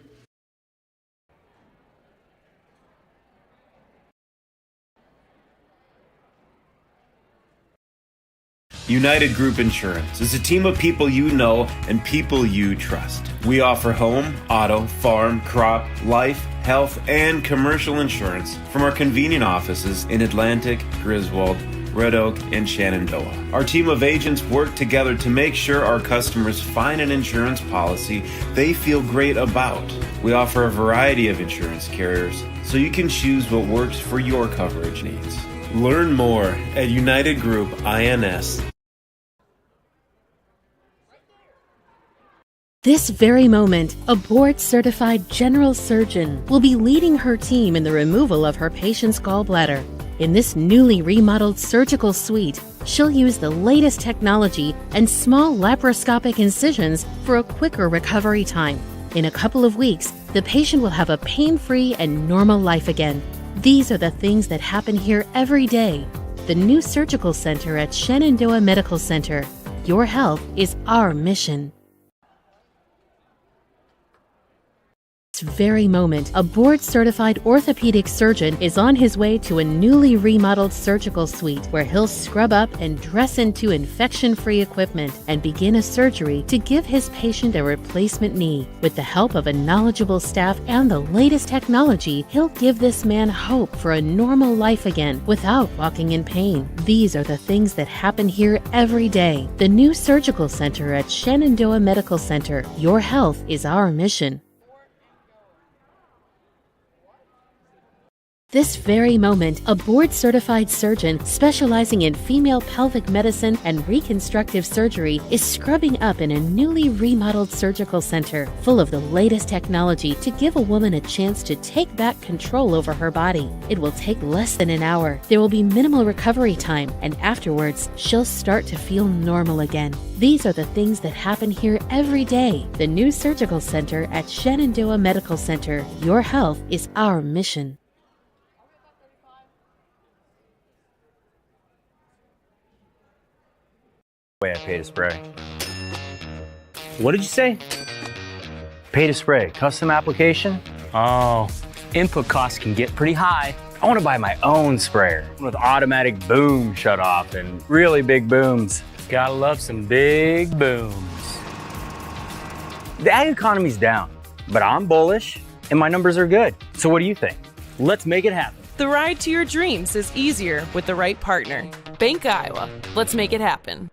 United Group Insurance is a team of people you know and people you trust. We offer home, auto, farm, crop, life, health, and commercial insurance from our convenient offices in Atlantic, Griswold, Red Oak, and Shenandoah. Our team of agents work together to make sure our customers find an insurance policy they feel great about. We offer a variety of insurance carriers, so you can choose what works for your coverage needs. Learn more at United Group INS. This very moment, a board-certified general surgeon will be leading her team in the removal of her patient's gallbladder. In this newly remodeled surgical suite, she'll use the latest technology and small laparoscopic incisions for a quicker recovery time. In a couple of weeks, the patient will have a pain-free and normal life again. These are the things that happen here every day. The new surgical center at Shenandoah Medical Center. Your health is our mission. This very moment, a board-certified orthopedic surgeon is on his way to a newly remodeled surgical suite where he'll scrub up and dress into infection-free equipment and begin a surgery to give his patient a replacement knee. With the help of a knowledgeable staff and the latest technology, he'll give this man hope for a normal life again without walking in pain. These are the things that happen here every day. The new surgical center at Shenandoah Medical Center. Your health is our mission. This very moment, a board-certified surgeon specializing in female pelvic medicine and reconstructive surgery is scrubbing up in a newly remodeled surgical center full of the latest technology to give a woman a chance to take back control over her body. It will take less than an hour. There will be minimal recovery time, and afterwards, she'll start to feel normal again. These are the things that happen here every day. The new surgical center at Shenandoah Medical Center. Your health is our mission. Way I pay to spray. What did you say? Pay to spray, custom application? Oh, input costs can get pretty high. I want to buy my own sprayer with automatic boom shut off and really big booms. Gotta love some big booms. The ag economy's down, but I'm bullish and my numbers are good. So what do you think? Let's make it happen. The ride to your dreams is easier with the right partner. Bank Iowa. Let's make it happen.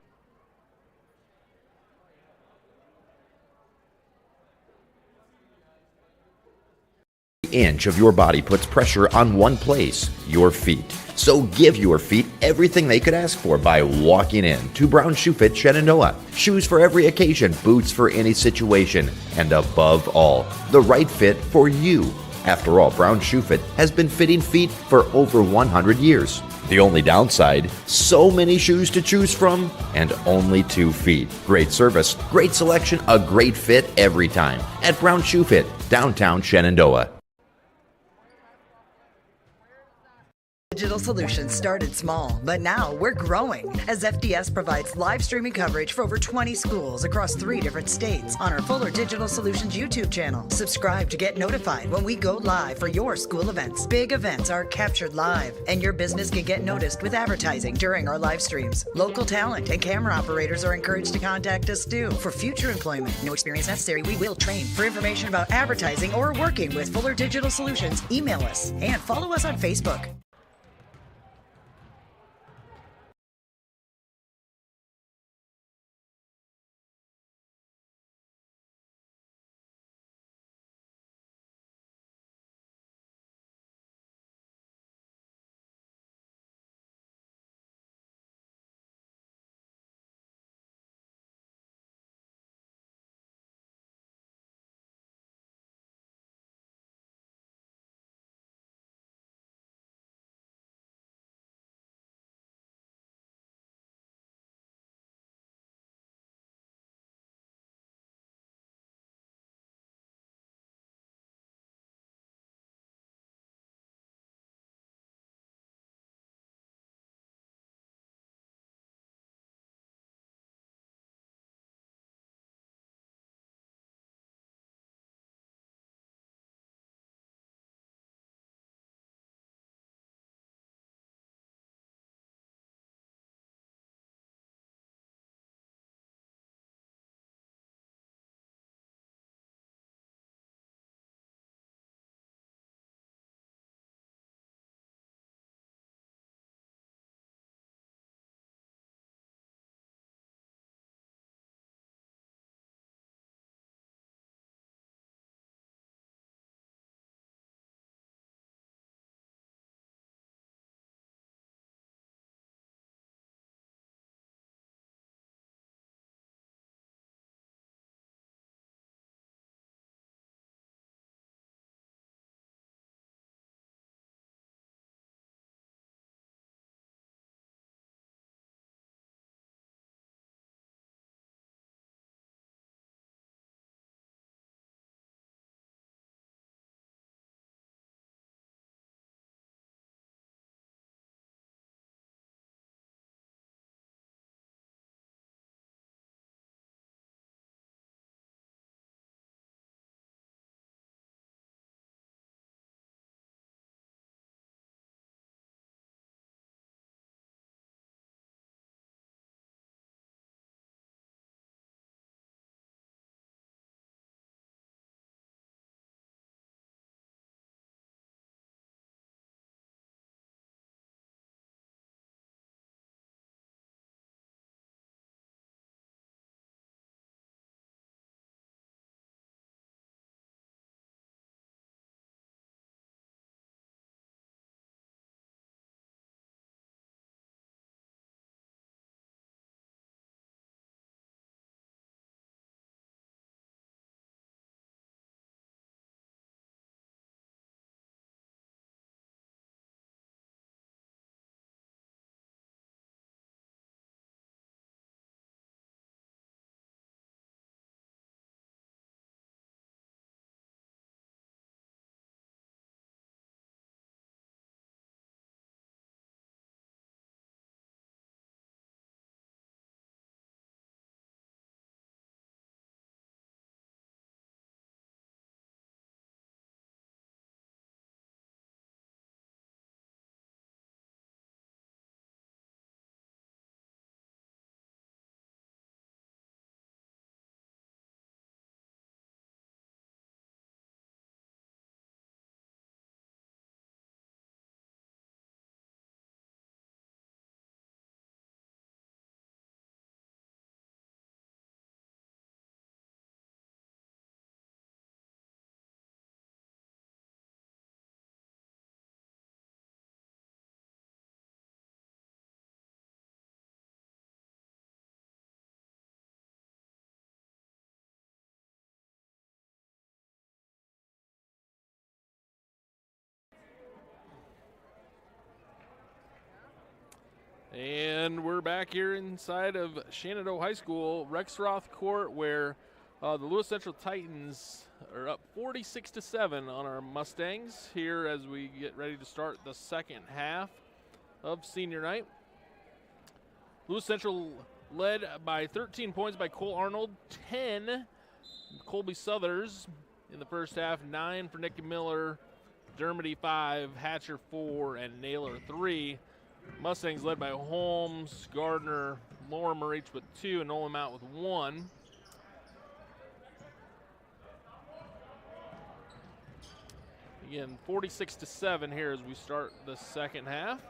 Inch of your body puts pressure on one place, your feet. So give your feet everything they could ask for by walking in to Brown Shoe Fit Shenandoah. Shoes for every occasion, boots for any situation, and above all, the right fit for you. After all, Brown Shoe Fit has been fitting feet for over 100 years. The only downside, so many shoes to choose from and only 2 feet. Great service, great selection, a great fit every time at Brown Shoe Fit, downtown Shenandoah. Digital Solutions started small, but now we're growing as FDS provides live streaming coverage for over 20 schools across 3 different states on our Fuller Digital Solutions YouTube channel. Subscribe to get notified when we go live for your school events. Big events are captured live, and your business can get noticed with advertising during our live streams. Local talent and camera operators are encouraged to contact us too. For future employment, no experience necessary, we will train. For information about advertising or working with Fuller Digital Solutions, email us and follow us on Facebook. And we're back here inside of Shenandoah High School, Rexroth Court, where the Lewis Central Titans are up 46-7 on our Mustangs here as we get ready to start the second half. of senior night. Lewis Central led by 13 points by Cole Arnold, 10 Colby Southers in the first half, 9 for Nick Miller, Dermody 5, Hatcher 4, and Naylor 3. Mustangs led by Holmes, Gardner, Lorimer each with 2, and Nolan Mount with 1. Again, 46-7 here as we start the second half.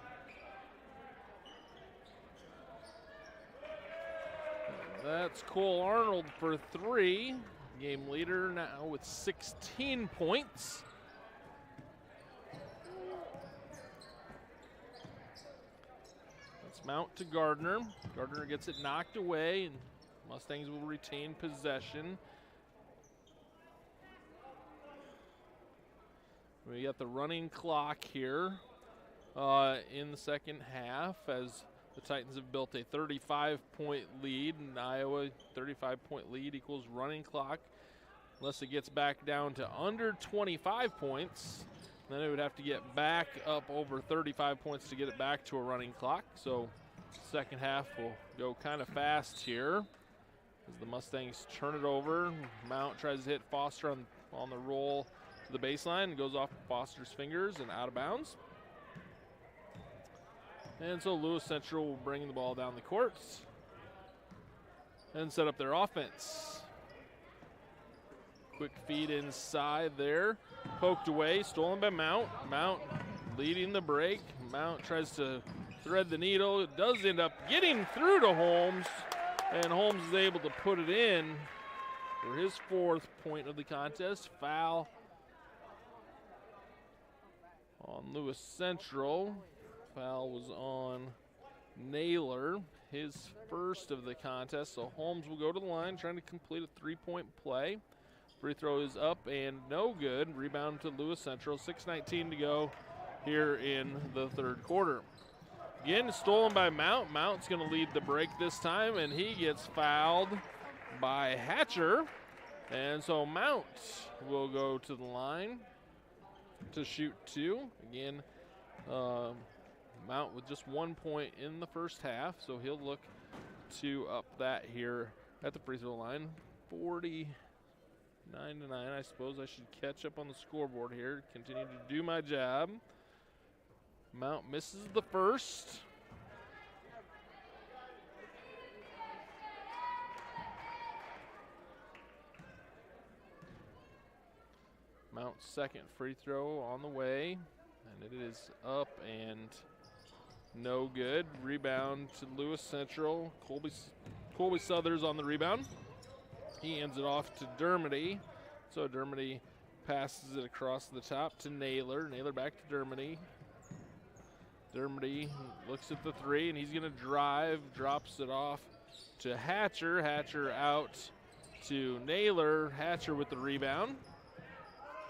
That's Cole Arnold for 3. Game leader now with 16 points. That's Mount to Gardner. Gardner gets it knocked away, and Mustangs will retain possession. We got the running clock here in the second half as the Titans have built a 35-point lead in Iowa. 35-point lead equals running clock. Unless it gets back down to under 25 points, then it would have to get back up over 35 points to get it back to a running clock. So second half will go kind of fast here as the Mustangs turn it over. Mount tries to hit Foster on the roll to the baseline and goes off Foster's fingers and out of bounds. And so Lewis Central will bring the ball down the courts and set up their offense. Quick feed inside there. Poked away, stolen by Mount. Mount leading the break. Mount tries to thread the needle. It does end up getting through to Holmes, and Holmes is able to put it in for his 4th point of the contest. Foul on Lewis Central. Foul was on Naylor, his 1st of the contest. So Holmes will go to the line trying to complete a 3-point play. Free throw is up and no good. Rebound to Lewis Central. 6:19 to go here in the third quarter. Again, stolen by Mount. Mount's going to lead the break this time, and he gets fouled by Hatcher. And so Mount will go to the line to shoot 2. Again, Mount with just 1 point in the first half, so he'll look to up that here at the free throw line. 49-9. I suppose I should catch up on the scoreboard here. Continue to do my job. Mount misses the first. Mount's second free throw on the way, and it is up and no good. Rebound to Lewis Central. Colby Southers on the rebound. He ends it off to Dermody. So Dermody passes it across the top to Naylor. Naylor back to Dermody. Dermody looks at the 3, and he's going to drive, drops it off to Hatcher. Hatcher out to Naylor. Hatcher with the rebound.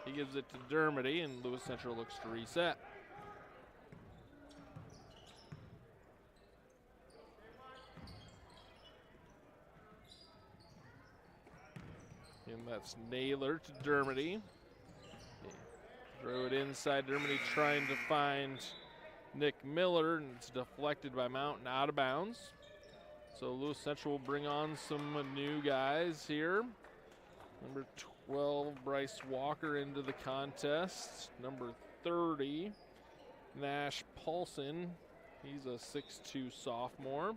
He gives it to Dermody, and Lewis Central looks to reset. And that's Naylor to Dermody. Throw it inside. Dermody trying to find Nick Miller, and it's deflected by Mount and out of bounds. So Lewis Central will bring on some new guys here. Number 12, Bryce Walker into the contest. Number 30, Nash Paulson. He's a 6'2" sophomore.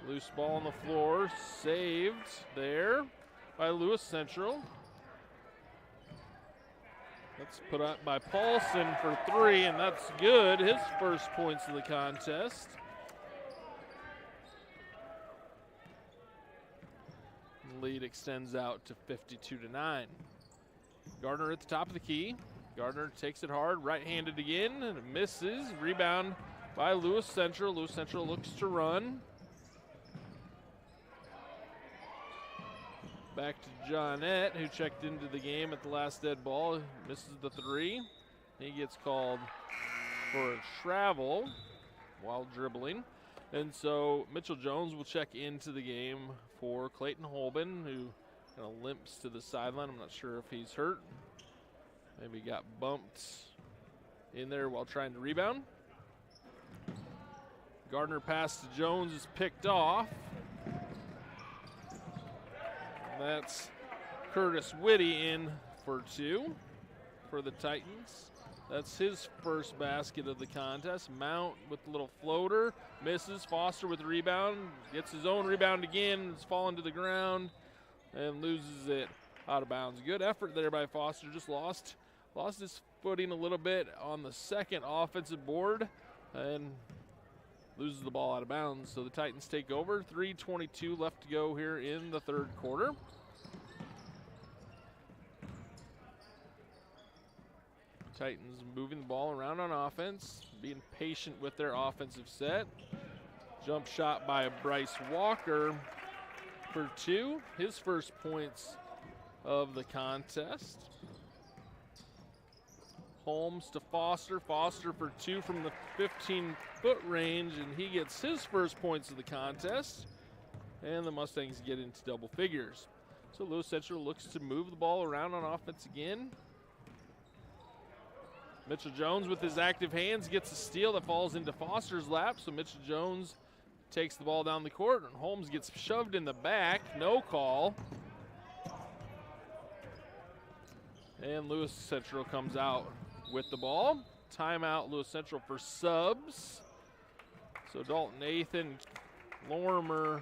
Loose ball on the floor, saved there by Lewis Central. That's put up by Paulson for 3, and that's good. His first points of the contest. The lead extends out to 52-9. Gardner at the top of the key. Gardner takes it hard, right-handed again, and it misses. Rebound by Lewis Central. Lewis Central looks to run. Back to Johnette, who checked into the game at the last dead ball. Misses the 3. He gets called for a travel while dribbling. And so Mitchell Jones will check into the game for Clayton Holben, who kind of limps to the sideline. I'm not sure if he's hurt. Maybe got bumped in there while trying to rebound. Gardner pass to Jones is picked off. That's Curtis Whitty in for 2 for the Titans. That's his first basket of the contest. Mount with the little floater, misses. Foster with the rebound, gets his own rebound again. It's fallen to the ground and loses it out of bounds. Good effort there by Foster. Just lost his footing a little bit on the second offensive board and loses the ball out of bounds. So the Titans take over. 3:22 left to go here in the third quarter. Titans moving the ball around on offense, being patient with their offensive set. Jump shot by Bryce Walker for 2, his first points of the contest. Holmes to Foster, Foster for 2 from the 15-foot range, and he gets his first points of the contest. And the Mustangs get into double figures. So Lewis Central looks to move the ball around on offense again. Mitchell Jones with his active hands gets a steal that falls into Foster's lap. So Mitchell Jones takes the ball down the court, and Holmes gets shoved in the back. No call. And Lewis Central comes out with the ball. Timeout, Lewis Central for subs. So Dalton Nathan, Lorimer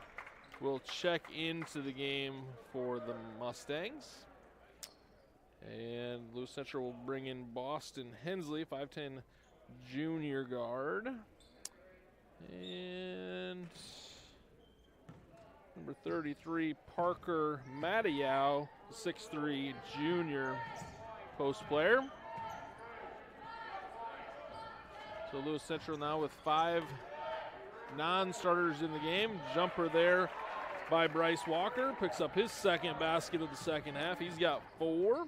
will check into the game for the Mustangs. And Lewis Central will bring in Boston Hensley, 5'10" junior guard. And number 33, Parker Mattiau, 6'3" junior post player. So Lewis Central now with 5 non-starters in the game. Jumper there by Bryce Walker. Picks up his second basket of the second half. He's got 4.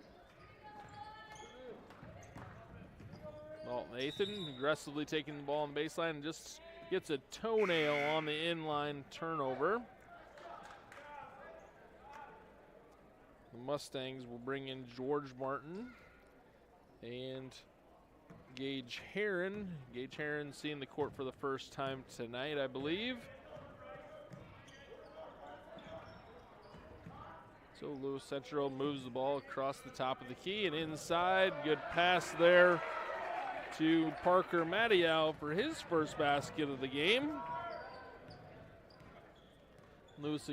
Dalton Nathan aggressively taking the ball on the baseline and just gets a toenail on the inline turnover. The Mustangs will bring in George Martin and Gage Heron. Gage Heron seeing the court for the first time tonight, I believe. So Lewis Central moves the ball across the top of the key and inside. Good pass there to Parker Mattiau for his first basket of the game. Lewis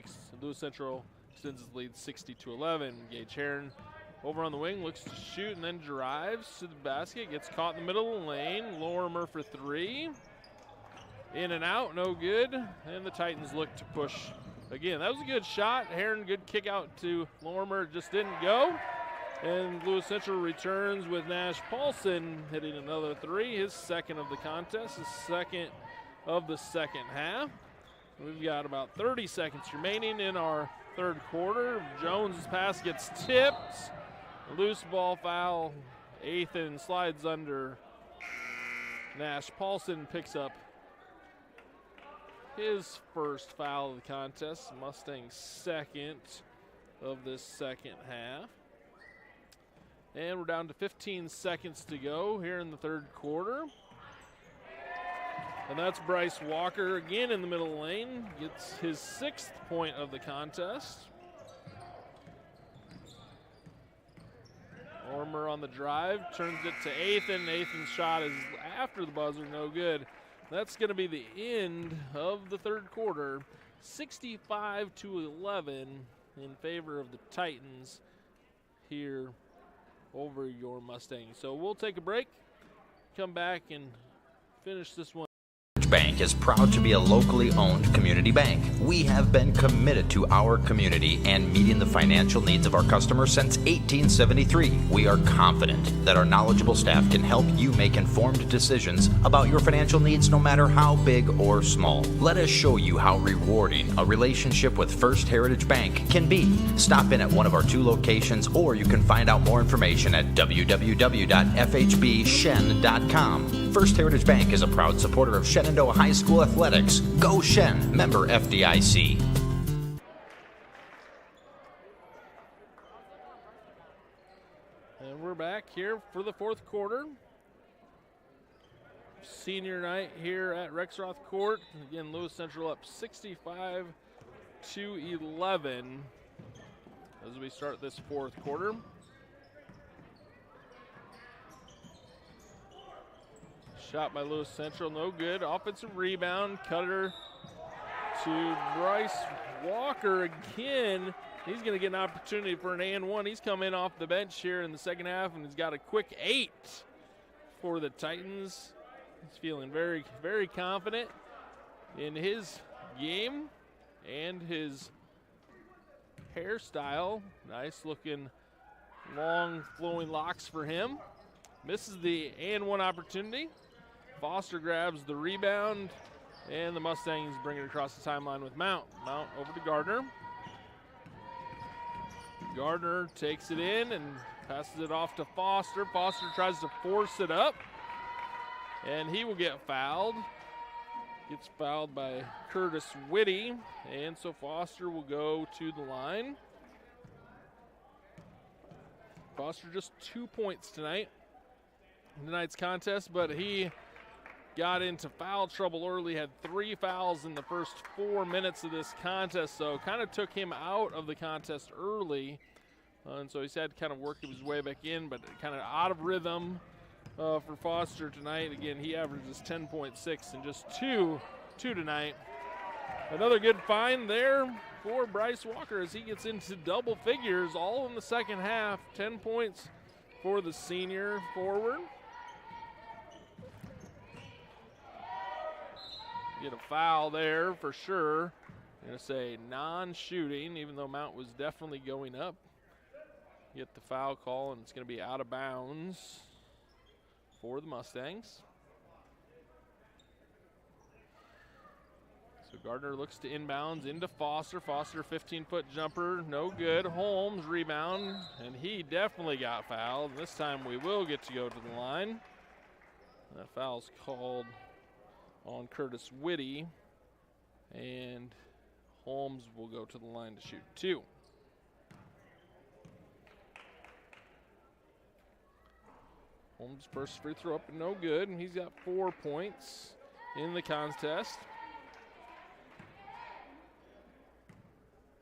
Central extends his lead 60-11. Gage Heron over on the wing, looks to shoot and then drives to the basket. Gets caught in the middle of the lane. Lorimer for 3. In and out, no good. And the Titans look to push again. That was a good shot. Heron, good kick out to Lorimer, just didn't go. And Lewis Central returns with Nash Paulson hitting another 3, his second of the contest, his second of the second half. We've got about 30 seconds remaining in our third quarter. Jones' pass gets tipped. Loose ball foul. Athan slides under. Nash Paulson picks up his first foul of the contest. Mustang's second of this second half. And we're down to 15 seconds to go here in the third quarter. And that's Bryce Walker again in the middle lane. Gets his 6th point of the contest. Lorimer on the drive, turns it to Athan. Athan's shot is after the buzzer, no good. That's going to be the end of the third quarter. 65-11 in favor of the Titans here over your Mustangs. So we'll take a break, come back and finish this one. Bank is proud to be a locally owned community bank. We have been committed to our community and meeting the financial needs of our customers since 1873. We are confident that our knowledgeable staff can help you make informed decisions about your financial needs no matter how big or small. Let us show you how rewarding a relationship with First Heritage Bank can be. Stop in at one of our 2 locations, or you can find out more information at www.fhbshen.com. First Heritage Bank is a proud supporter of Shenandoah High School athletics. Go Shen, member FDIC. here for the fourth quarter. Senior night here at Rexroth Court. Again, Lewis Central up 65-11 as we start this fourth quarter. Shot by Lewis Central, no good. Offensive rebound, cutter to Bryce Walker again. He's going to get an opportunity for an and one. He's come in off the bench here in the second half, and he's got a quick 8 for the Titans. He's feeling very, very confident in his game and his hairstyle. Nice looking long flowing locks for him. Misses the and one opportunity. Foster grabs the rebound, and the Mustangs bring it across the timeline with Mount. Mount over to Gardner. Gardner takes it in and passes it off to Foster. Foster tries to force it up, and he will get fouled. Gets fouled by Curtis Whitty, and so Foster will go to the line. Foster just 2 points tonight in tonight's contest, but he got into foul trouble early, had 3 fouls in the first 4 minutes of this contest, so kind of took him out of the contest early. And so he's had to kind of work his way back in, but kind of out of rhythm for Foster tonight. Again, he averages 10.6 and just two tonight. Another good find there for Bryce Walker as he gets into double figures all in the second half. 10 points for the senior forward. Get a foul there for sure. I'm going to say non-shooting, even though Mount was definitely going up. Get the foul call, and it's going to be out of bounds for the Mustangs. So Gardner looks to inbounds into Foster. Foster 15-foot jumper, no good. Holmes rebound, and he definitely got fouled. This time we will get to go to the line. That foul's called on Curtis Whitty, and Holmes will go to the line to shoot 2. Holmes' first free throw up and no good, and he's got 4 points in the contest.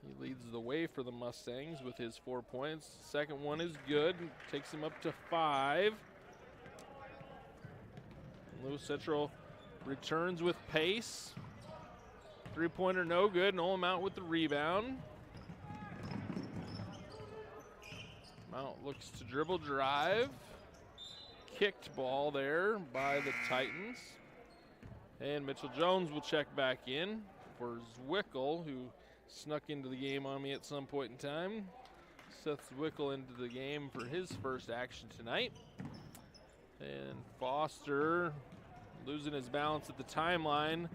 He leads the way for the Mustangs with his 4 points. Second one is good, takes him up to 5. Lewis Central returns with pace. Three-pointer no good. Nolan Mount with the rebound. Mount looks to dribble drive. Kicked ball there by the Titans. And Mitchell Jones will check back in for Zwickel, who snuck into the game on me at some point in time. Seth Zwickel into the game for his first action tonight. And Foster losing his balance at the timeline.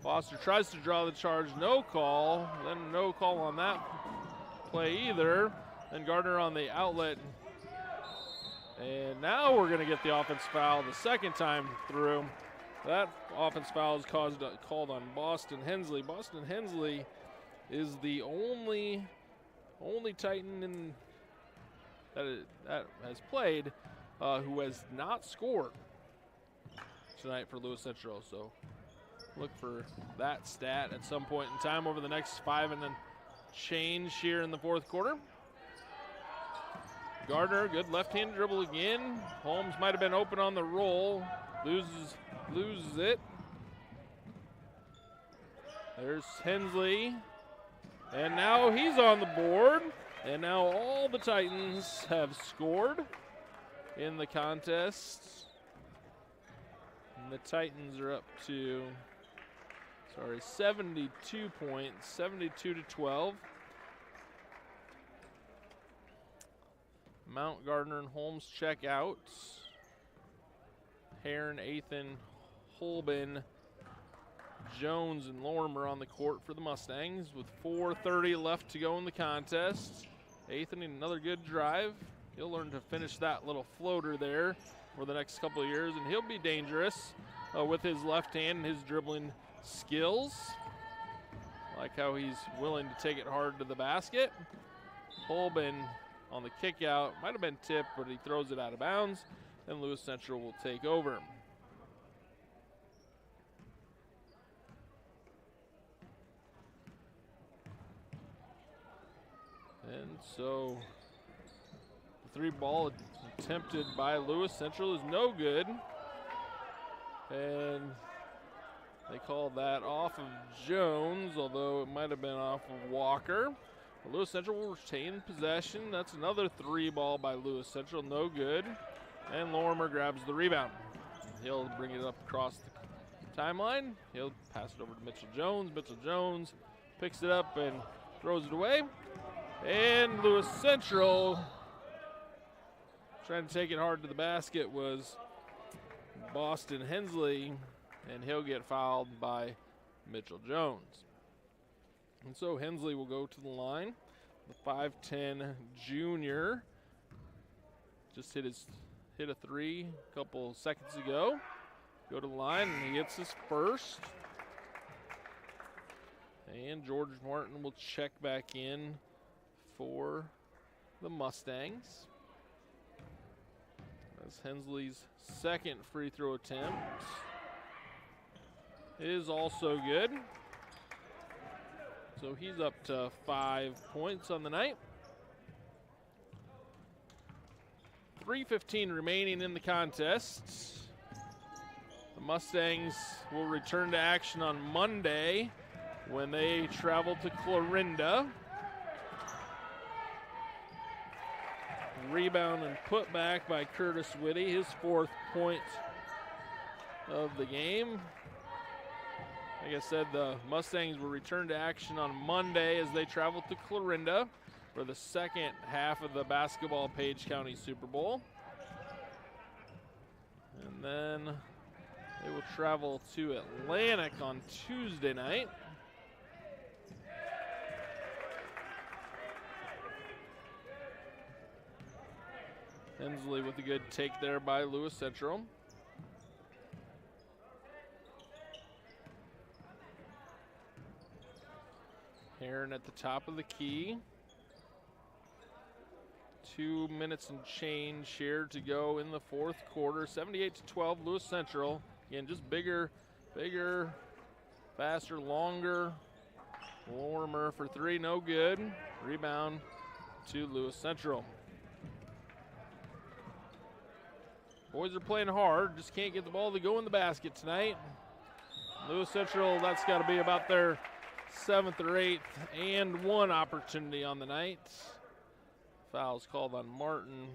Foster tries to draw the charge, no call. Then no call on that play either. Then Gardner on the outlet. And now we're going to get the offense foul the second time through. That offense foul is called on Boston Hensley. Boston Hensley is the only Titan that has played who has not scored tonight for Lewis Central. So look for that stat at some point in time over the next 5 and then change here in the fourth quarter. Gardner, good left-hand dribble again. Holmes might have been open on the roll. Loses it. There's Hensley. And now he's on the board. And now all the Titans have scored in the contest. And the Titans are up to, 72 points, 72-12. Mount, Gardner, and Holmes check out. Heron, Athan, Holben, Jones, and Lorimer on the court for the Mustangs with 4:30 left to go in the contest. Athan, another good drive. He'll learn to finish that little floater there for the next couple of years, and he'll be dangerous with his left hand and his dribbling skills. I like how he's willing to take it hard to the basket. Holben on the kick out. Might have been tipped, but he throws it out of bounds, and Lewis Central will take over. And so the 3-ball attempted by Lewis Central is no good. And they called that off of Jones, although it might have been off of Walker. But Lewis Central will retain possession. That's another 3-ball by Lewis Central, no good. And Lorimer grabs the rebound. He'll bring it up across the timeline. He'll pass it over to Mitchell Jones. Mitchell Jones picks it up and throws it away. And Lewis Central, trying to take it hard to the basket, was Boston Hensley, and he'll get fouled by Mitchell Jones. And so Hensley will go to the line. The 5'10 junior just hit a 3 a couple seconds ago. Go to the line, and he gets his first. And George Martin will check back in for the Mustangs. As Hensley's second free throw attempt is also good. So he's up to 5 points on the night. 3:15 remaining in the contest. The Mustangs will return to action on Monday when they travel to Clarinda. Rebound and put back by Curtis Whitty, his 4th point of the game. Like I said, the Mustangs will return to action on Monday as they travel to Clarinda for the second half of the basketball Page County Super Bowl. And then they will travel to Atlantic on Tuesday night. Hensley with a good take there by Lewis Central. Heron at the top of the key. 2 minutes and change here to go in the 4th quarter. 78-12, Lewis Central. Again, just bigger, faster, longer. Lorimer for 3, no good. Rebound to Lewis Central. Boys are playing hard, just can't get the ball to go in the basket tonight. Lewis Central, that's got to be about their 7th or 8th and 1 opportunity on the night. Fouls called on Martin,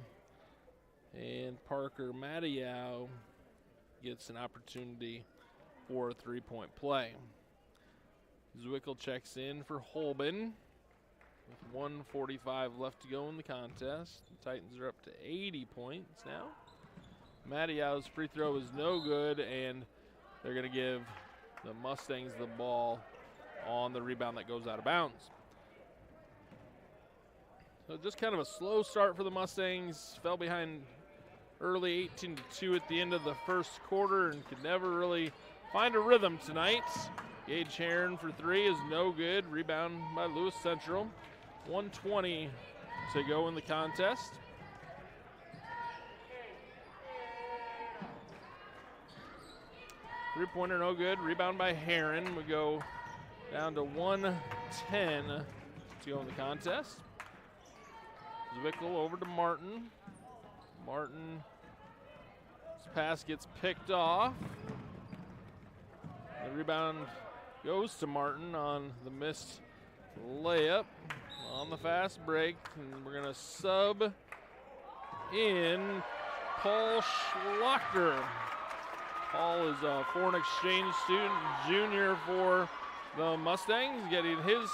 and Parker Mattiau gets an opportunity for a 3-point play. Zwickel checks in for Holben with 1:45 left to go in the contest. The Titans are up to 80 points now. Mattiau's free throw is no good, and they're going to give the Mustangs the ball on the rebound that goes out of bounds. So just kind of a slow start for the Mustangs. Fell behind early 18-2 at the end of the 1st quarter and could never really find a rhythm tonight. Gage Heron for 3 is no good. Rebound by Lewis Central. 1:20 to go in the contest. Three-pointer no good. Rebound by Heron. We go down to 1:10 to go in the contest. Zwickel over to Martin. Martin's pass gets picked off. The rebound goes to Martin on the missed layup on the fast break. And we're going to sub in Paul Schlachter. Paul is a foreign exchange student, junior for the Mustangs, getting his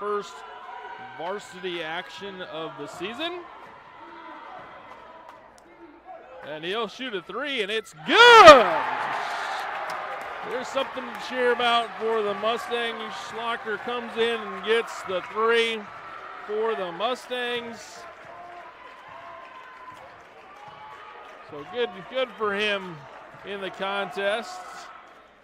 first varsity action of the season. And he'll shoot a 3, and it's good! There's something to cheer about for the Mustangs. Schlachter comes in and gets the 3 for the Mustangs. So good for him in the contest,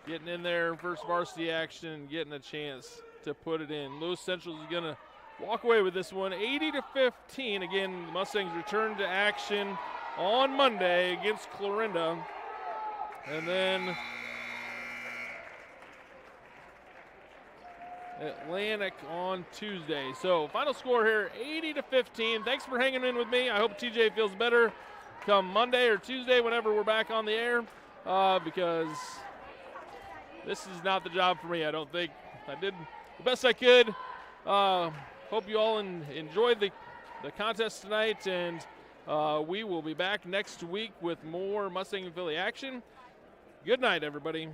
getting in there, first varsity action, and getting a chance to put it in. Lewis Central is going to walk away with this one 80-15. Again, the Mustangs return to action on Monday against Clarinda. And then Atlantic on Tuesday. So final score here, 80-15. Thanks for hanging in with me. I hope TJ feels better come Monday or Tuesday whenever we're back on the air, because this is not the job for me. I don't think I did the best I could. Hope you all enjoyed the contest tonight, and we will be back next week with more Mustang and Philly action. Good night, everybody.